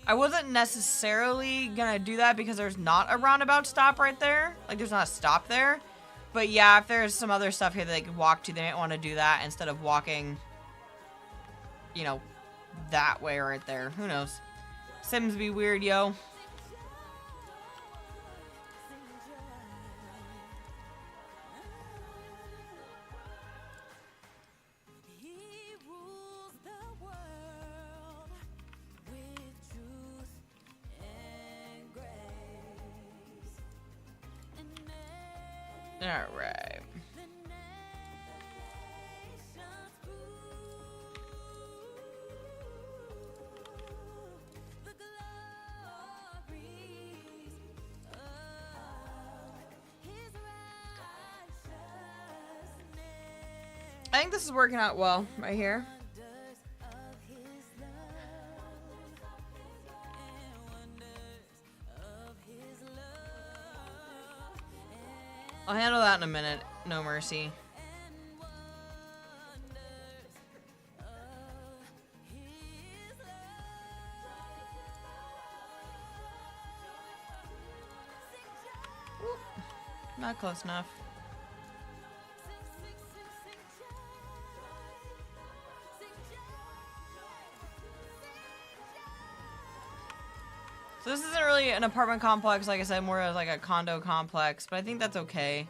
I wasn't necessarily gonna do that because there's not a roundabout stop right there. Like, there's not a stop there. But yeah, if there's some other stuff here that they could walk to, they might want to do that instead of walking, you know, that way right there. Who knows? Sims be weird, yo. All right. I think this is working out well right here. I'll handle that in a minute. No mercy. Whoop. Not close enough. So this isn't really an apartment complex, like I said, more as like a condo complex, but I think that's okay.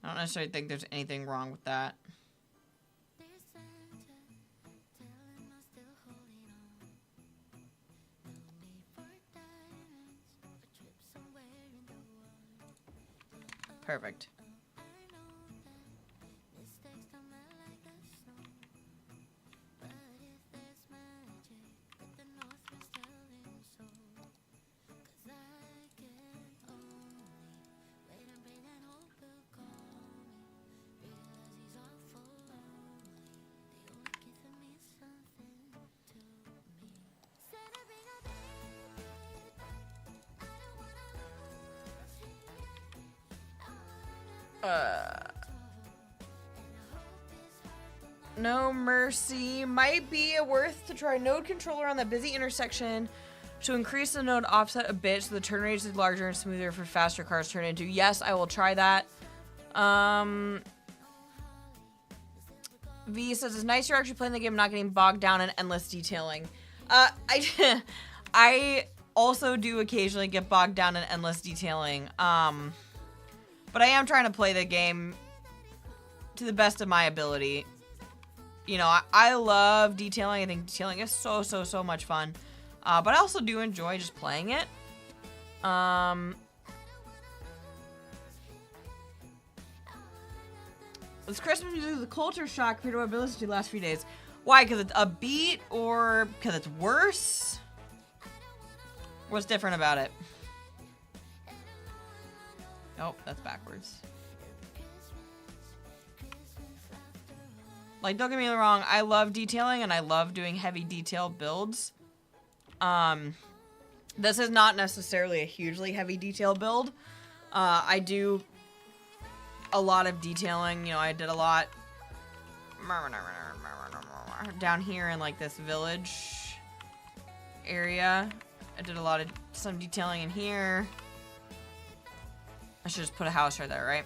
I don't necessarily think there's anything wrong with that. Perfect. No Mercy might be worth to try node controller on the busy intersection to increase the node offset a bit so the turn radius is larger and smoother for faster cars turn into. Yes, I will try that. V says, it's nice you're actually playing the game, not getting bogged down in endless detailing. I also do occasionally get bogged down in endless detailing. But I am trying to play the game to the best of my ability. You know, I love detailing. I think detailing is so much fun. But I also do enjoy just playing it. This Christmas music is a culture shock compared to what I've been listening to the last few days. Why? Because it's upbeat or because it's worse? What's different about it? Oh, that's backwards. Like, don't get me wrong, I love detailing and I love doing heavy detailed builds. This is not necessarily a hugely heavy detail build. I do a lot of detailing. You know, I did a lot down here in like this village area. I did a lot of some detailing in here. I should just put a house right there, right?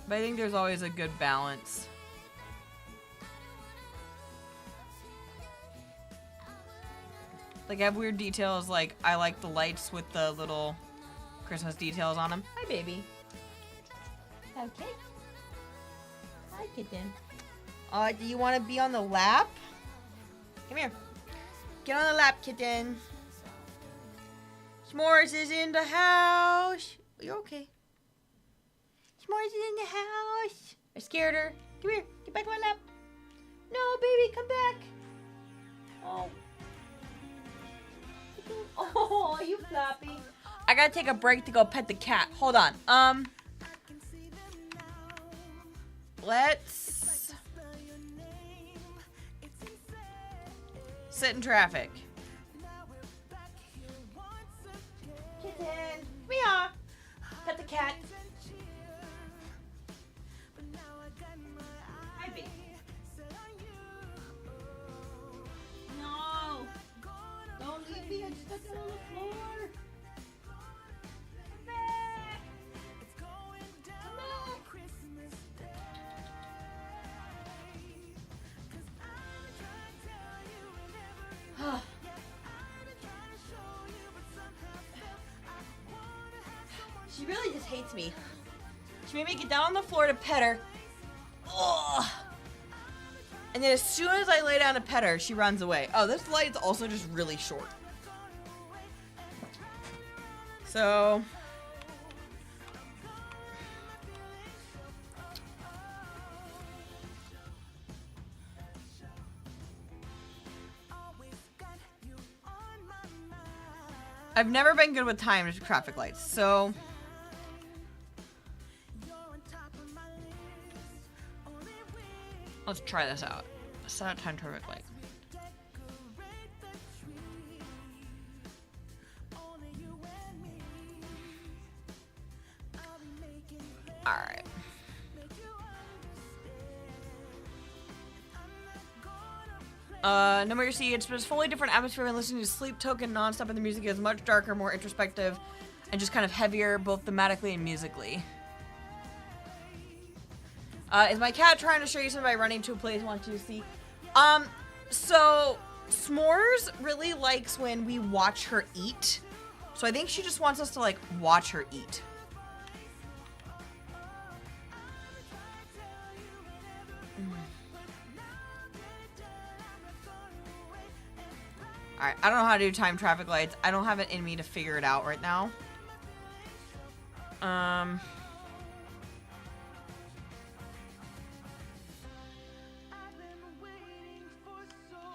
But I think there's always a good balance. Like, I have weird details, like, I like the lights with the little Christmas details on them. Hi, baby. Okay. Hi, kitten. Do you want to be on the lap? Come here. Get on the lap, kitten. S'mores is in the house. You're okay. S'mores is in the house. I scared her. Come here. Get back on my lap. No, baby, come back. Oh. Oh, you floppy. I gotta take a break to go pet the cat. Hold on. Let's sit in traffic. Kitten. Meow. Pet the cat. Hi, baby. No. Don't leave me. I'm stuck on the floor. Come back. Come back. She really just hates me. She made me get down on the floor to pet her. Ugh. And then as soon as I lay down to pet her, she runs away. Oh, this light's also just really short. So... I've never been good with timed traffic lights, so... Let's try this out. Set a time traffic light. Alright. No Mercy, it's a fully different atmosphere when listening to Sleep Token nonstop, and the music is much darker, more introspective, and just kind of heavier, both thematically and musically. Is my cat trying to show you something by running to a place you want to see? So S'mores really likes when we watch her eat. So I think she just wants us to, like, watch her eat. Alright, I don't know how to do time traffic lights. I don't have it in me to figure it out right now.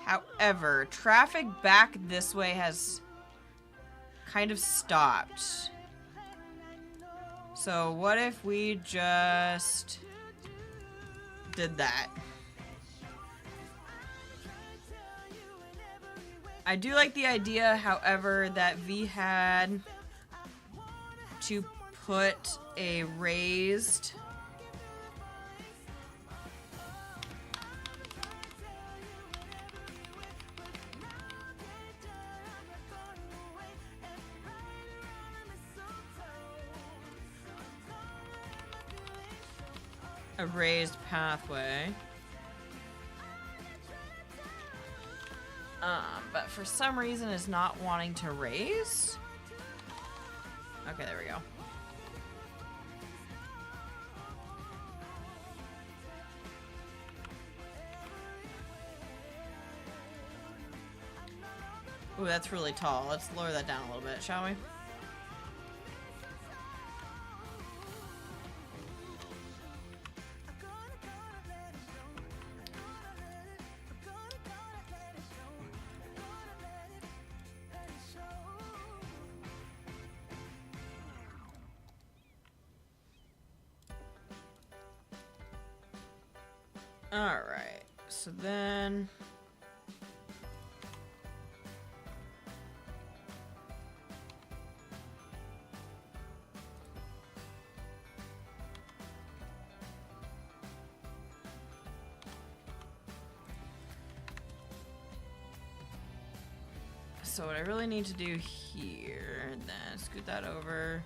However, traffic back this way has kind of stopped. So what if we just did that? I do like the idea, however, that V had to put a raised pathway. But for some reason is not wanting to raise. Okay, there we go. Ooh, that's really tall. Let's lower that down a little bit, shall we? Alright, so then... So what I really need to do here, then scoot that over.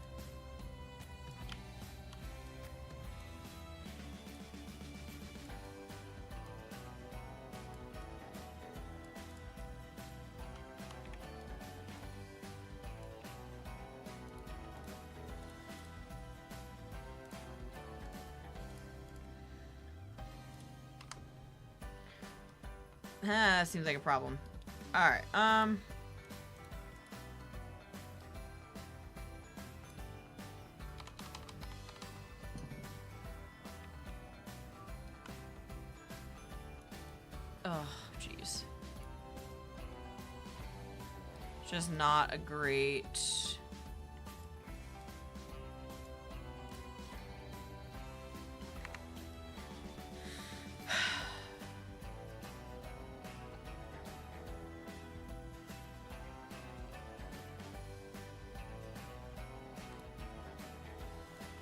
That seems like a problem. Alright, oh, jeez. Just not a great...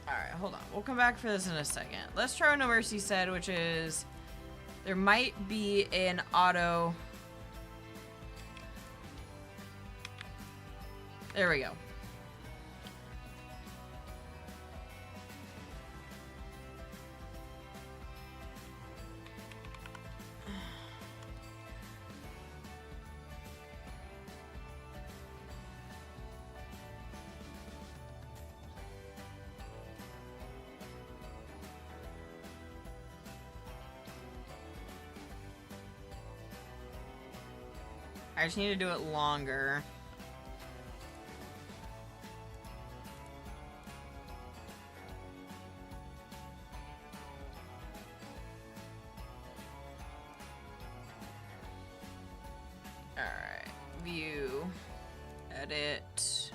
Alright, hold on. We'll come back for this in a second. Let's try what No Mercy said, which is... There might be an auto... There we go. I just need to do it longer. Alright, view, edit.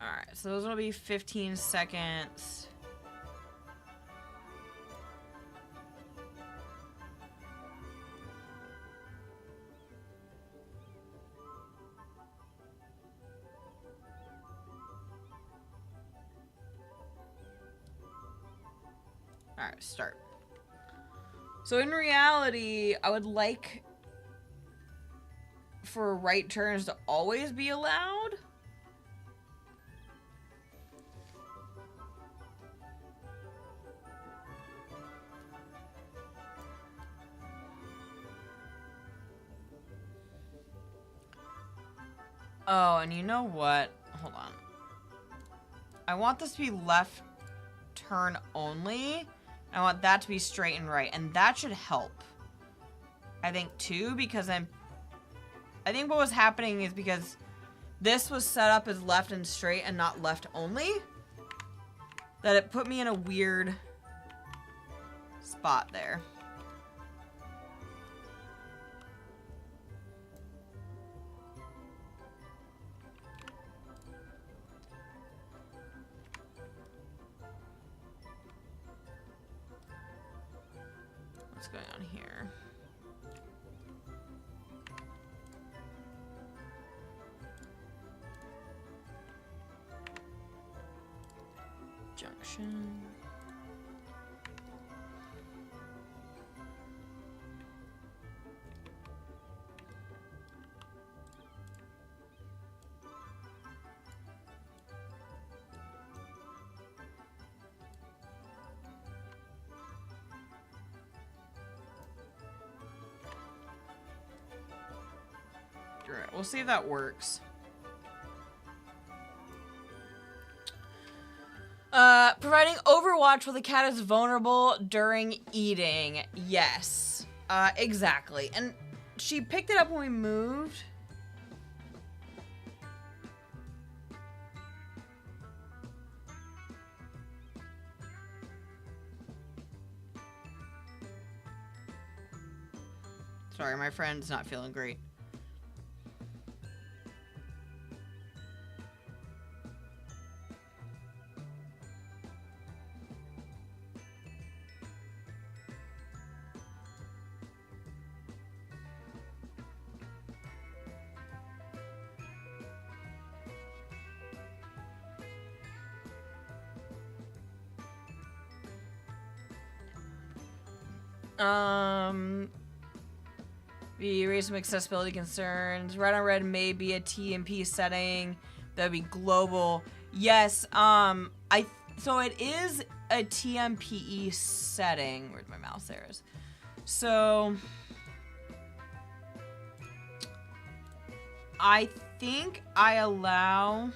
Alright, so those will be 15 seconds. Alright, start. So in reality, I would like for right turns to always be allowed. Oh, and you know what? Hold on. I want this to be left turn only. I want that to be straight and right, and that should help. I think too, because I think what was happening is because this was set up as left and straight and not left only, that it put me in a weird spot there. going on here? Junction. Alright, we'll see if that works. Providing Overwatch while the cat is vulnerable during eating. Yes. Exactly. And she picked it up when we moved. Sorry, my friend's not feeling great. We raise some accessibility concerns. Red on red may be a TMP setting. That would be global. Yes, so it is a TMPE setting. Where's my mouse? There it is. So I think I allow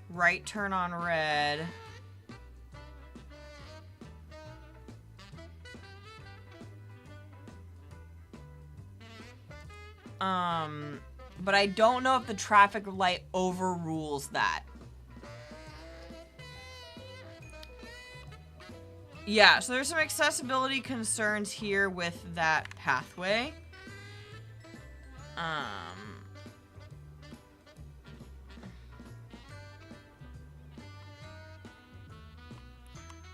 right turn on red. But I don't know if the traffic light overrules that. Yeah, so there's some accessibility concerns here with that pathway.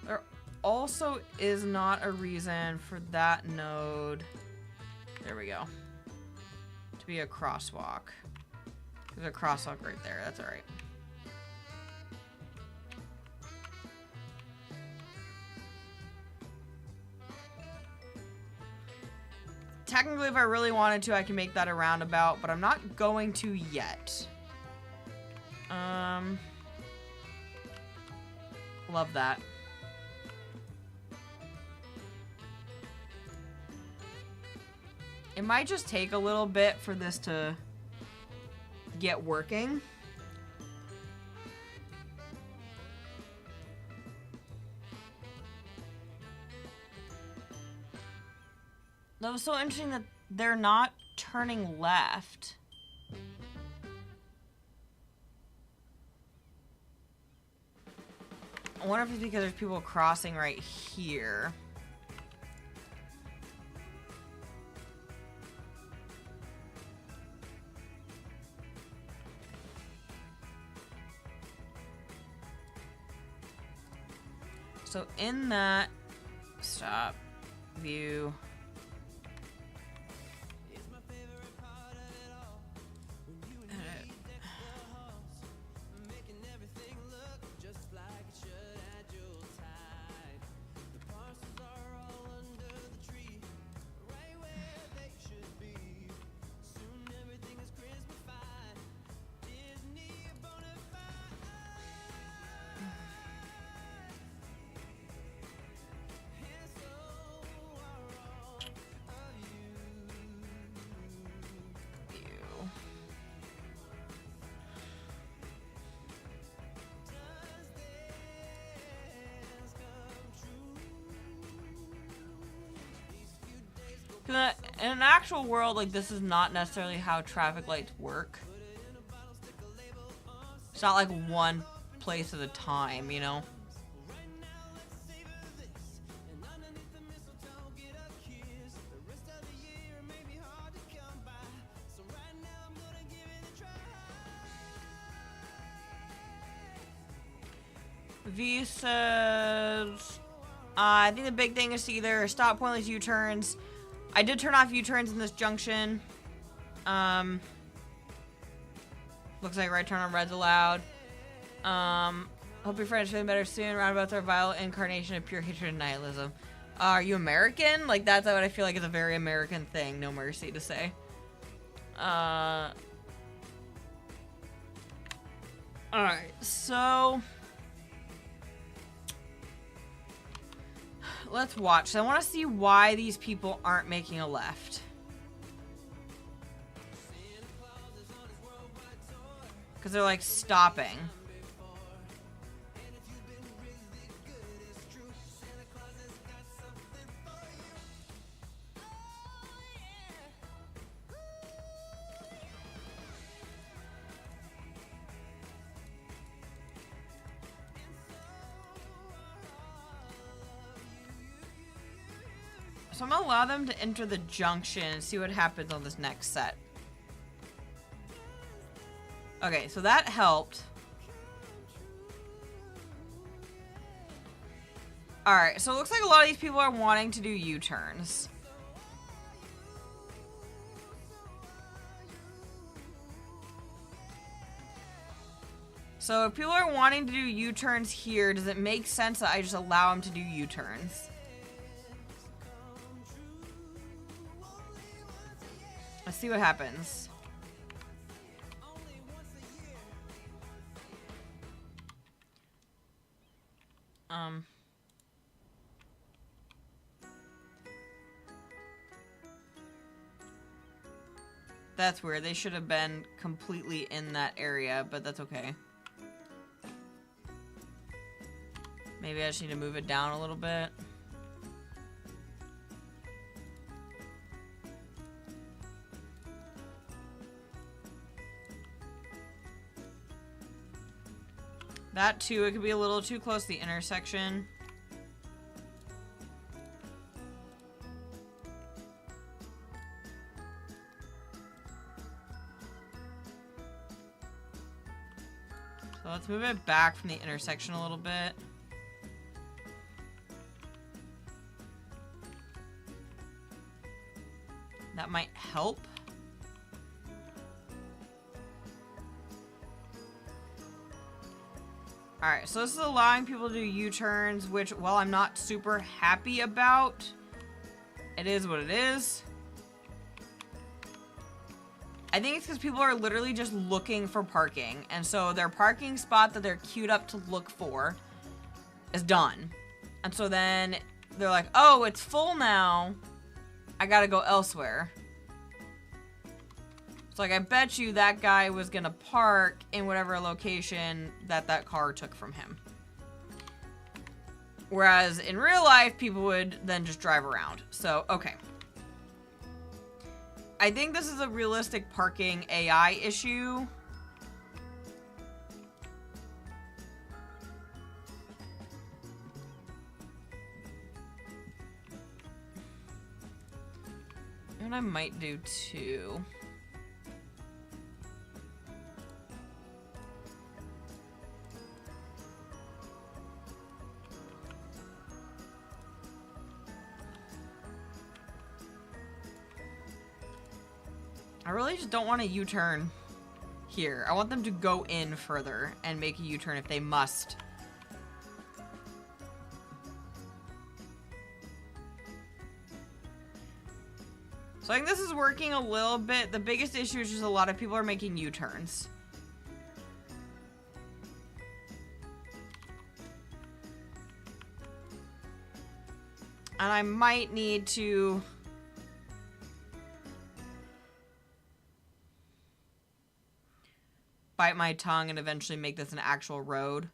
There also is not a reason for that node. There we go. To be a crosswalk. There's a crosswalk right there. That's all right. Technically, if I really wanted to, I can make that a roundabout, but I'm not going to yet. Love that. It might just take a little bit for this to get working. That was so interesting that they're not turning left. I wonder if it's because there's people crossing right here. So in that, stop, view. Edit. In an actual world, like, this is not necessarily how traffic lights work. It's not like one place at a time, you know? V says, I think the big thing is to either stop pointless U-turns. I did turn off U-turns in this junction. Looks like right turn on red's allowed. Hope your friends feeling better soon. Roundabouts are a vile incarnation of pure hatred and nihilism. Are you American? Like, that's what I feel like is a very American thing. No mercy to say. Alright, so let's watch. I want to see why these people aren't making a left. Because they're like stopping. So I'm gonna allow them to enter the junction and see what happens on this next set. Okay, so that helped. Alright, so it looks like a lot of these people are wanting to do U-turns. So if people are wanting to do U-turns here, does it make sense that I just allow them to do U-turns? Let's see what happens. That's weird. They should have been completely in that area, but that's okay. Maybe I just need to move it down a little bit. That too, it could be a little too close to the intersection. So let's move it back from the intersection a little bit. That might help. Alright, so this is allowing people to do U-turns, which, while I'm not super happy about, it is what it is. I think it's because people are literally just looking for parking, and so their parking spot that they're queued up to look for is done. And so then they're like, oh, it's full now. I gotta go elsewhere. So, like, I bet you that guy was gonna park in whatever location that that car took from him. Whereas in real life, people would then just drive around. So, okay. I think this is a realistic parking AI issue. And I might do too. I really just don't want a U-turn here. I want them to go in further and make a U-turn if they must. So I think this is working a little bit. The biggest issue is just a lot of people are making U-turns. And I might need to bite my tongue and eventually make this an actual road.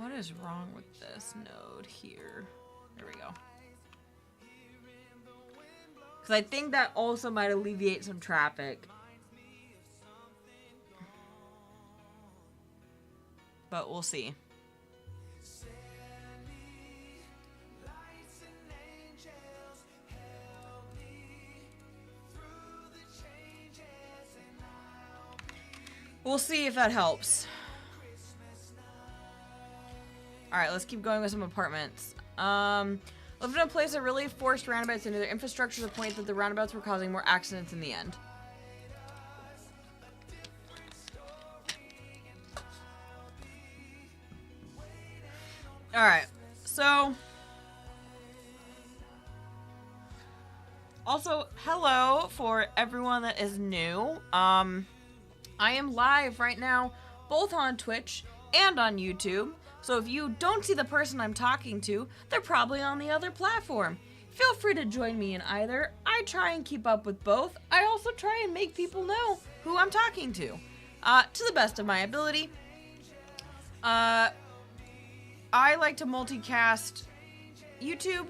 What is wrong with this node here? There we go. Because I think that also might alleviate some traffic. But we'll see. We'll see if that helps. Alright, let's keep going with some apartments. Lived in a place that really forced roundabouts into their infrastructure to the point that the roundabouts were causing more accidents in the end. Alright, so... Also, hello for everyone that is new. I am live right now, both on Twitch and on YouTube. So if you don't see the person I'm talking to, they're probably on the other platform. Feel free to join me in either. I try and keep up with both. I also try and make people know who I'm talking to the best of my ability. I like to multicast YouTube,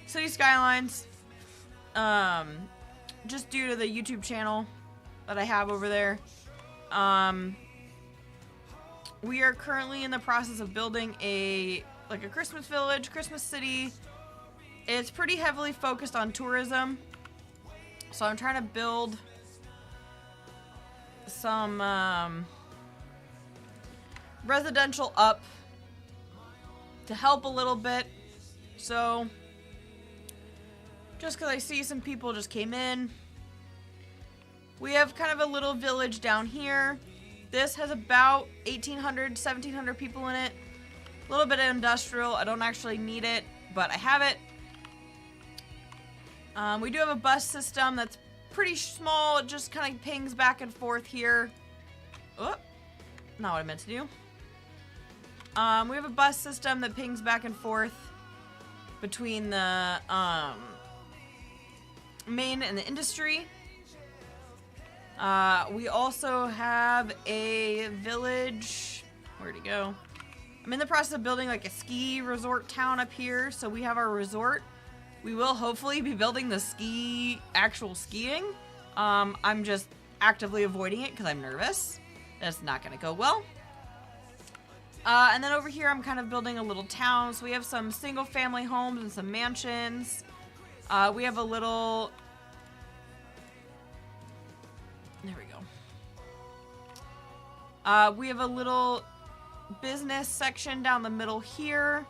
City Skylines, just due to the YouTube channel that I have over there. We are currently in the process of building a Christmas village, Christmas city. It's pretty heavily focused on tourism. So I'm trying to build some residential up to help a little bit. So just because I see some people just came in. We have kind of a little village down here. This has about 1,800, 1,700 people in it. A little bit of industrial. I don't actually need it, but I have it. We do have a bus system that's pretty small. It just kind of pings back and forth here. Oh, not what I meant to do. We have a bus system that pings back and forth between the main and the industry. We also have a village. Where'd it go? I'm in the process of building like a ski resort town up here. So we have our resort. We will hopefully be building the actual skiing. I'm just actively avoiding it because I'm nervous. That's not going to go well. And then over here, I'm kind of building a little town. So we have some single family homes and some mansions. We have a little... There we go. We have a little business section down the middle here.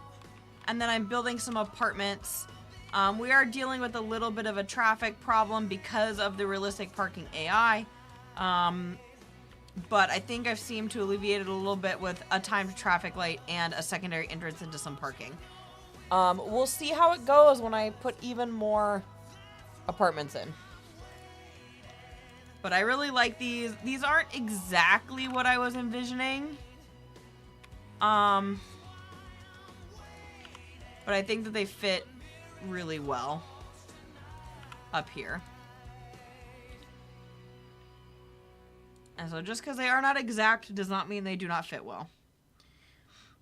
And then I'm building some apartments. We are dealing with a little bit of a traffic problem because of the realistic parking AI. But I think I've seemed to alleviate it a little bit with a timed traffic light and a secondary entrance into some parking. We'll see how it goes when I put even more apartments in. But I really like these. These aren't exactly what I was envisioning. But I think that they fit really well up here. And so just because they are not exact does not mean they do not fit well.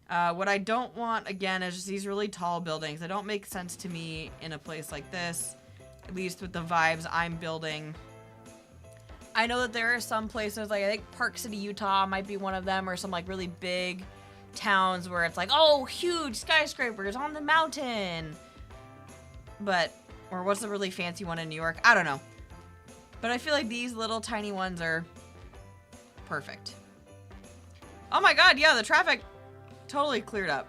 What I don't want, again, is just these really tall buildings. They don't make sense to me in a place like this, at least with the vibes I'm building. I know that there are some places, like I think Park City, Utah might be one of them, or some like really big towns where it's like, oh, huge skyscrapers on the mountain. But, or what's the really fancy one in New York? I don't know. But I feel like these little tiny ones are perfect. Oh my god, yeah, the traffic totally cleared up.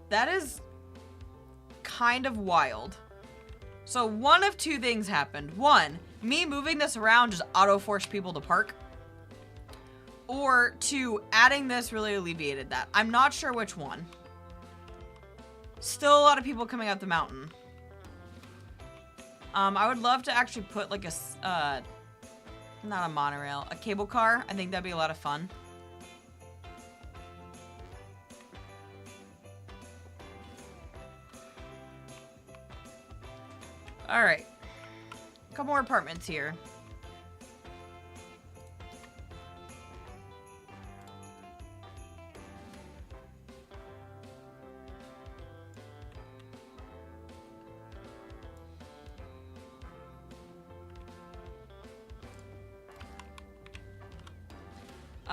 That is kind of wild. So one of two things happened. One, me moving this around just auto-forced people to park. Or two, adding this really alleviated that. I'm not sure which one. Still a lot of people coming up the mountain. I would love to actually put like a, not a monorail, a cable car. I think that'd be a lot of fun. All right, a couple more apartments here.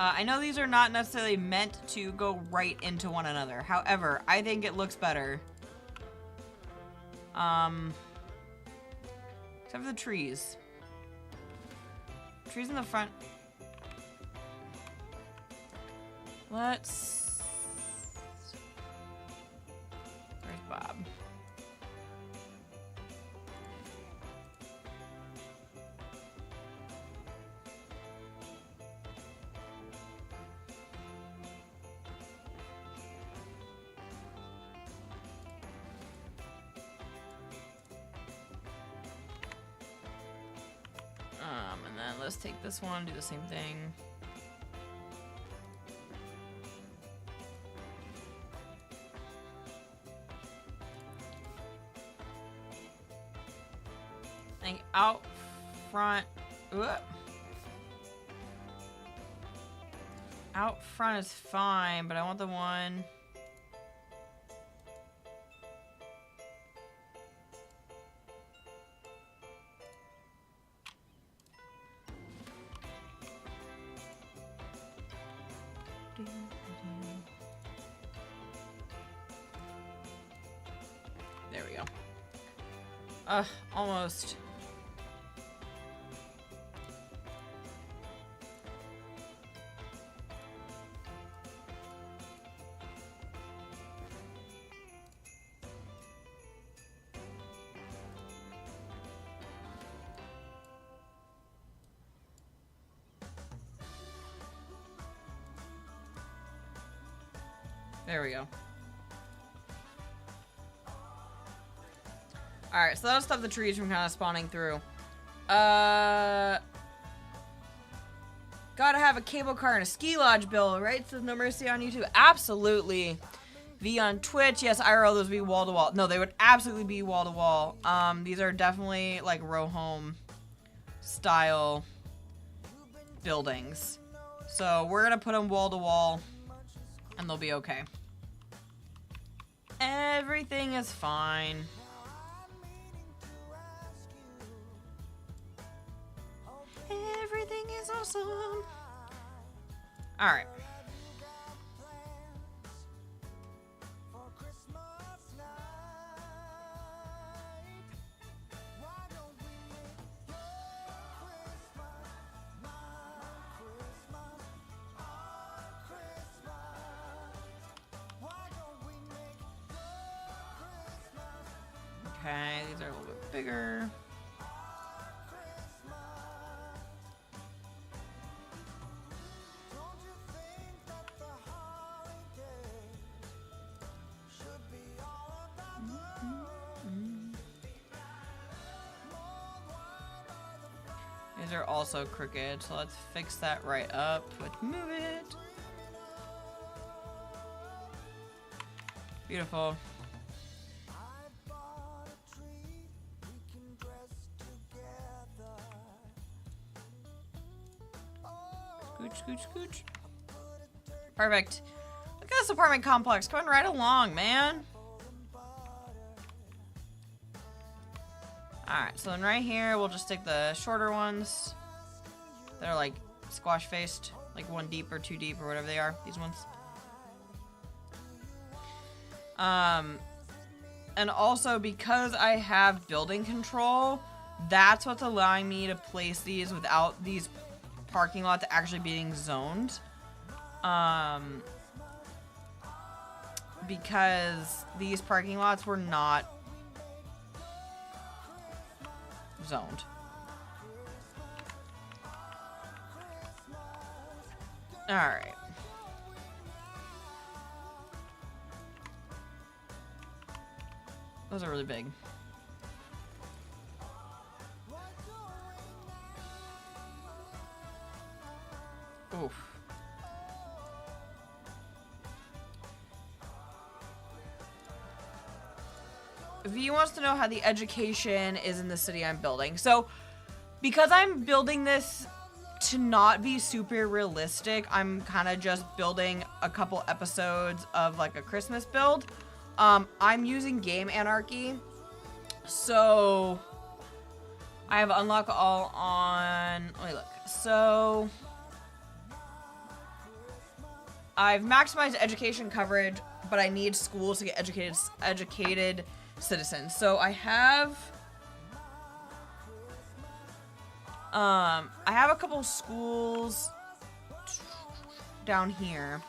I know these are not necessarily meant to go right into one another. However, I think it looks better. Except for the trees. Trees in the front. Let's... Where's Bob? And then let's take this one, do the same thing. Like out front. Out front is fine, but I want the one. There we go. Almost. There we go. Alright, so that'll stop the trees from kind of spawning through. Gotta have a cable car and a ski lodge build, right? Says No Mercy on YouTube. Absolutely. V on Twitch. Yes, IRL, those would be wall to wall. No, they would absolutely be wall to wall. These are definitely like row home style buildings. So we're gonna put them wall to wall and they'll be okay. Everything is fine. Everything is awesome. All right. Okay, these are a little bit bigger. These are also crooked, so let's fix that right up. Let's move it. Beautiful. Scooch, scooch, scooch. Perfect. Look at this apartment complex coming right along, man. Alright, so then right here, we'll just stick the shorter ones. They're like squash faced, like 1 deep or 2 deep or whatever they are, these ones. And also because I have building control, that's what's allowing me to place these without these parking lots actually being zoned. Because these parking lots were not zoned. All right. Those are really big. Oof. V wants to know how the education is in the city I'm building. So, because I'm building this to not be super realistic, I'm kind of just building a couple episodes of like a Christmas build. I'm using Game Anarchy. So, I have unlock all on... Let me look. So... I've maximized education coverage, but I need schools to get educated citizens. So I have a couple schools down here.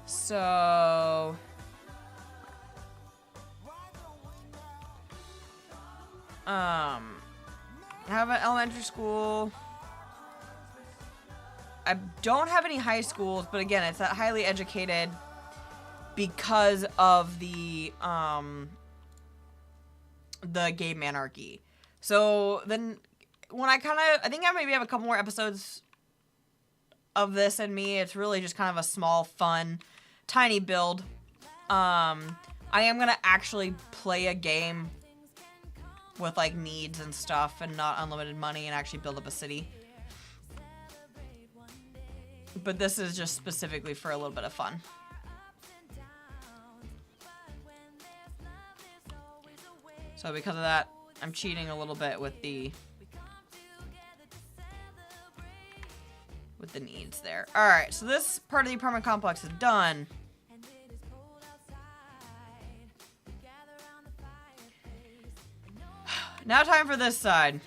So I have an elementary school. I don't have any high schools, but again, it's that highly educated because of the game anarchy. So then when I think I maybe have a couple more episodes of this in me. It's really just kind of a small, fun, tiny build. I am gonna actually play a game with like needs and stuff and not unlimited money and actually build up a city. But this is just specifically for a little bit of fun. So because of that, I'm cheating a little bit with the needs there. All right, so this part of the apartment complex is done. Now time for this side.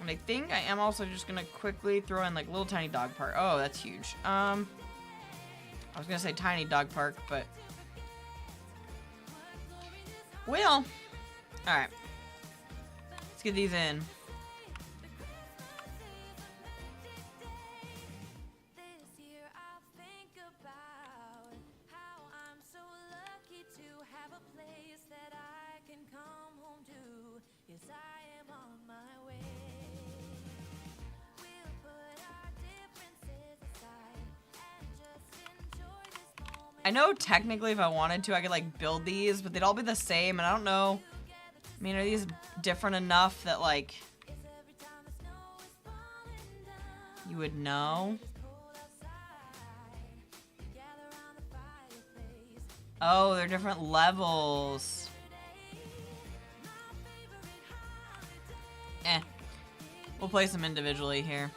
And I think I am also just gonna quickly throw in like little tiny dog park. Oh, that's huge. I was gonna say tiny dog park, but well, all right. Let's get these in. I know technically if I wanted to, I could like build these, but they'd all be the same, and I don't know. I mean, are these different enough that like you would know? Oh, they're different levels. We'll place them individually here.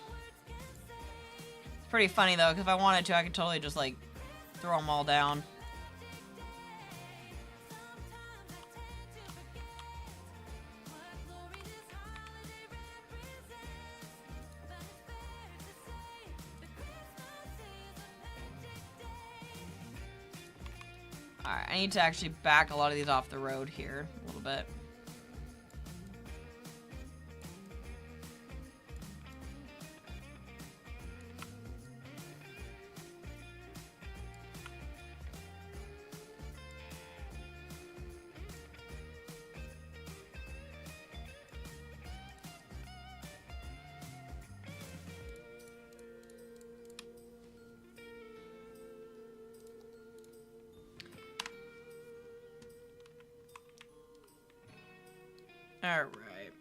It's pretty funny though, because if I wanted to, I could totally just like throw them all down. Alright, I need to actually back a lot of these off the road here a little bit. All right.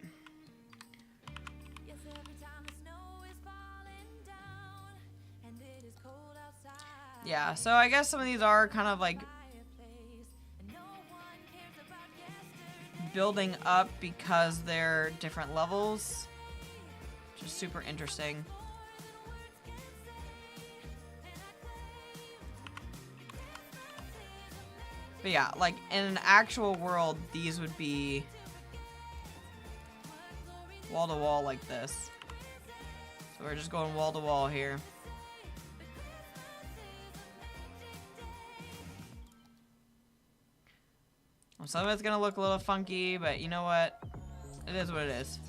Yeah, so I guess some of these are kind of like building up because they're different levels, which is super interesting. But yeah, like in an actual world, these would be wall to wall like this. So we're just going wall to wall here. Well, some of it's gonna look a little funky, but you know what? It is what it is.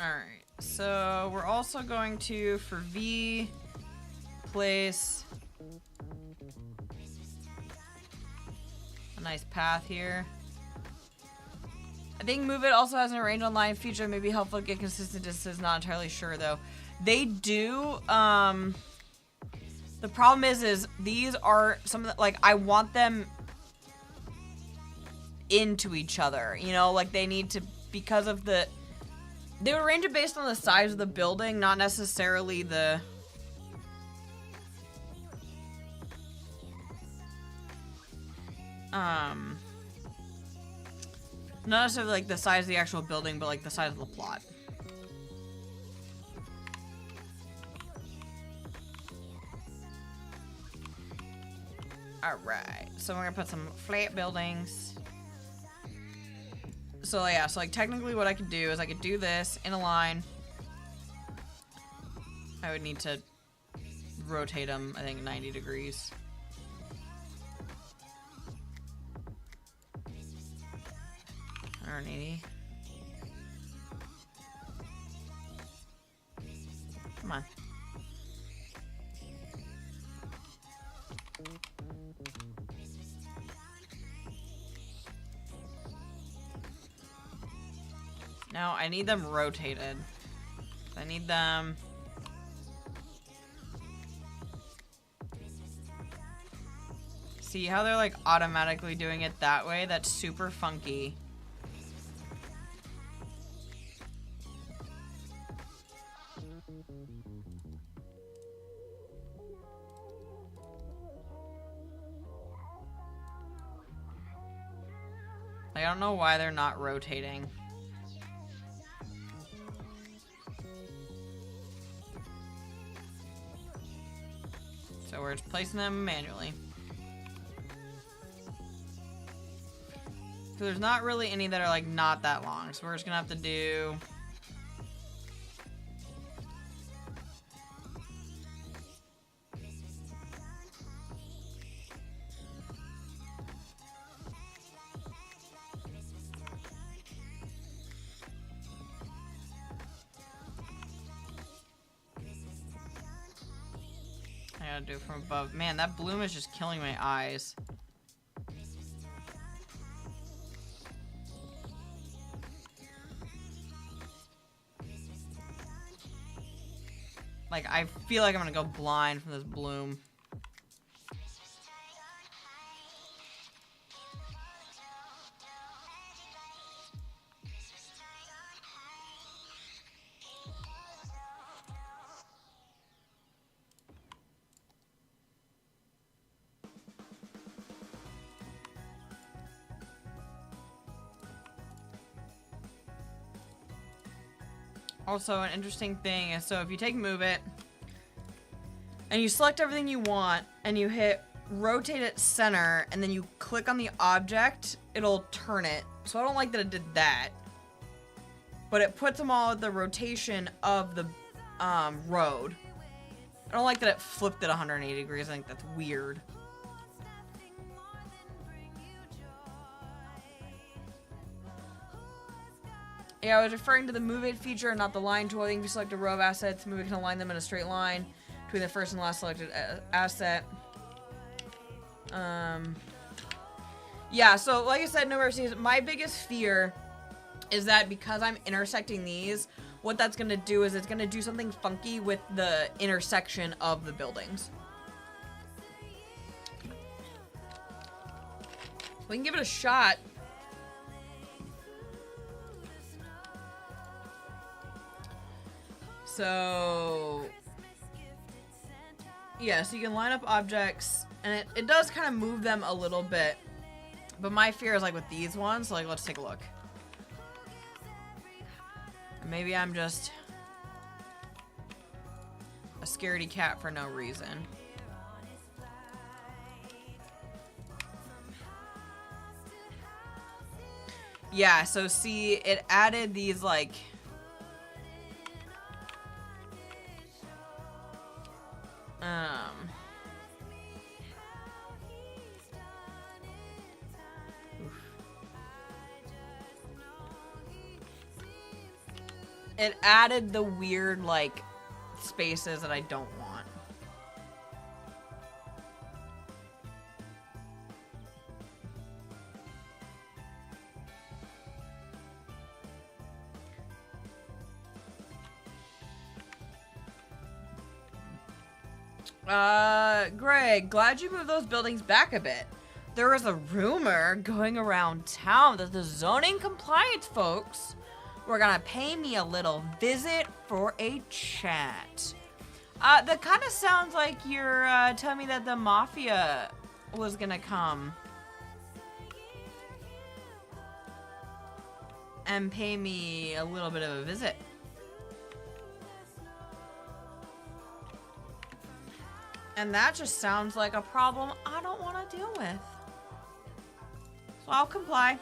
Alright, so we're also going to, for V, place a nice path here. I think Move It also has an arrange online feature, maybe helpful to get consistent distances, not entirely sure though. They do, the problem is these are some of the, like, I want them into each other, you know, like they need to, because of the, they would arrange it based on the size of the building, not necessarily the, not necessarily like the size of the actual building, but like the size of the plot. Alright, so we're gonna put some flat buildings. So yeah, so like technically what I could do is I could do this in a line. I would need to rotate them, I think 90 degrees. Or 80. Come on. No, I need them rotated. I need them... See how they're like automatically doing it that way? That's super funky. I don't know why they're not rotating. So we're just placing them manually. So there's not really any that are like not that long. So we're just gonna have to do... I gotta do it from above. Man, that bloom is just killing my eyes. Like, I feel like I'm gonna go blind from this bloom. Also, an interesting thing is, so if you take Move It, and you select everything you want, and you hit Rotate at Center, and then you click on the object, it'll turn it. So I don't like that it did that. But it puts them all at the rotation of the road. I don't like that it flipped it 180 degrees. I think that's weird. Yeah, I was referring to the Move It feature, not the line tool. I think if you select a row of assets, Move It can align them in a straight line between the first and last selected asset. Yeah, so like I said, No Mercies, my biggest fear is that because I'm intersecting these, what that's going to do is it's going to do something funky with the intersection of the buildings. We can give it a shot. So, yeah, so you can line up objects, and it does kind of move them a little bit, but my fear is like with these ones, so like let's take a look. Maybe I'm just a scaredy cat for no reason. Yeah, so see, it added these like... It added the weird, like, spaces that I don't want. Greg, glad you moved those buildings back a bit. There is a rumor going around town that the zoning compliance folks were gonna pay me a little visit for a chat. That kind of sounds like you're telling me that the mafia was gonna come and pay me a little bit of a visit. And that just sounds like a problem I don't want to deal with. So I'll comply.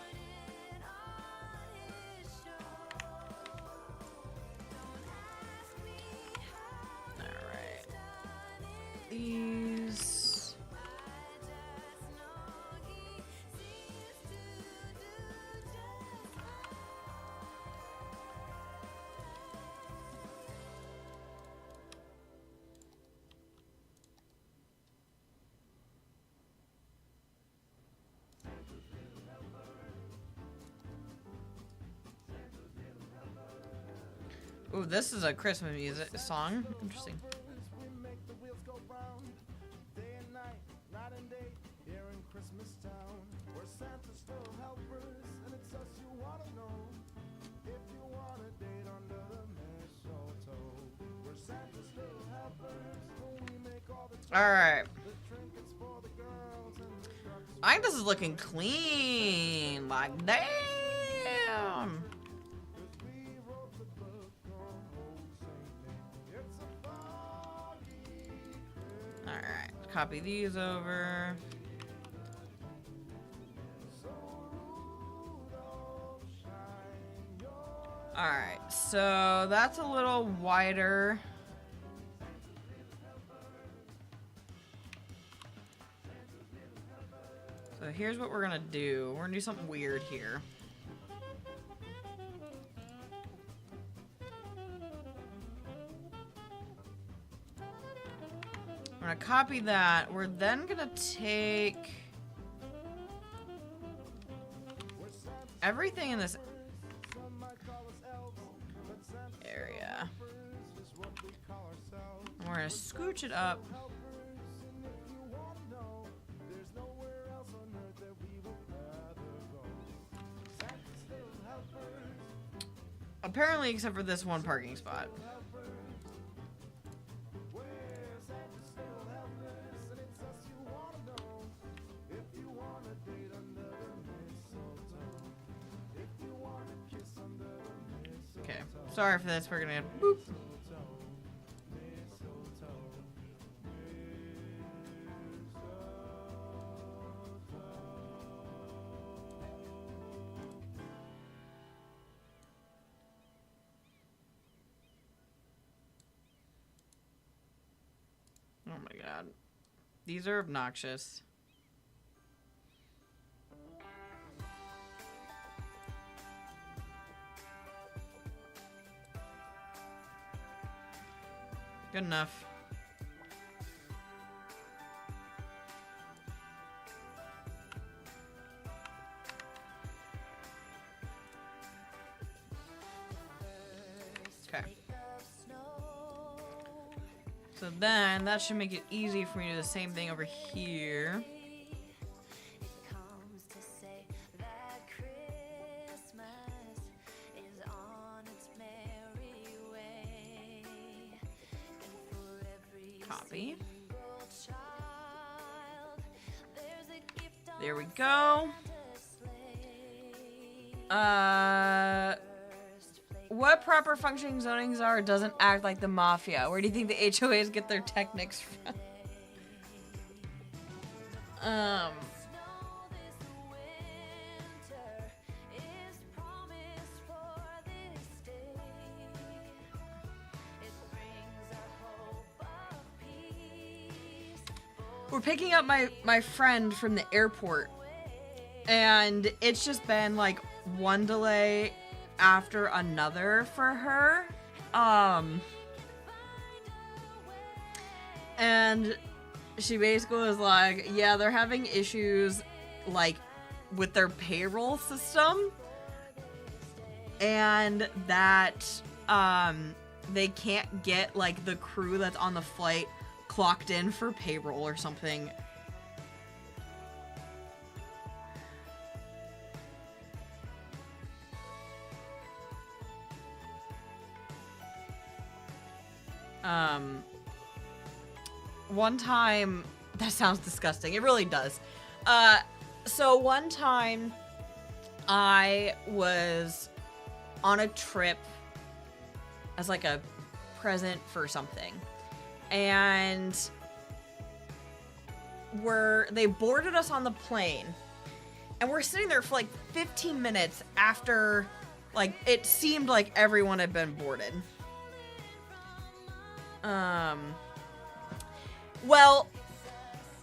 Alright. These. Ooh, this is a Christmas music song. Interesting. Alright. I think this is looking clean. Like, damn. Alright, copy these over. Alright, so that's a little wider. So here's what we're gonna do. We're gonna do something weird here. We're gonna copy that. We're then gonna take everything in this area. And we're gonna scooch it up. Apparently, except for this one parking spot. Okay, sorry for this. We're gonna boop. Oh my god. These are obnoxious. Good enough. Okay. So then that should make it easy for me to do the same thing over here. Copy. There we go. What proper functioning zonings are doesn't act like the mafia. Where do you think the HOAs get their techniques from? We're picking up my friend from the airport, and it's just been like one delay after another for her. And she basically was like, yeah, they're having issues like with their payroll system, and that they can't get like the crew that's on the flight clocked in for payroll or something. One time, that sounds disgusting. It really does. So one time I was on a trip as like a present for something, and they boarded us on the plane, and we're sitting there for like 15 minutes after, like, it seemed like everyone had been boarded. Well,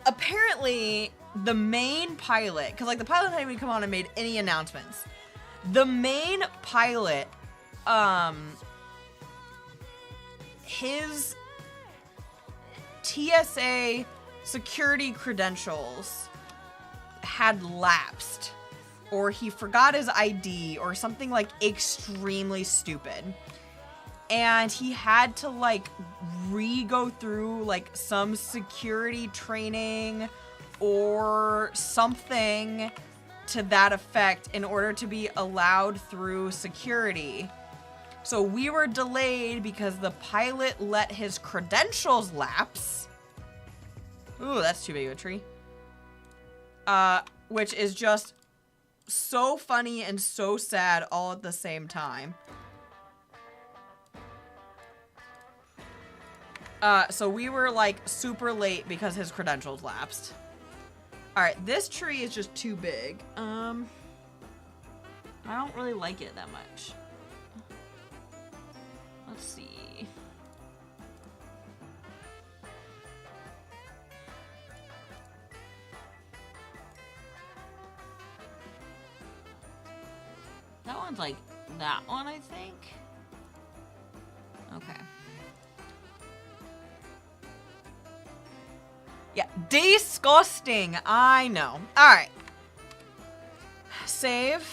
apparently the main pilot, because like the pilot hadn't even come on and made any announcements. The main pilot, his TSA security credentials had lapsed, or he forgot his ID, or something like extremely stupid. And he had to like go through like some security training or something to that effect in order to be allowed through security. So we were delayed because the pilot let his credentials lapse. Ooh, that's too big of a tree. Which is just so funny and so sad all at the same time. So we were like super late because his credentials lapsed. Alright, this tree is just too big. I don't really like it that much. Let's see. That one's like that one, I think. Okay. Yeah, disgusting. I know. All right. Save.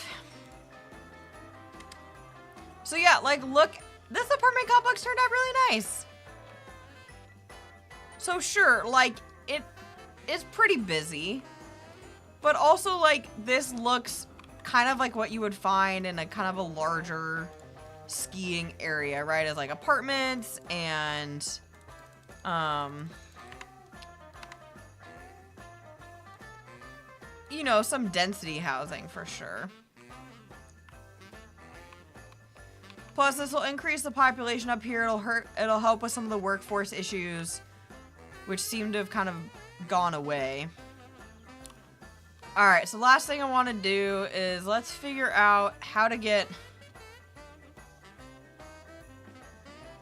So yeah, like, look, this apartment complex turned out really nice. So sure, like, it is pretty busy, but also like this looks kind of like what you would find in a kind of a larger skiing area, right? As like apartments and you know, some density housing for sure. Plus, this will increase the population up here. It'll help with some of the workforce issues, which seem to have kind of gone away. All right, so last thing I want to do is let's figure out how to get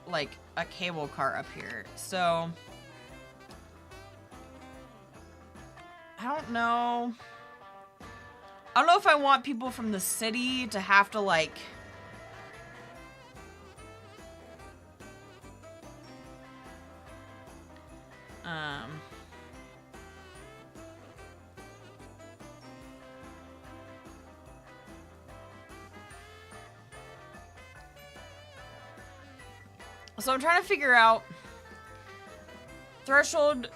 like a cable car up here. So I don't know if I want people from the city to have to like so I'm trying to figure out threshold.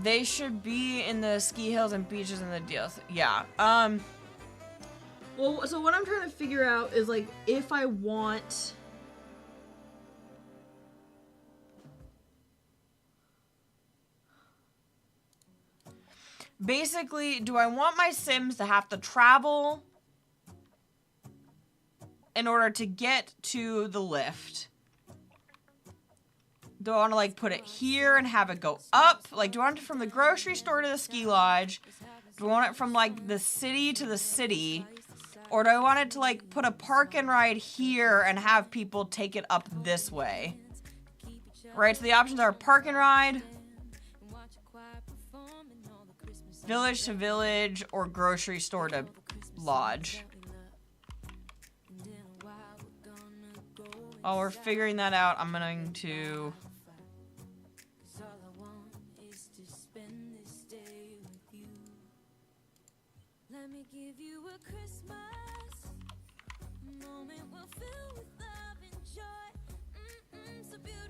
They should be in the ski hills and beaches and the deals. Yeah. Well, so what I'm trying to figure out is like if I want basically, do I want my Sims to have to travel in order to get to the lift? Do I want to like put it here and have it go up? Like, do I want it from the grocery store to the ski lodge? Do I want it from like the city to the city? Or do I want it to like put a park and ride here and have people take it up this way? Right, so the options are park and ride, village to village, or grocery store to lodge. While we're figuring that out, I'm going to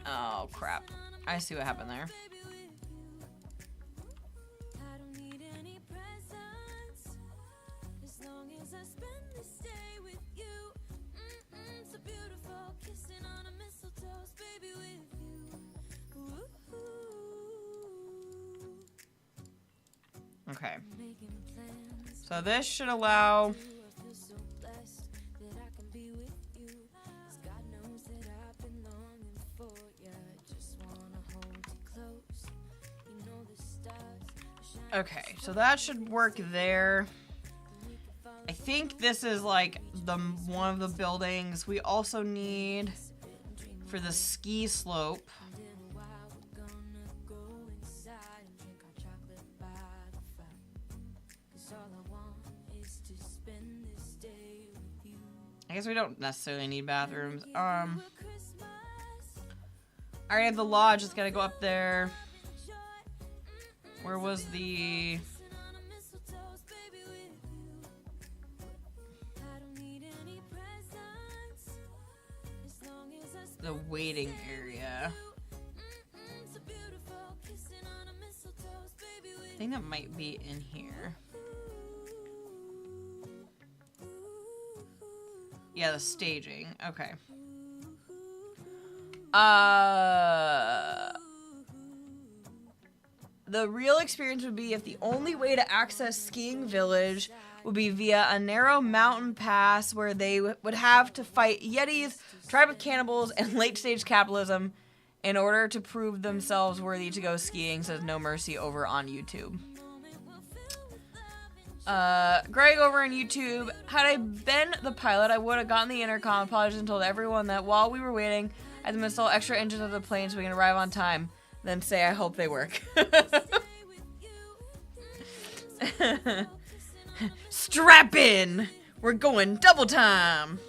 oh crap. I see what happened there. Okay. So this should allow... Okay, so that should work there. I think this is like one of the buildings. We also need for the ski slope. I guess we don't necessarily need bathrooms. I already have the lodge. Just gotta go up there. Where was the... the waiting area? I think that might be in here. Yeah, the staging. Okay. The real experience would be if the only way to access Skiing Village would be via a narrow mountain pass where they would have to fight Yetis, tribe of cannibals, and late-stage capitalism in order to prove themselves worthy to go skiing, says No Mercy over on YouTube. Greg over on YouTube, had I been the pilot, I would have gotten the intercom, apologized and told everyone that while we were waiting, I had to install extra engines of the plane so we can arrive on time. Then say, I hope they work. Strap in! We're going double time!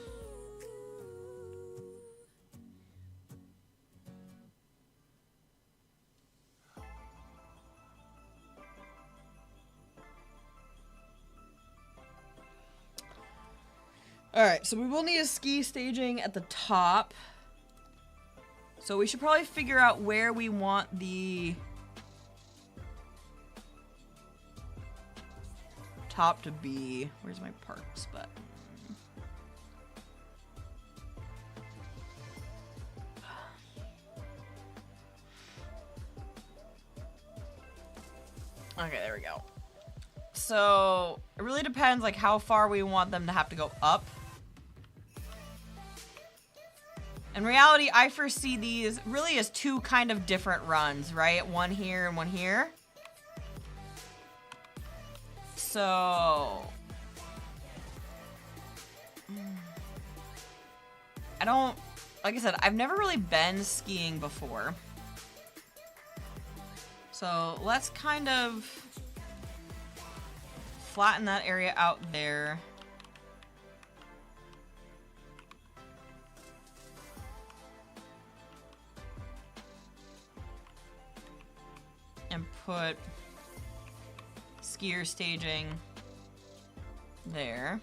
Alright, so we will need a ski staging at the top. So we should probably figure out where we want the top to be. Where's my parks button? Okay, there we go. So it really depends like how far we want them to have to go up. In reality, I foresee these really as two kind of different runs, right? One here and one here. So... I don't... Like I said, I've never really been skiing before. So let's kind of flatten that area out there. And put skier staging there.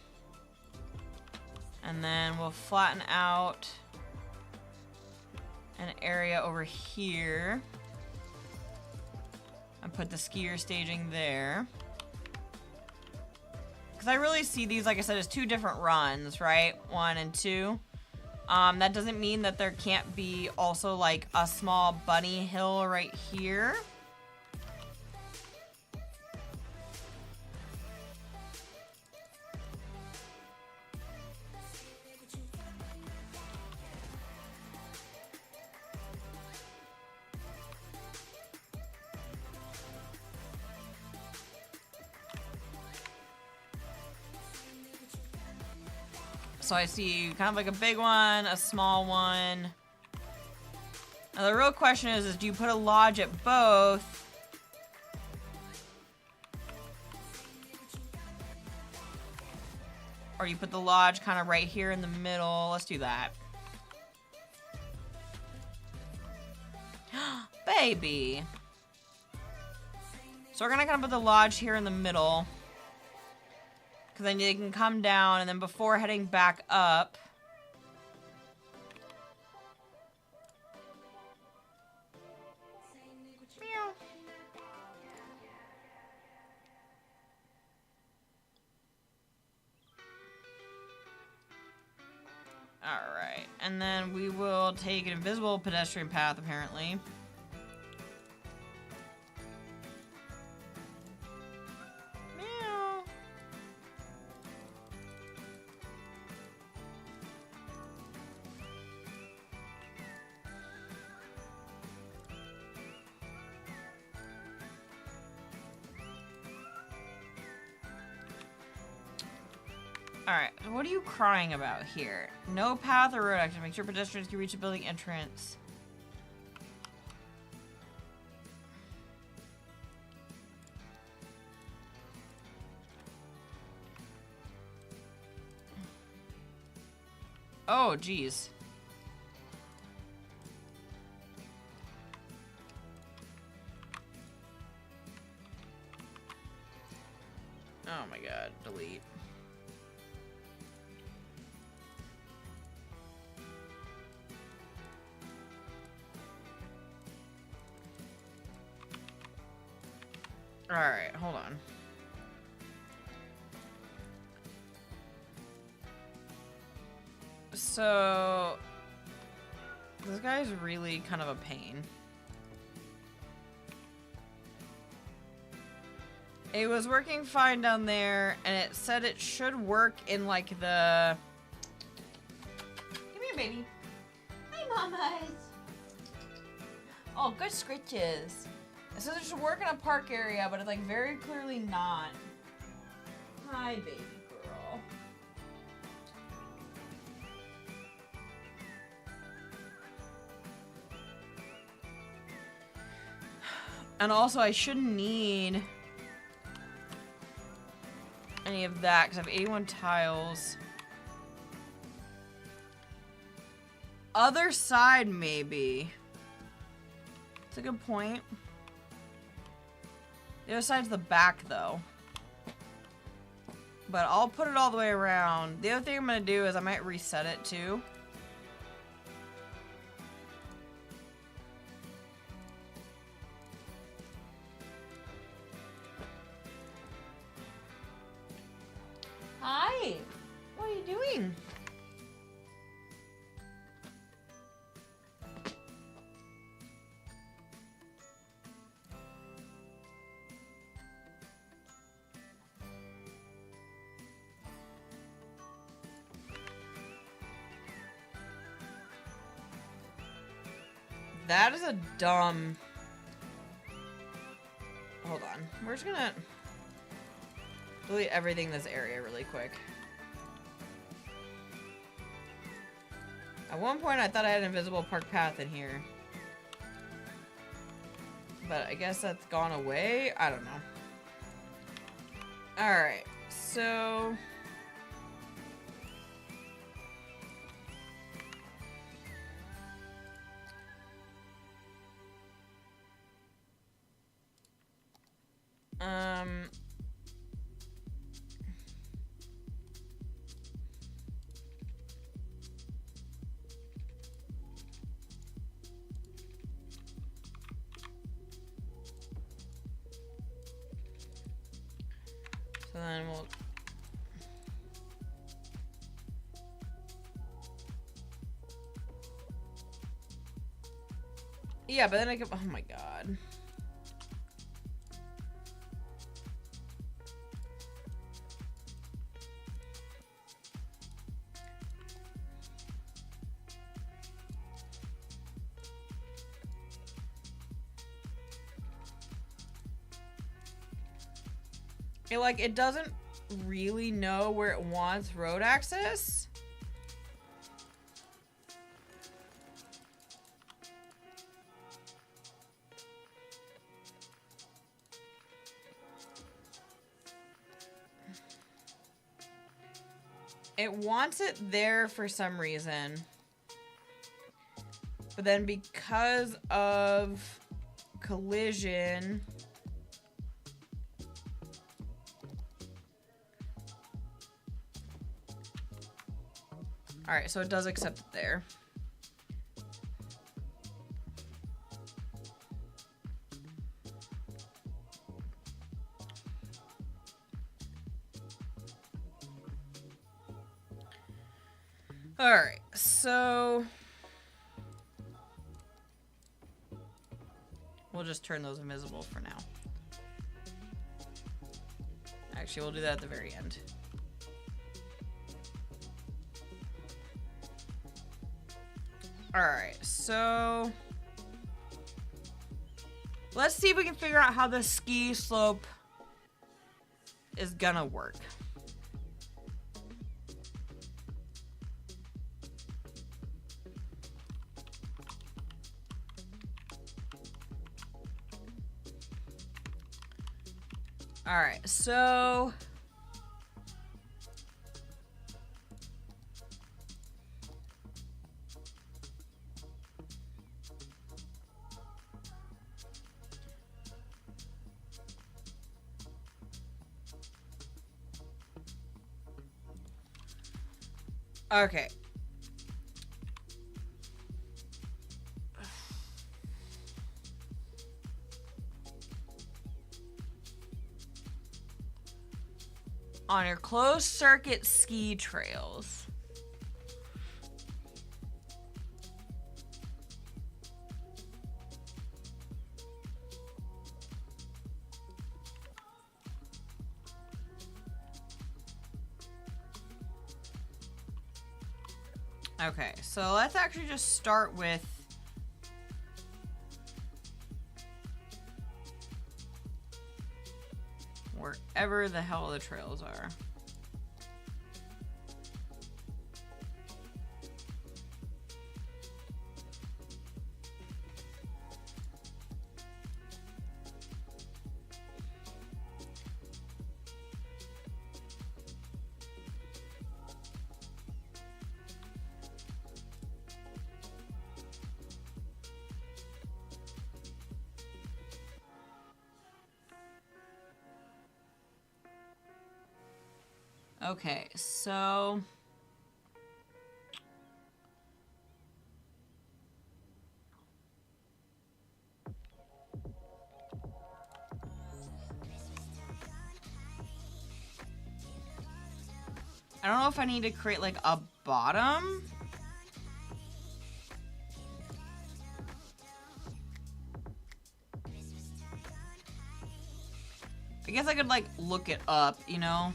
And then we'll flatten out an area over here. And put the skier staging there. Because I really see these, like I said, as two different runs, right? 1 and 2. That doesn't mean that there can't be also like a small bunny hill right here. So I see kind of like a big one, a small one. Now the real question is do you put a lodge at both? Or you put the lodge kind of right here in the middle? Let's do that. Baby. So we're gonna kind of put the lodge here in the middle. Because then they can come down, and then before heading back up... Meow. Alright, and then we will take an invisible pedestrian path, apparently. Alright, what are you crying about here? No path or road action. Make sure pedestrians can reach the building entrance. Oh, geez. Oh my god, delete. Alright, hold on. So, this guy's really kind of a pain. It was working fine down there, and it said it should work in, like, the... Come here, baby. Hi, mamas. Oh, good scritches. It says it should work in a park area, but it's, like, very clearly not. Hi, baby girl. And also, I shouldn't need any of that, because I have 81 tiles. Other side, maybe. That's a good point. The other side's the back, though. But I'll put it all the way around. The other thing I'm going to do is I might reset it, too. Hi! What are you doing? That is a dumb... Hold on. We're just gonna delete everything in this area really quick. At one point I thought I had an invisible park path in here. But I guess that's gone away? I don't know. Alright, so... So then we'll... Yeah, but then I can... Oh my god. It doesn't really know where it wants road access. It wants it there for some reason. But then because of collision... Alright, so it does accept it there. Alright, so... We'll just turn those invisible for now. Actually, we'll do that at the very end. Alright, so... Let's see if we can figure out how the ski slope is gonna work. All right, so okay. On your closed circuit ski trails. Okay, so let's actually just start with wherever the hell the trails are. Okay, so I don't know if I need to create like a bottom. I guess I could like look it up, you know?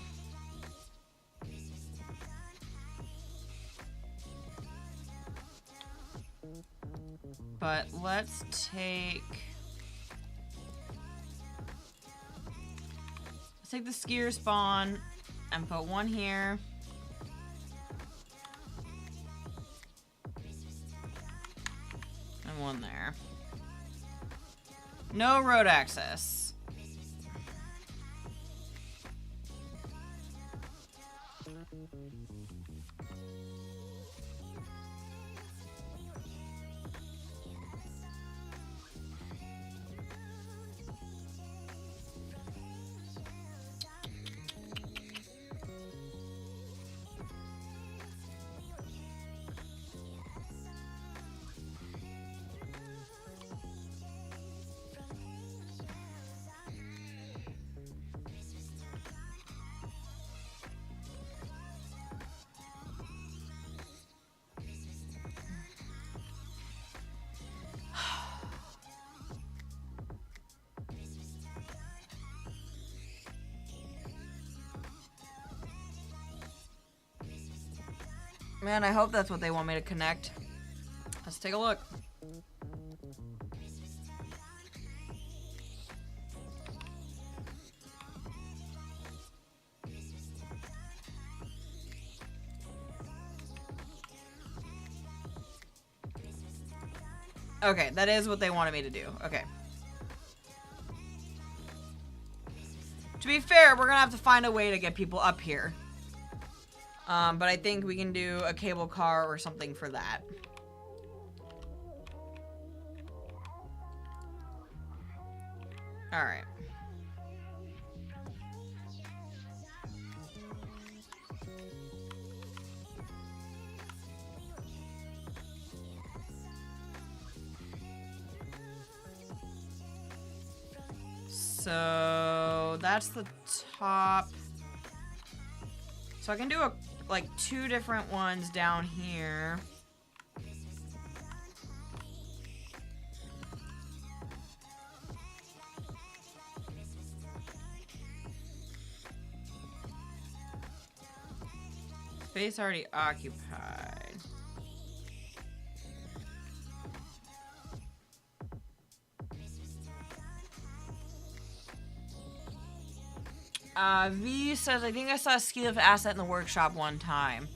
But let's take the skier spawn and put one here. And one there. No road access. Man, I hope that's what they want me to connect. Let's take a look. Okay, that is what they wanted me to do. Okay. To be fair, we're gonna have to find a way to get people up here. But I think we can do a cable car or something for that. All right. So that's the top. So I can do like 2 different ones down here. Space already occupied. V says, I think I saw a ski lift asset in the workshop one time.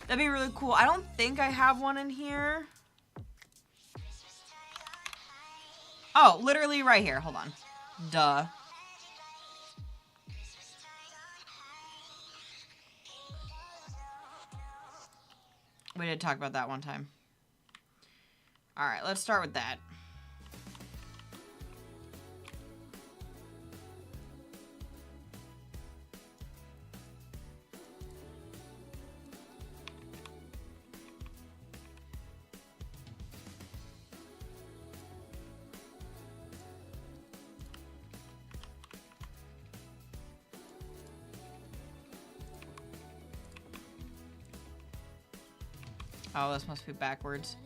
That'd be really cool. I don't think I have one in here. Oh, literally right here. Hold on. Duh. We did talk about that one time. All right, let's start with that. Oh, this must be backwards.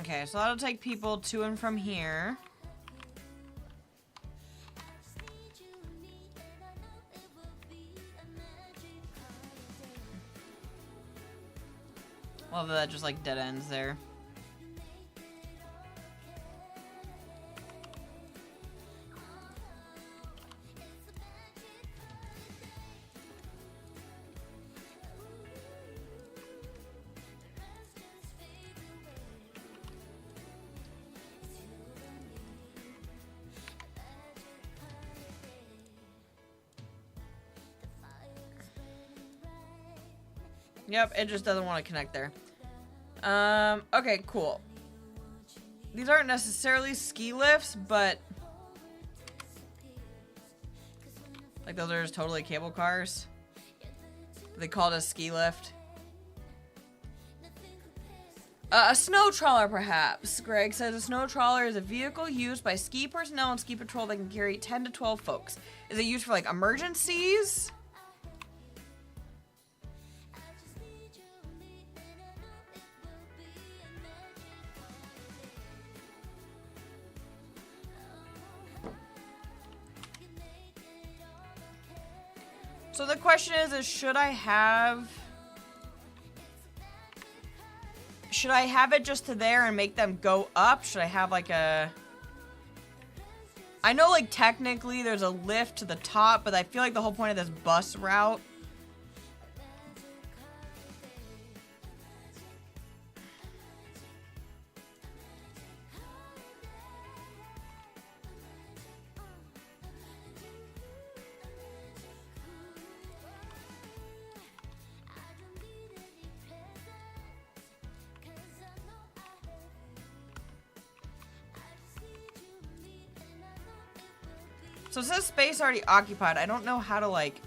Okay, so that'll take people to and from here. Well, that just like dead ends there. Yep, it just doesn't want to connect there. Okay, cool. These aren't necessarily ski lifts, but like those are just totally cable cars. They call it a ski lift. A snow trawler, perhaps. Greg says a snow trawler is a vehicle used by ski personnel and ski patrol that can carry 10 to 12 folks. Is it used for like emergencies? So the question is should I have it just to there and make them go up? Should I have like a... I know like technically there's a lift to the top, but I feel like the whole point of this bus route... So it says space already occupied. I don't know how to like...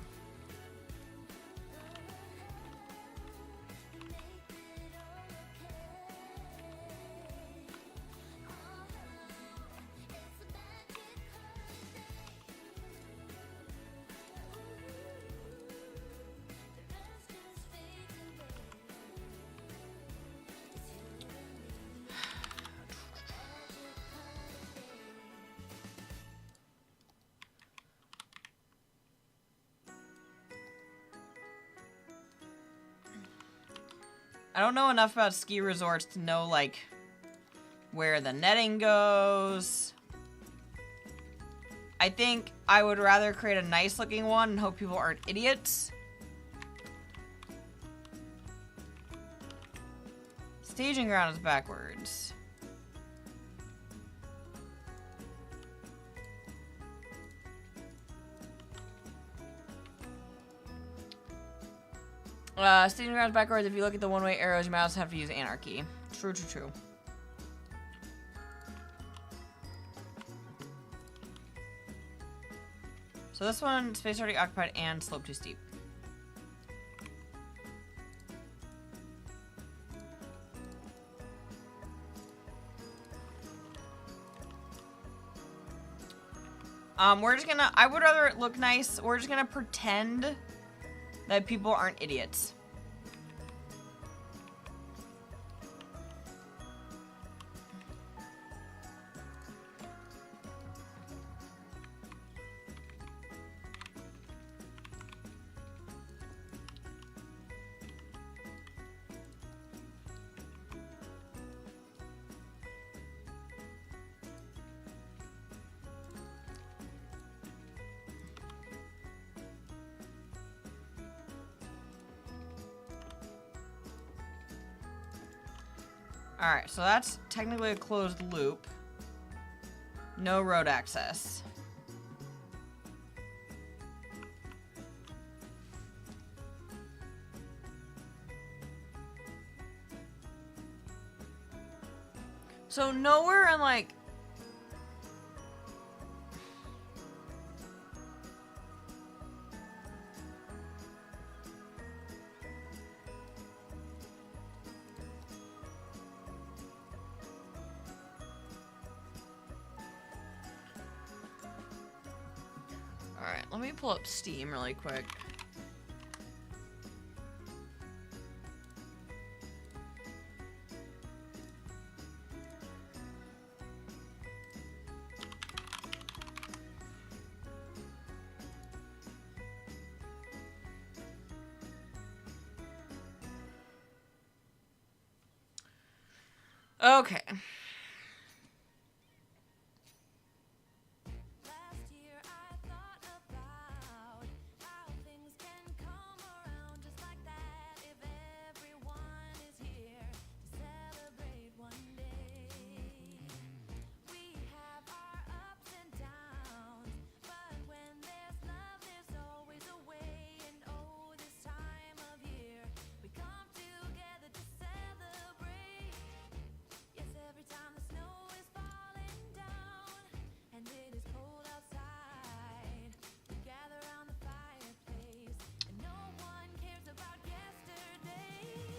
I don't know enough about ski resorts to know, like, where the netting goes. I think I would rather create a nice looking one and hope people aren't idiots. Staging ground is backwards. Staging ground is backwards. If you look at the one-way arrows, you might also have to use anarchy. True, true, true. So this one, space already occupied and slope too steep. We're just gonna, I would rather it look nice. We're just gonna pretend that people aren't idiots. Alright, so that's technically a closed loop. No road access. So nowhere in like... Alright, let me pull up Steam really quick. Okay.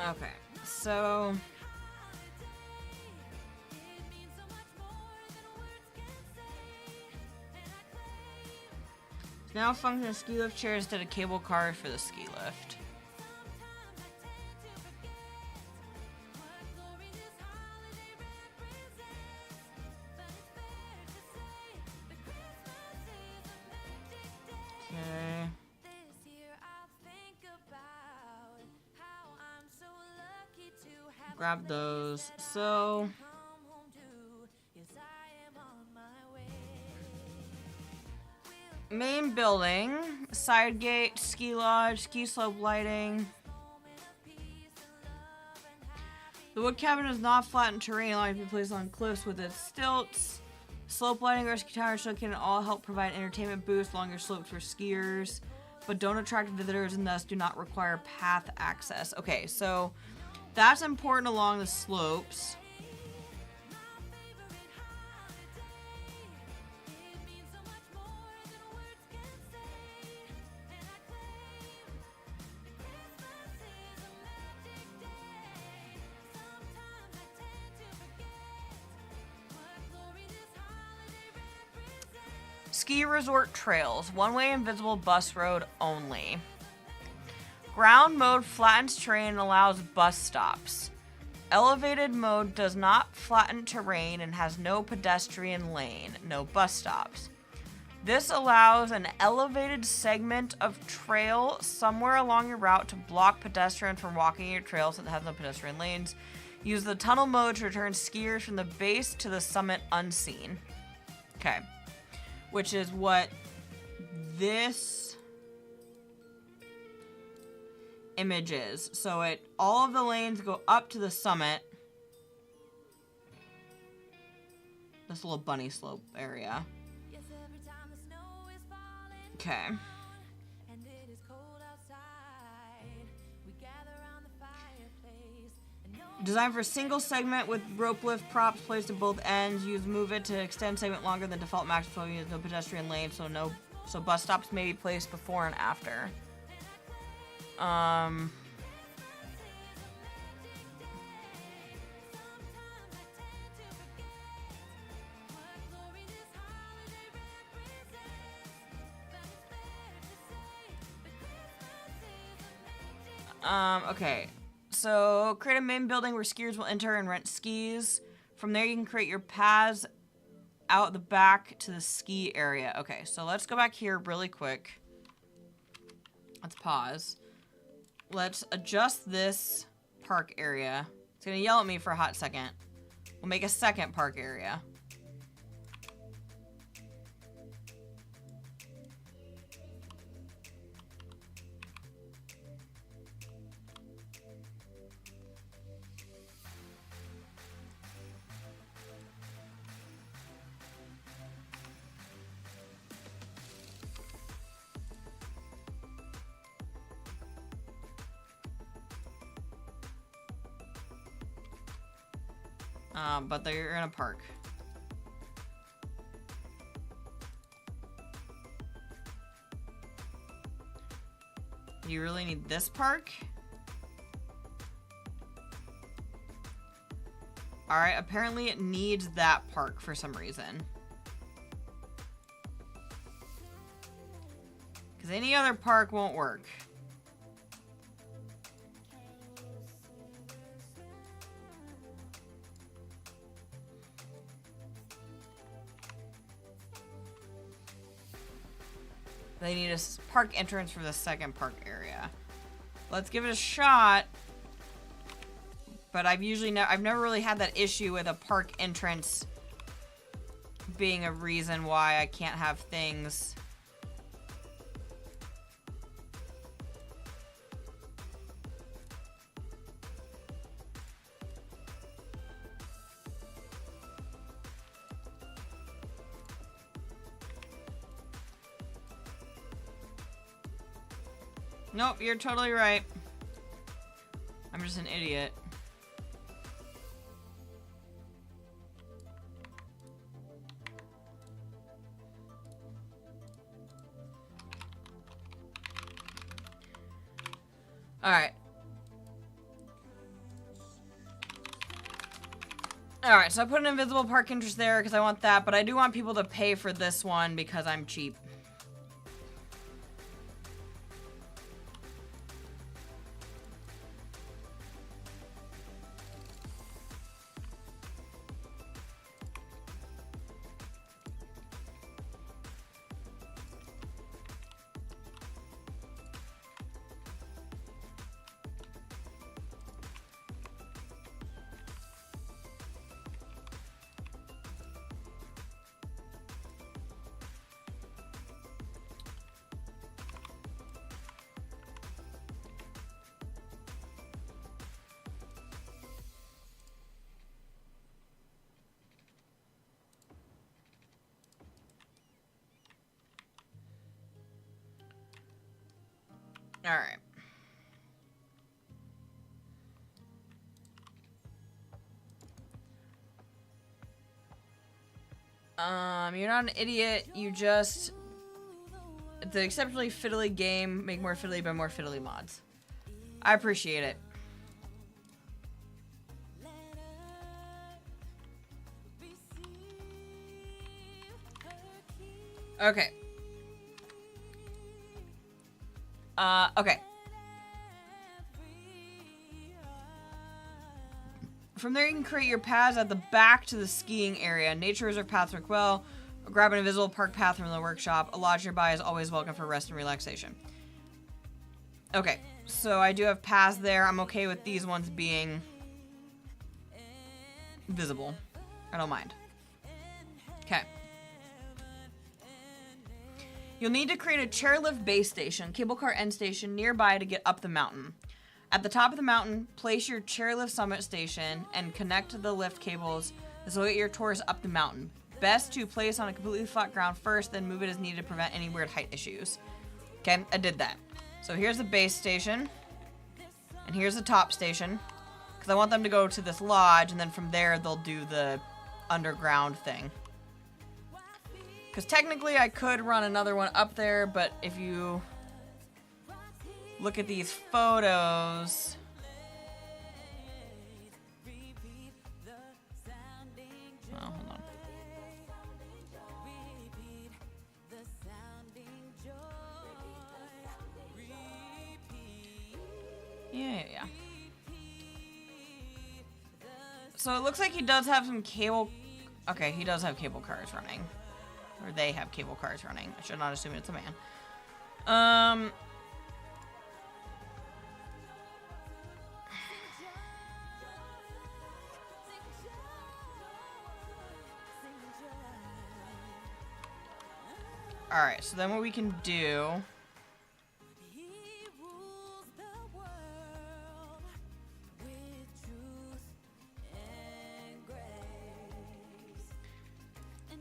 Okay, so... Now function as ski lift chair instead of cable car for the ski lift. Okay. Grab those. So... Main building, side gate, ski lodge, ski slope lighting. The wood cabin is not flattened terrain, allowing to be placed on cliffs with its stilts. Slope lighting, rescue tower, and show can all help provide entertainment boost along your slopes for skiers, but don't attract visitors and thus do not require path access. Okay, so that's important along the slopes. Ski resort trails, one-way invisible bus road only. Ground mode flattens terrain and allows bus stops. Elevated mode does not flatten terrain and has no pedestrian lane, no bus stops. This allows an elevated segment of trail somewhere along your route to block pedestrians from walking your trail since it has no pedestrian lanes. Use the tunnel mode to return skiers from the base to the summit unseen. Okay. Which is what this image is. So all of the lanes go up to the summit. This little bunny slope area. Okay. Designed for single segment with rope lift props placed at both ends. Use move it to extend segment longer than default max flow units. No pedestrian lane, so bus stops may be placed before and after. Okay. So, create a main building where skiers will enter and rent skis. From there, you can create your paths out the back to the ski area. Okay, so let's go back here really quick. Let's pause. Let's adjust this park area. It's going to yell at me for a hot second. We'll make a second park area. But they're in a park. You really need this park? Alright, apparently it needs that park for some reason. Because any other park won't work. They need a park entrance for the second park area. Let's give it a shot. But I've never really had that issue with a park entrance being a reason why I can't have things. Nope, you're totally right. I'm just an idiot. Alright. Alright, so I put an invisible park interest there because I want that, but I do want people to pay for this one because I'm cheap. All right. You're not an idiot. You just... It's an exceptionally fiddly game. Make more fiddly by more fiddly mods. I appreciate it. Okay. Okay. From there you can create your paths at the back to the skiing area. Nature reserve paths work well. Grab an invisible park path from the workshop. A lodge nearby is always welcome for rest and relaxation. Okay, so I do have paths there. I'm okay with these ones being visible. I don't mind. Okay. You'll need to create a chairlift base station, cable car end station nearby to get up the mountain. At the top of the mountain, place your chairlift summit station and connect the lift cables. This will get your tours up the mountain. Best to place on a completely flat ground first, then move it as needed to prevent any weird height issues. Okay, I did that. So here's the base station, and here's the top station, because I want them to go to this lodge, and then from there they'll do the underground thing. Because technically I could run another one up there, but if you look at these photos... Oh, hold on. Yeah. So it looks like he does have some cable... Okay, he does have cable cars running. Or they have cable cars running. I should not assume it's a man. Alright, so then what we can do...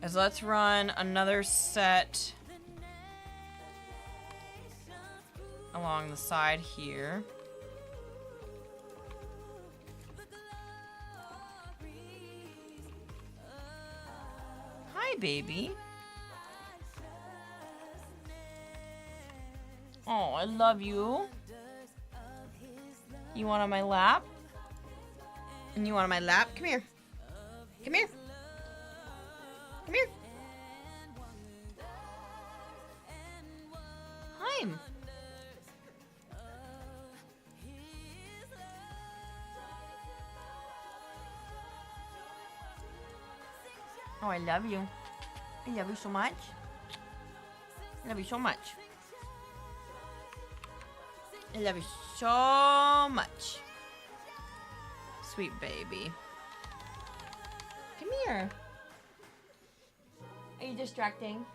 is let's run another set along the side here. baby. Oh, I love you. You want on my lap? And you want on my lap? Come here. Come here. Come here. Hi. Oh, I love you. I love you so much. I love you so much. I love you so much. Sweet baby. Come here. Are you distracting?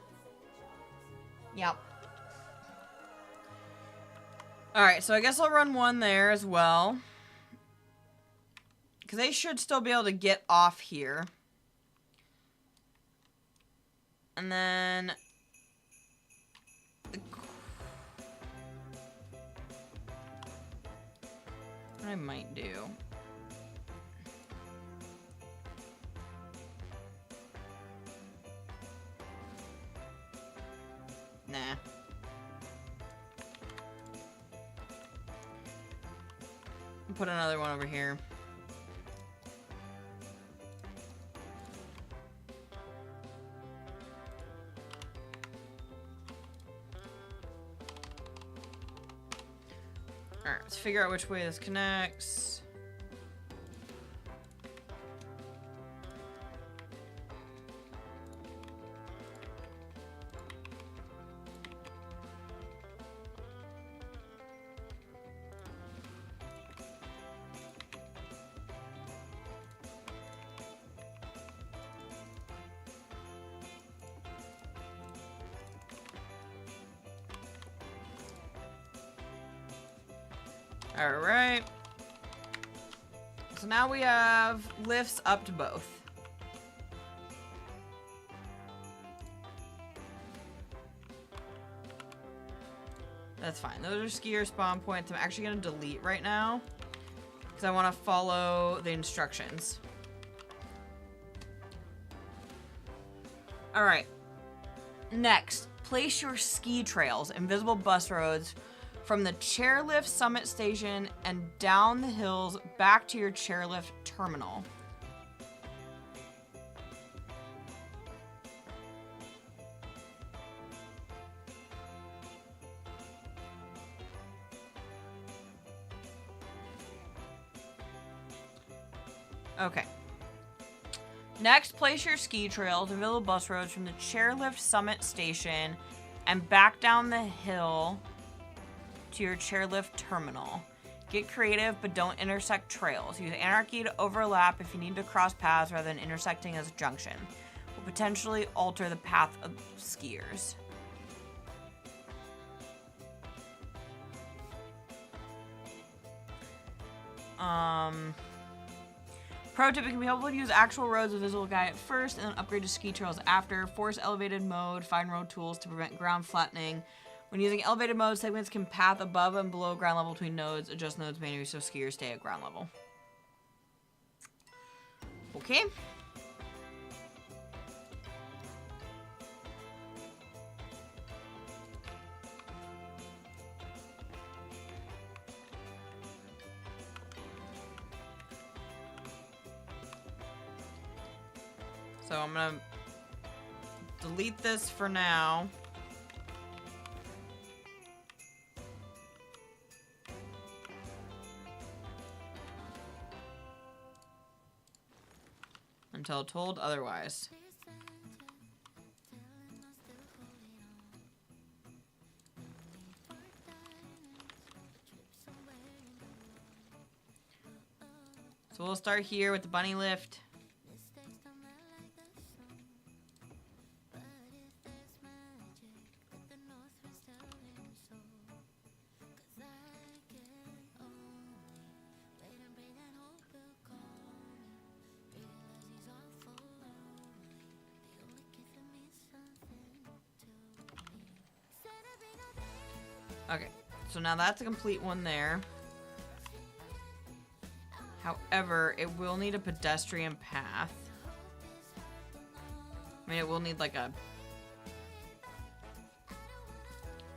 Yep. Alright, so I guess I'll run one there as well. Because they should still be able to get off here. And then... what I might do... nah. I'll put another one over here. Alright, let's figure out which way this connects. Alright. So now we have lifts up to both. That's fine. Those are skier spawn points. I'm actually going to delete right now because I want to follow the instructions. Alright. Next, place your ski trails, invisible bus roads, from the chairlift summit station and down the hills back to your chairlift terminal. Okay. Next, place your ski trails, invisible bus roads from the chairlift summit station and back down the hill to your chairlift terminal. Get creative, but don't intersect trails. Use anarchy to overlap if you need to cross paths rather than intersecting as a junction. Will potentially alter the path of skiers. Pro tip, it can be helpful to use actual roads with visible guide at first and then upgrade to ski trails after. Force elevated mode, find road tools to prevent ground flattening. When using elevated mode, segments can path above and below ground level between nodes. Adjust nodes manually so skiers stay at ground level. Okay. So I'm gonna delete this for now. Until told otherwise. So we'll start here with the bunny lift. Okay, so now that's a complete one there. However, it will need a pedestrian path. I mean, it will need like a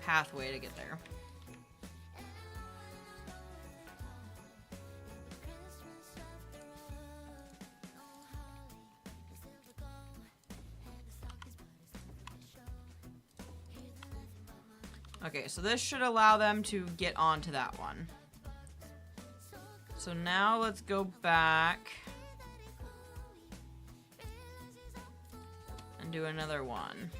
pathway to get there. Okay, so this should allow them to get onto that one. So now let's go back and do another one.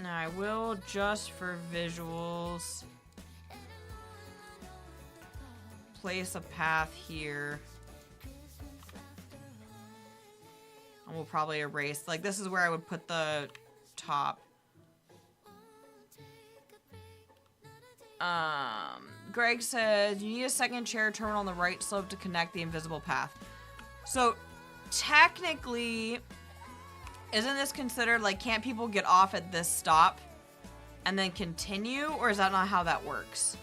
Now I will, just for visuals, place a path here. And we'll probably erase, like, this is where I would put the top. Greg says, you need a second chair terminal on the right slope to connect the invisible path. So, technically, isn't this considered, like, can't people get off at this stop and then continue? Or is that not how that works?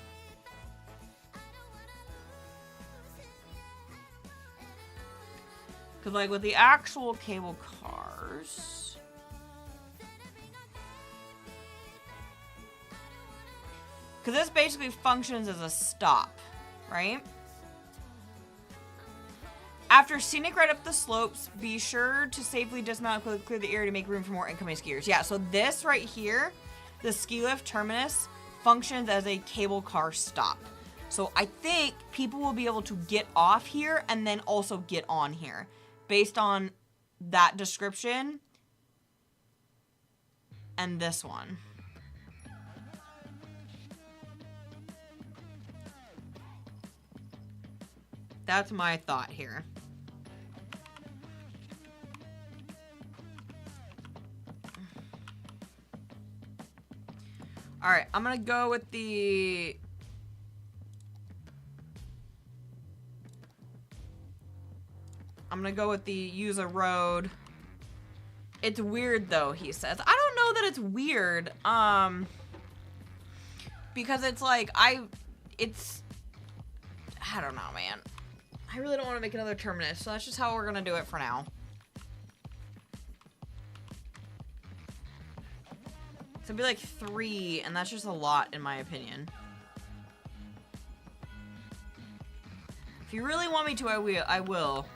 Because, like, with the actual cable cars... Because this basically functions as a stop, right? After scenic ride up the slopes, be sure to safely dismount and clear the area to make room for more incoming skiers. Yeah, so this right here, the ski lift terminus, functions as a cable car stop. So I think people will be able to get off here and then also get on here. Based on that description and this one. That's my thought here. All right, I'm gonna go with the... use a road. It's weird though, he says. I don't know that it's weird. Because it's like, I don't know, man. I really don't want to make another terminus, so that's just how we're gonna do it for now. So it'd be like 3, and that's just a lot in my opinion. If you really want me to, I will.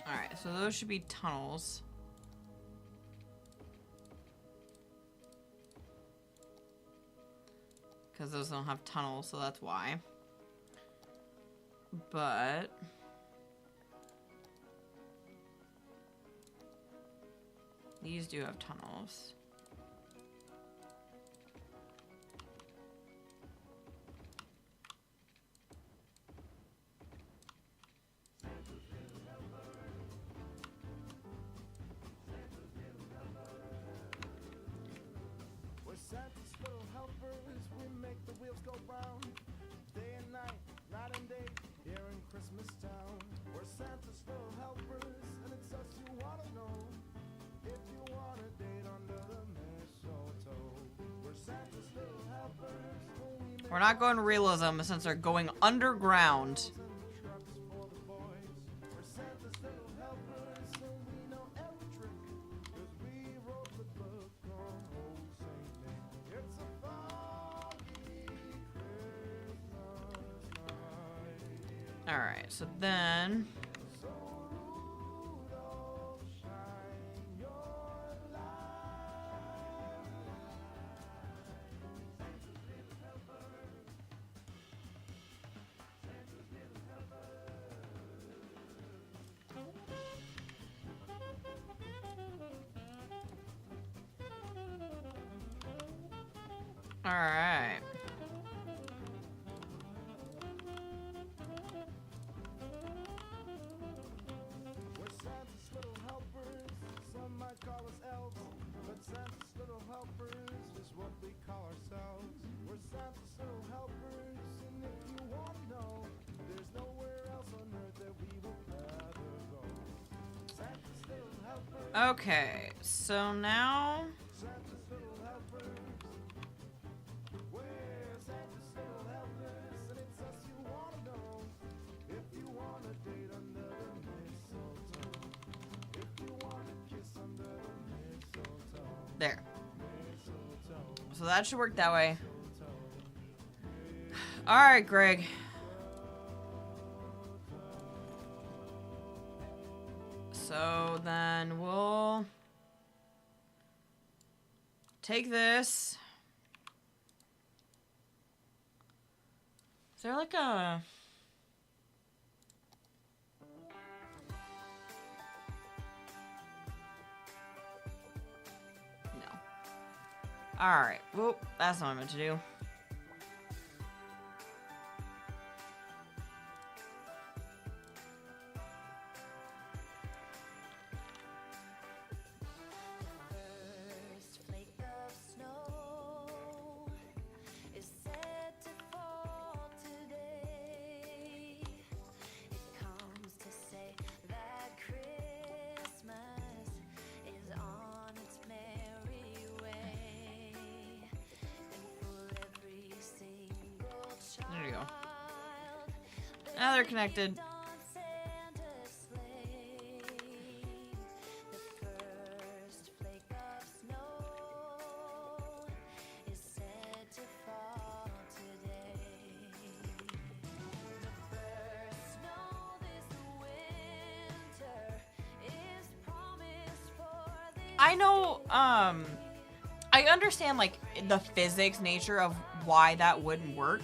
Alright, so those should be tunnels. Because those don't have tunnels, so that's why. But... these do have tunnels. Santa's little helpers, and it's us you wanna know. If you want a date under the mistletoe. We're not going realism since they're going underground. Alright, so then... Alright. Okay, so now... There. So that should work that way. Alright, Greg. So then we'll take this. Is there like a... Alright, well, that's not what I meant to do. There you go. Now they're connected. I know, I understand, like, the physics nature of why that wouldn't work.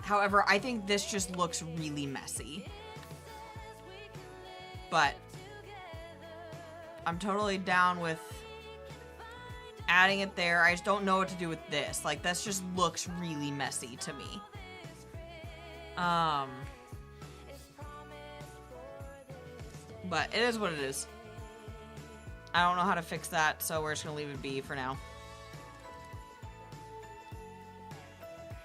However, I think this just looks really messy. But I'm totally down with adding it there. I just don't know what to do with this. Like, this just looks really messy to me. But it is what it is. I don't know how to fix that, so we're just gonna leave it be for now.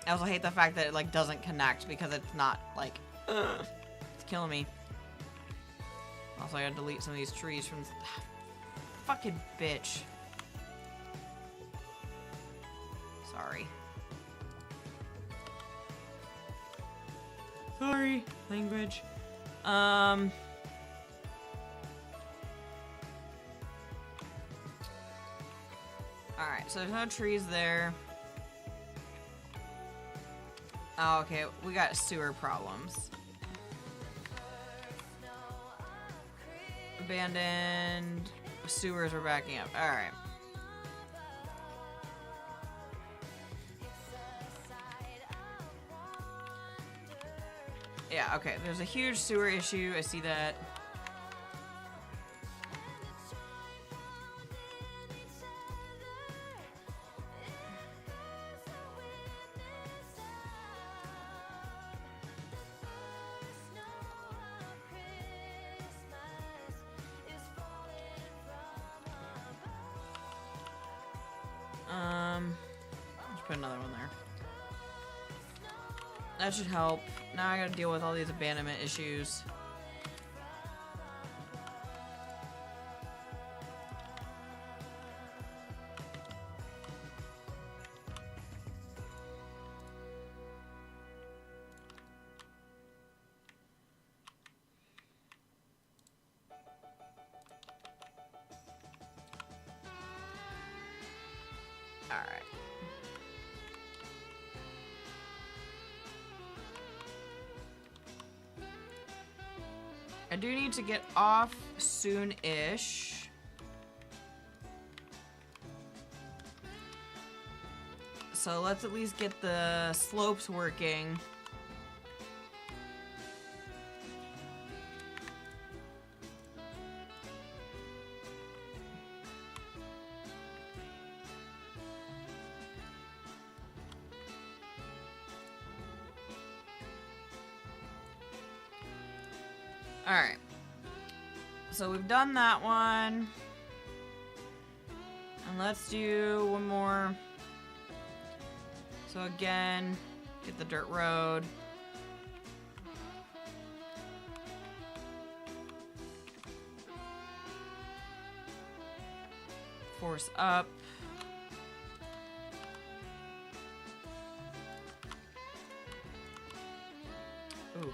I also hate the fact that it, like, doesn't connect because it's not, like, ugh, it's killing me. Also, I gotta delete some of these trees from... Fucking bitch. Sorry. Sorry, language. Alright, so there's no trees there. Oh, okay, we got sewer problems. Abandoned. Sewers are backing up. Alright. Yeah, okay, there's a huge sewer issue. I see that. Let's put another one there. That should help. Now I gotta deal with all these abandonment issues. I do need to get off soon-ish. So let's at least get the slopes working. Alright. So we've done that one. And let's do one more. So again, get the dirt road. Force up. Ooh.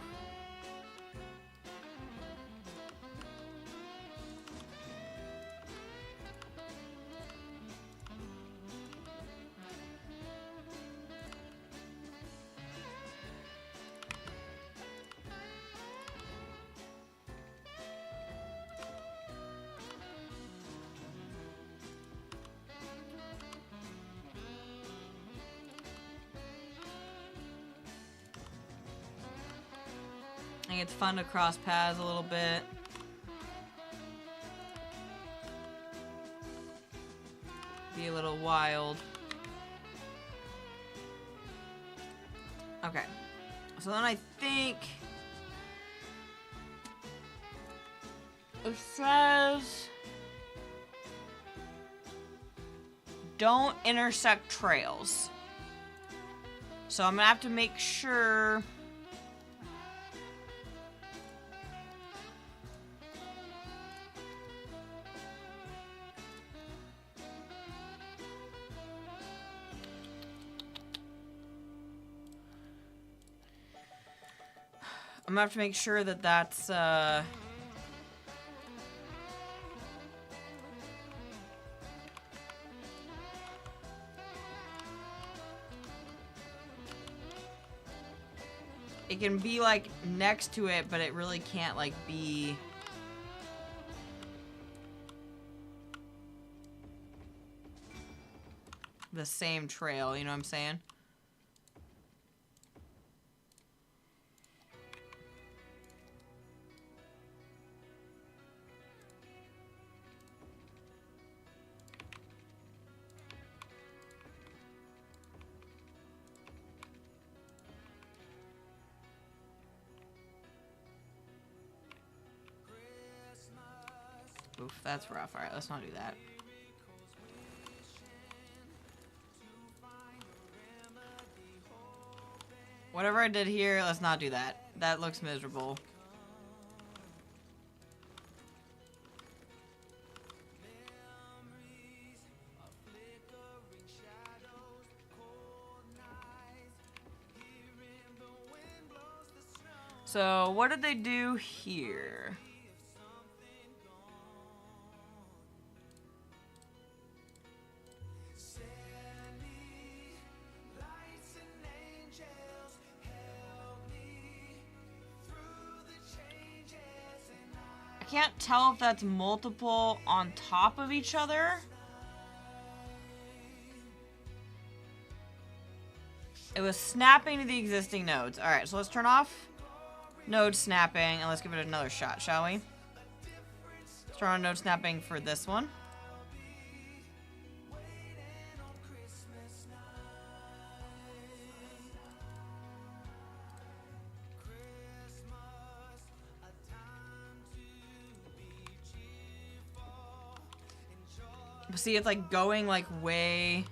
I think it's fun to cross paths a little bit. Be a little wild. Okay. So then I think it says don't intersect trails. So I'm gonna have to make sure I'm gonna have to make sure that that's, it can be, like, next to it, but it really can't, like, be the same trail, you know what I'm saying? Oof, that's rough. Alright, let's not do that. Whatever I did here, let's not do that. That looks miserable. So, what did they do here? I can't tell if that's multiple on top of each other. It was snapping to the existing nodes. Alright, so let's turn off node snapping and let's give it another shot, shall we? Let's turn on node snapping for this one. See, it's like going like way...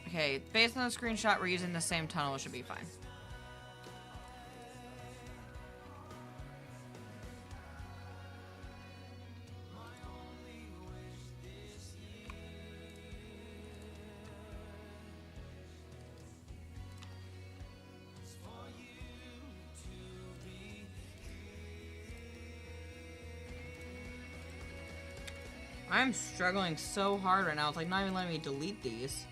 Okay, based on the screenshot, we're using the same tunnel. It should be fine. I'm struggling so hard right now. It's like not even letting me delete these.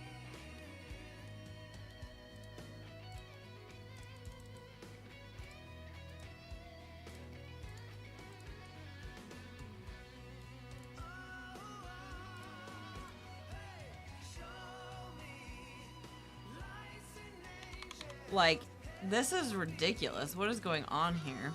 Like, this is ridiculous. What is going on here?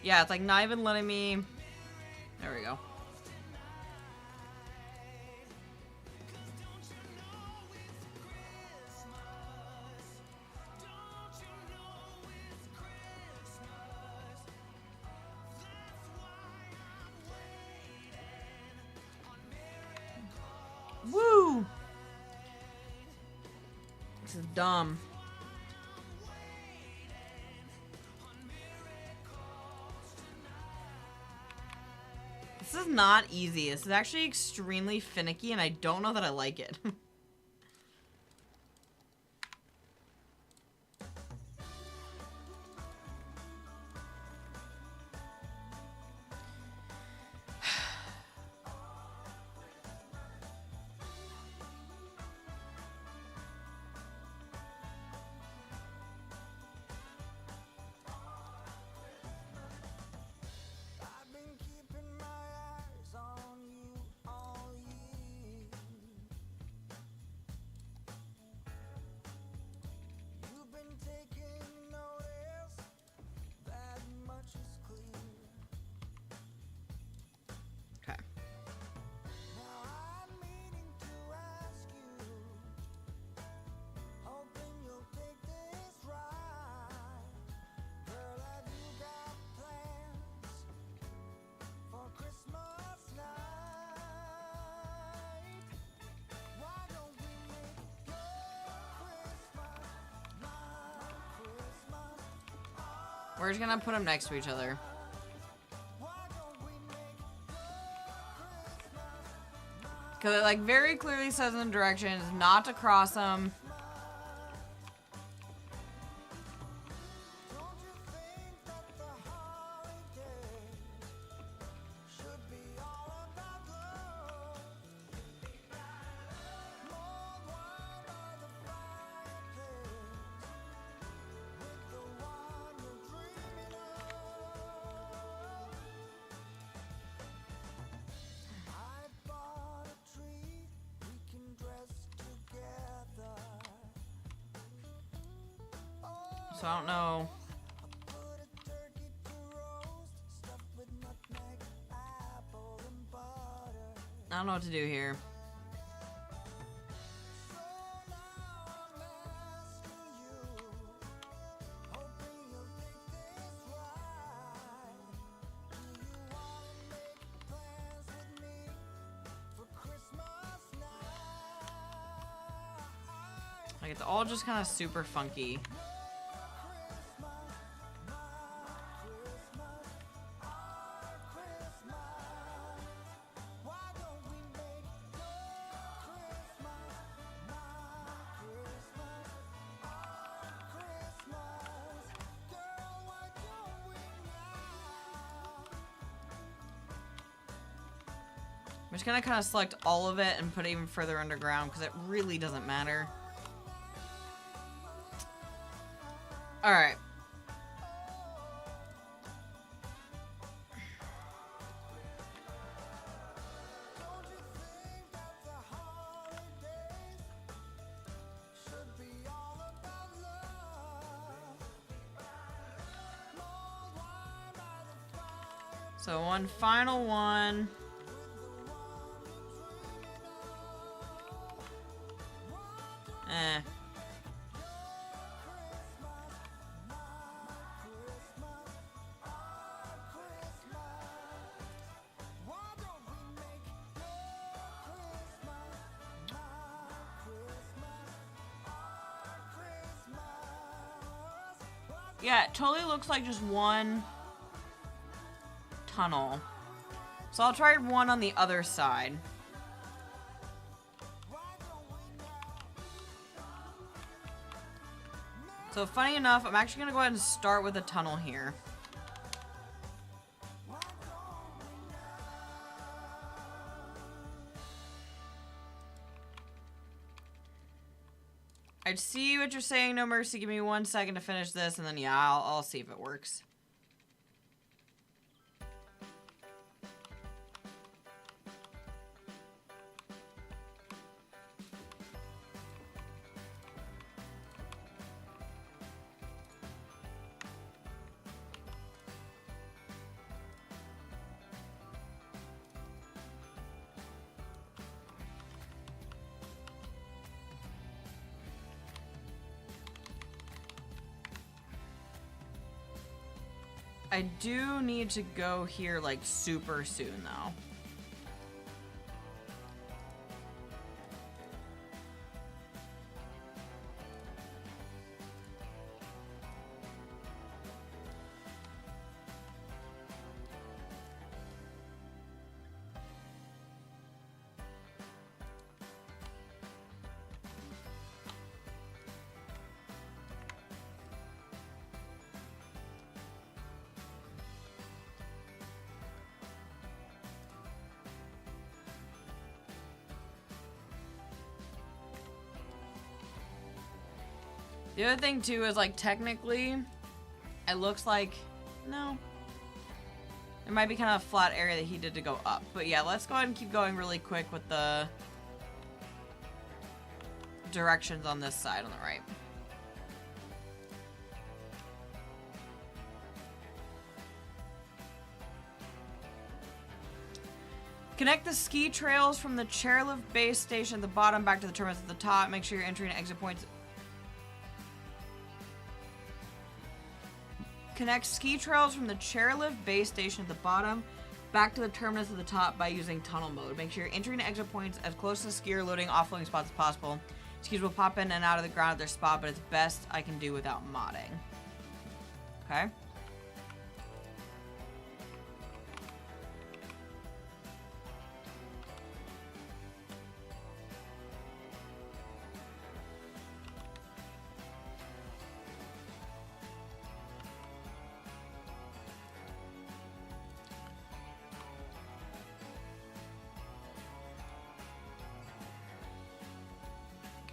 Yeah, it's like not even letting me... There we go. Woo! This is dumb. This is not easy. This is actually extremely finicky, and I don't know that I like it. We're just gonna put them next to each other. Because it like very clearly says in the directions not to cross them. So I don't know. I don't know what to do here. Like it's all just kind of super funky. I'm just gonna kind of select all of it and put it even further underground because it really doesn't matter. Alright. So one final one. Yeah, it totally looks like just one tunnel. So I'll try one on the other side. So funny enough, I'm actually going to go ahead and start with a tunnel here. I see what you're saying, No Mercy. Give me 1 second to finish this, and then yeah, I'll see if it works. I do need to go here, like, super soon, though. The other thing, too, is, like, technically, it looks like, no. There might be kind of a flat area that he did to go up. But, yeah, let's go ahead and keep going really quick with the directions on this side on the right. Connect the ski trails from the chairlift base station at the bottom back to the terminus at the top. Make sure you're entering exit points. Connect ski trails from the chairlift base station at the bottom back to the terminus at the top by using tunnel mode. Make sure you're entering exit points as close to skier loading offloading spots as possible. Skis will pop in and out of the ground at their spot, but it's best I can do without modding. Okay.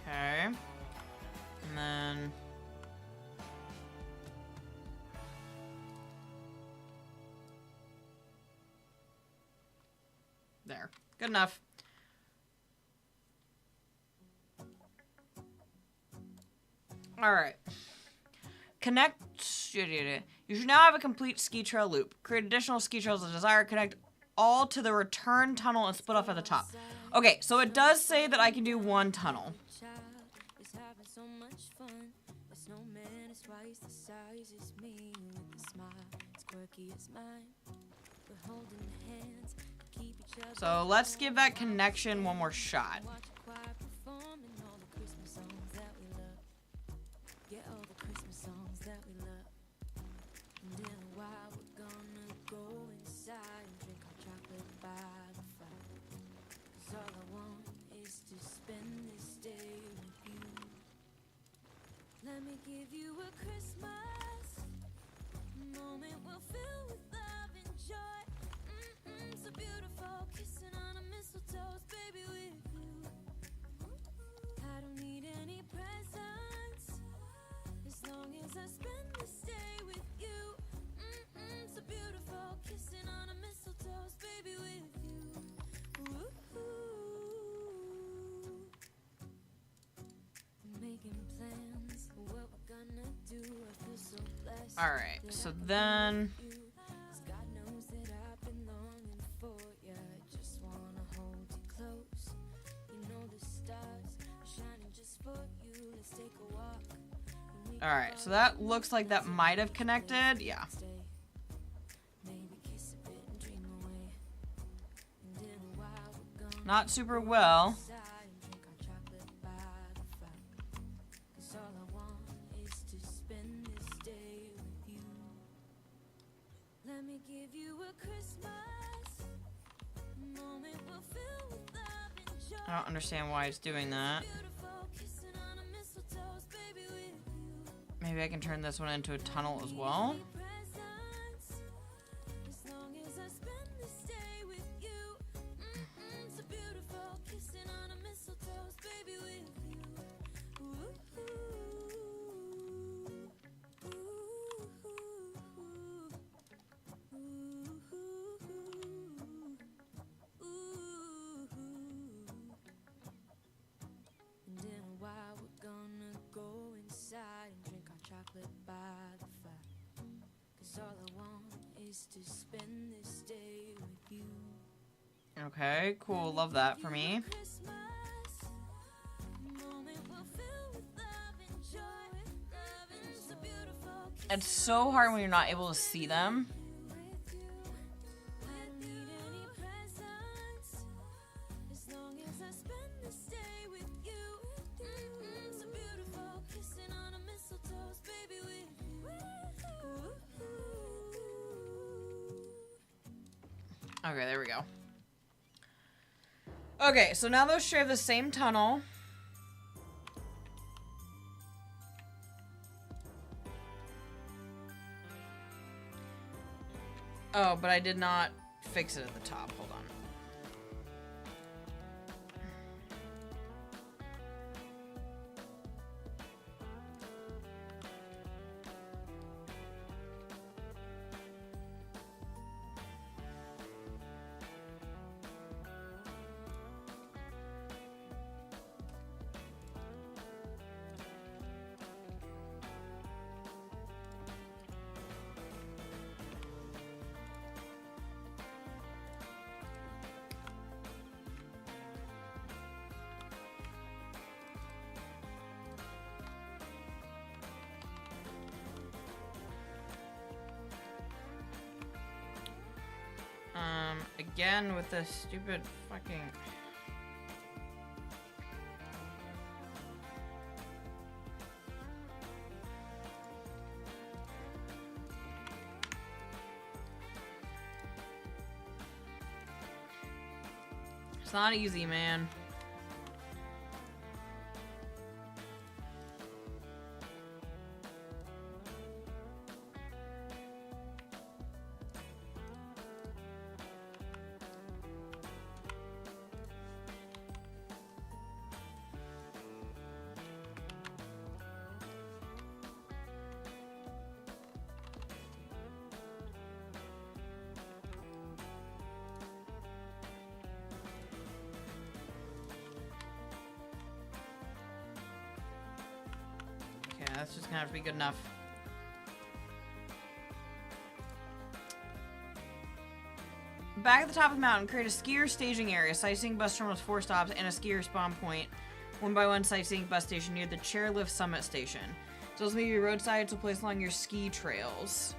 Okay. And then... there. Good enough. Alright. Connect... You should now have a complete ski trail loop. Create additional ski trails as desired. Connect all to the return tunnel and split off at the top. Okay, so it does say that I can do one tunnel. So let's give that connection one more shot. Let me give you a Christmas moment we'll fill with love and joy. So beautiful, kissing on a mistletoe, baby, with you. I don't need any presents as long as I spend this day with you. So beautiful, kissing on a mistletoe, baby, with you. Making plans for what we're gonna do. I feel so blessed. Alright, so then... God knows that I've been Alright, so that looks like that might have connected. Yeah. Not super well. I don't understand why it's doing that. Maybe I can turn this one into a tunnel as well. Okay, cool. Love that for me. It's so hard when you're not able to see them. Okay, there we go. Okay, so now those share the same tunnel. Oh, but I did not fix it at the top. Hold on. Again with this stupid fucking... It's not easy, man. That's just gonna have to be good enough. Back at the top of the mountain, create a skier staging area. Sightseeing bus terminals 4 stops and a skier spawn point. 1x1 sightseeing bus station near the Chairlift Summit Station. So those may be roadsides to place along your ski trails.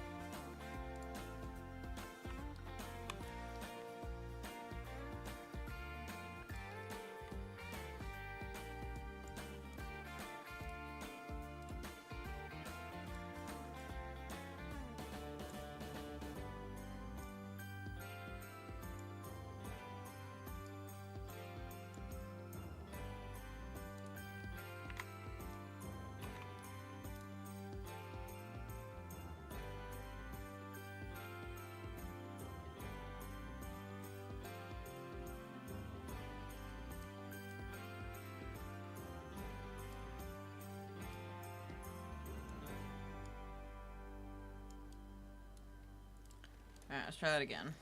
Alright, let's try that again.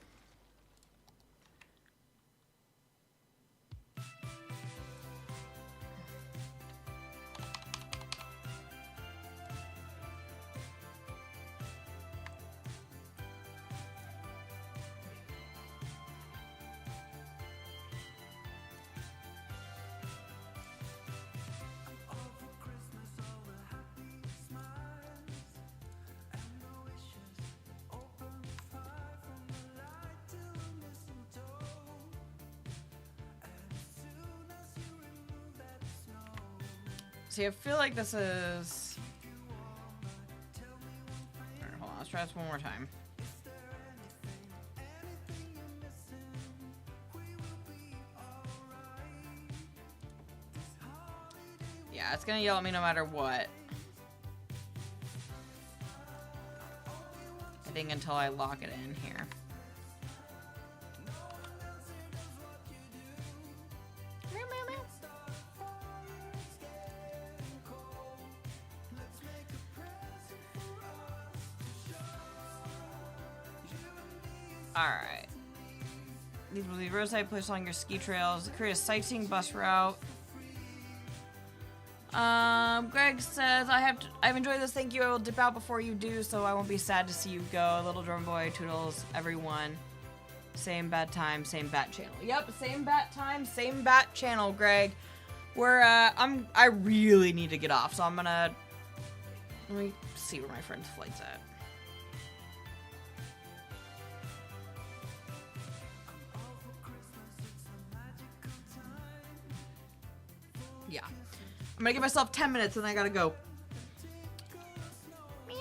See, I feel like this is... Alright, hold on. Let's try this one more time. Yeah, it's gonna yell at me no matter what. I think until I lock it in here. Alright. These will be roadside placed along your ski trails. Create a sightseeing bus route. Greg says, I've enjoyed this. Thank you. I will dip out before you do, so I won't be sad to see you go. Little drum boy, toodles, everyone. Same bad time, same bat channel. Yep, same bat time, same bat channel, Greg. I really need to get off, so I'm gonna, let me see where my friend's flight's at. Yeah. I'm gonna give myself 10 minutes and I gotta go. Meow.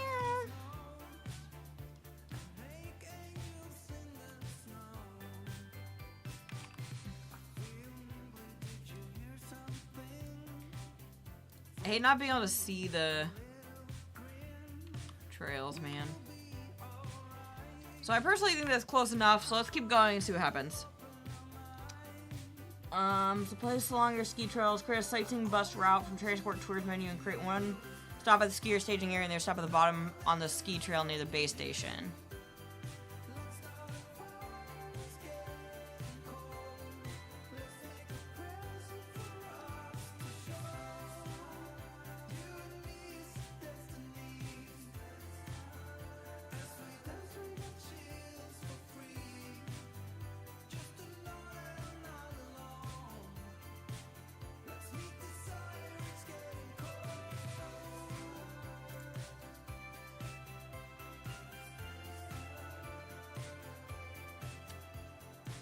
I hate not being able to see the trails, man. So I personally think that's close enough, so let's keep going and see what happens. So place along your ski trails, create a sightseeing bus route from transport tours menu and create one stop at the skier staging area and their stop at the bottom on the ski trail near the base station.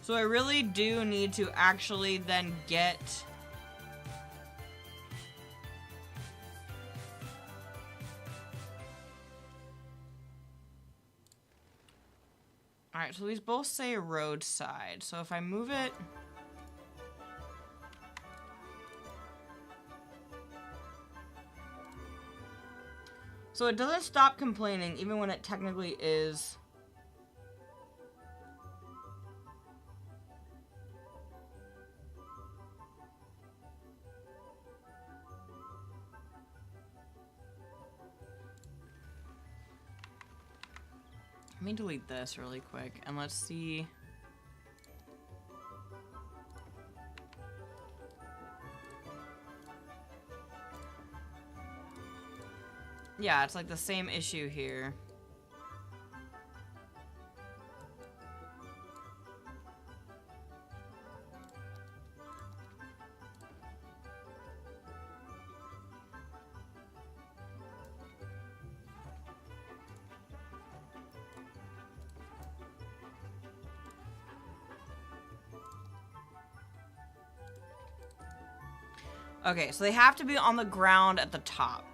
So I really do need to actually then get... Alright, so these both say roadside. So if I move it... So it doesn't stop complaining even when it technically is... Let me delete this really quick and let's see. Yeah, it's like the same issue here. Okay, so they have to be on the ground at the top.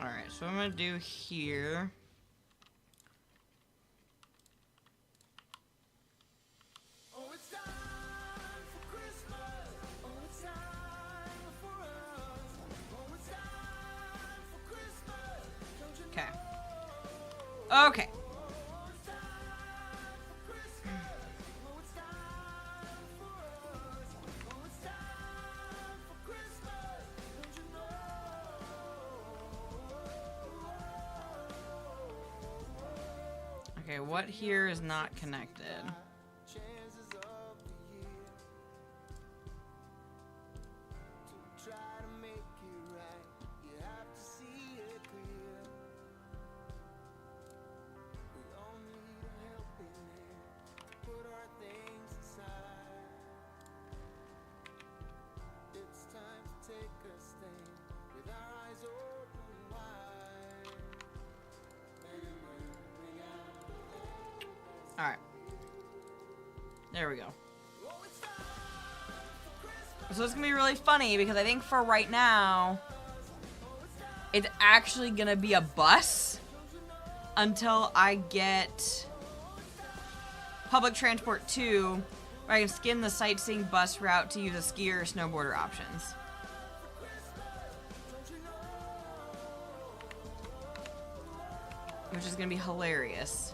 Alright, so what I'm gonna do here. Okay. Okay. Okay, what here is not connected? Alright. There we go. So it's gonna be really funny because I think for right now, it's actually gonna be a bus until I get public transport 2, where I can skim the sightseeing bus route to use a skier or snowboarder options. Which is gonna be hilarious.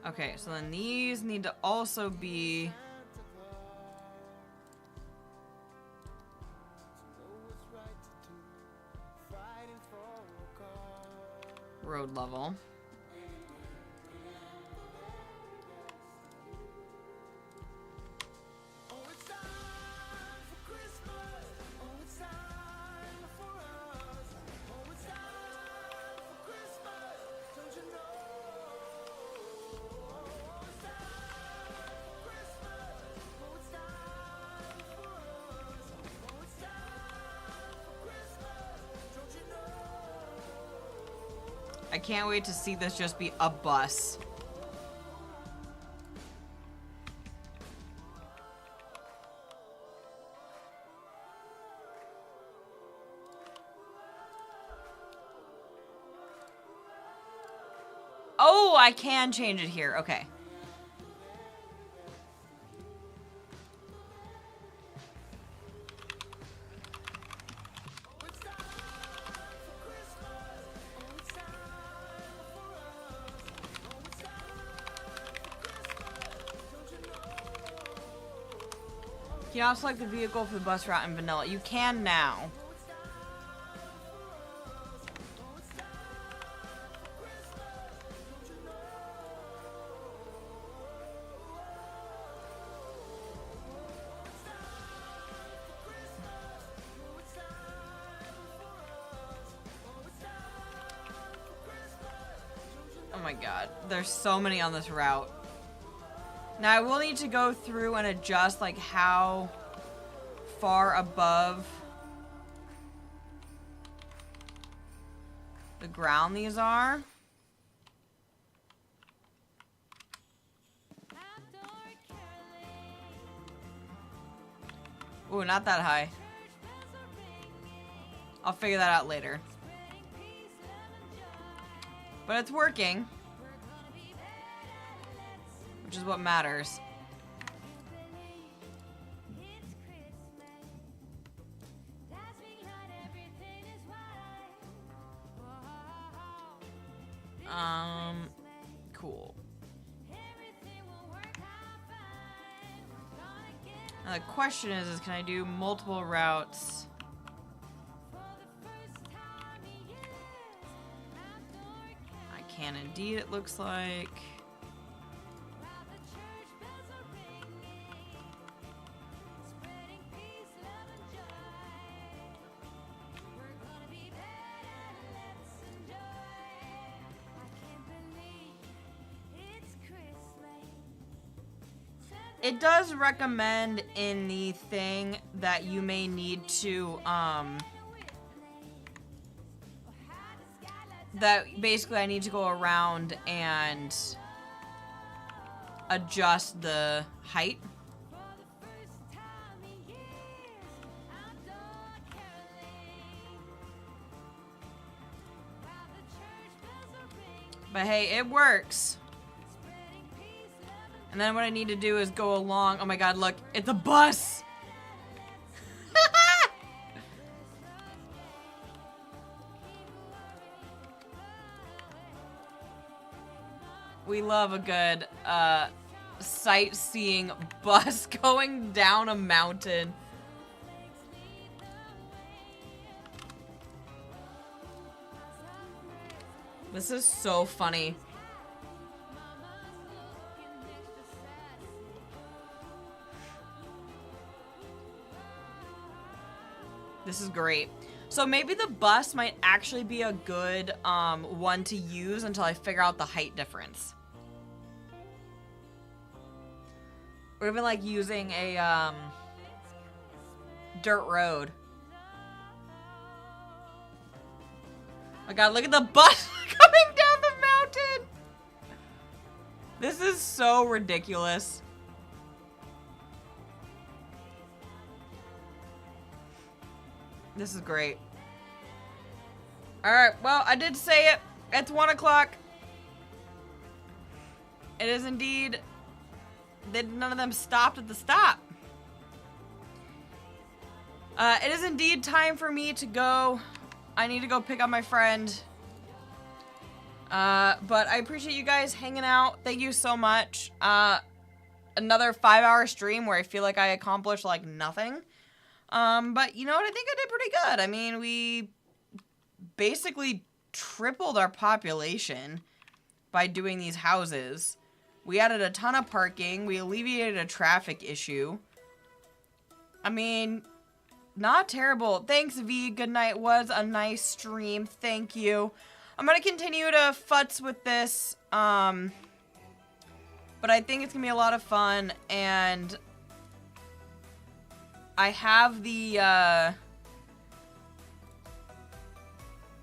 Okay, so then these need to also be road level. I can't wait to see this just be a bus. Oh, I can change it here. Okay. You can also select the vehicle for the bus route in vanilla. You can now. Oh my god, there's so many on this route. Now I will need to go through and adjust like how far above the ground these are. Ooh, not that high. I'll figure that out later. But it's working. Which is what matters. Cool. Now the question is can I do multiple routes? I can indeed, it looks like. It does recommend in the thing that you may need to, that basically I need to go around and adjust the height. But hey, it works. And then what I need to do is go along. Oh my god, look, it's a bus! We love a good sightseeing bus going down a mountain. This is so funny. This is great. So maybe the bus might actually be a good one to use until I figure out the height difference. Or even like using a dirt road. Oh my god, look at the bus coming down the mountain! This is so ridiculous. This is great. Alright, well, I did say it. It's 1 o'clock. It is indeed... None of them stopped at the stop. It is indeed time for me to go. I need to go pick up my friend. But I appreciate you guys hanging out. Thank you so much. Another 5-hour stream where I feel like I accomplished, like, nothing. But you know what? I think I did pretty good. I mean, we basically tripled our population by doing these houses. We added a ton of parking. We alleviated a traffic issue. I mean, not terrible. Thanks, V. Good night. Was a nice stream. Thank you. I'm going to continue to futz with this. But I think it's going to be a lot of fun. And I have the, I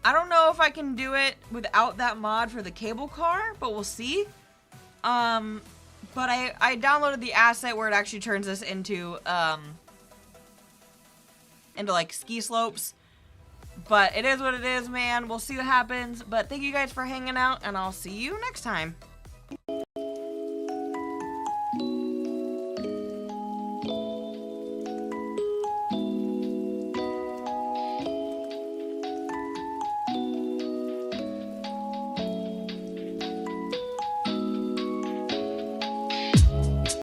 don't know if I can do it without that mod for the cable car, but we'll see. But I downloaded the asset where it actually turns this into like ski slopes. But it is what it is, man. We'll see what happens. But thank you guys for hanging out, and I'll see you next time.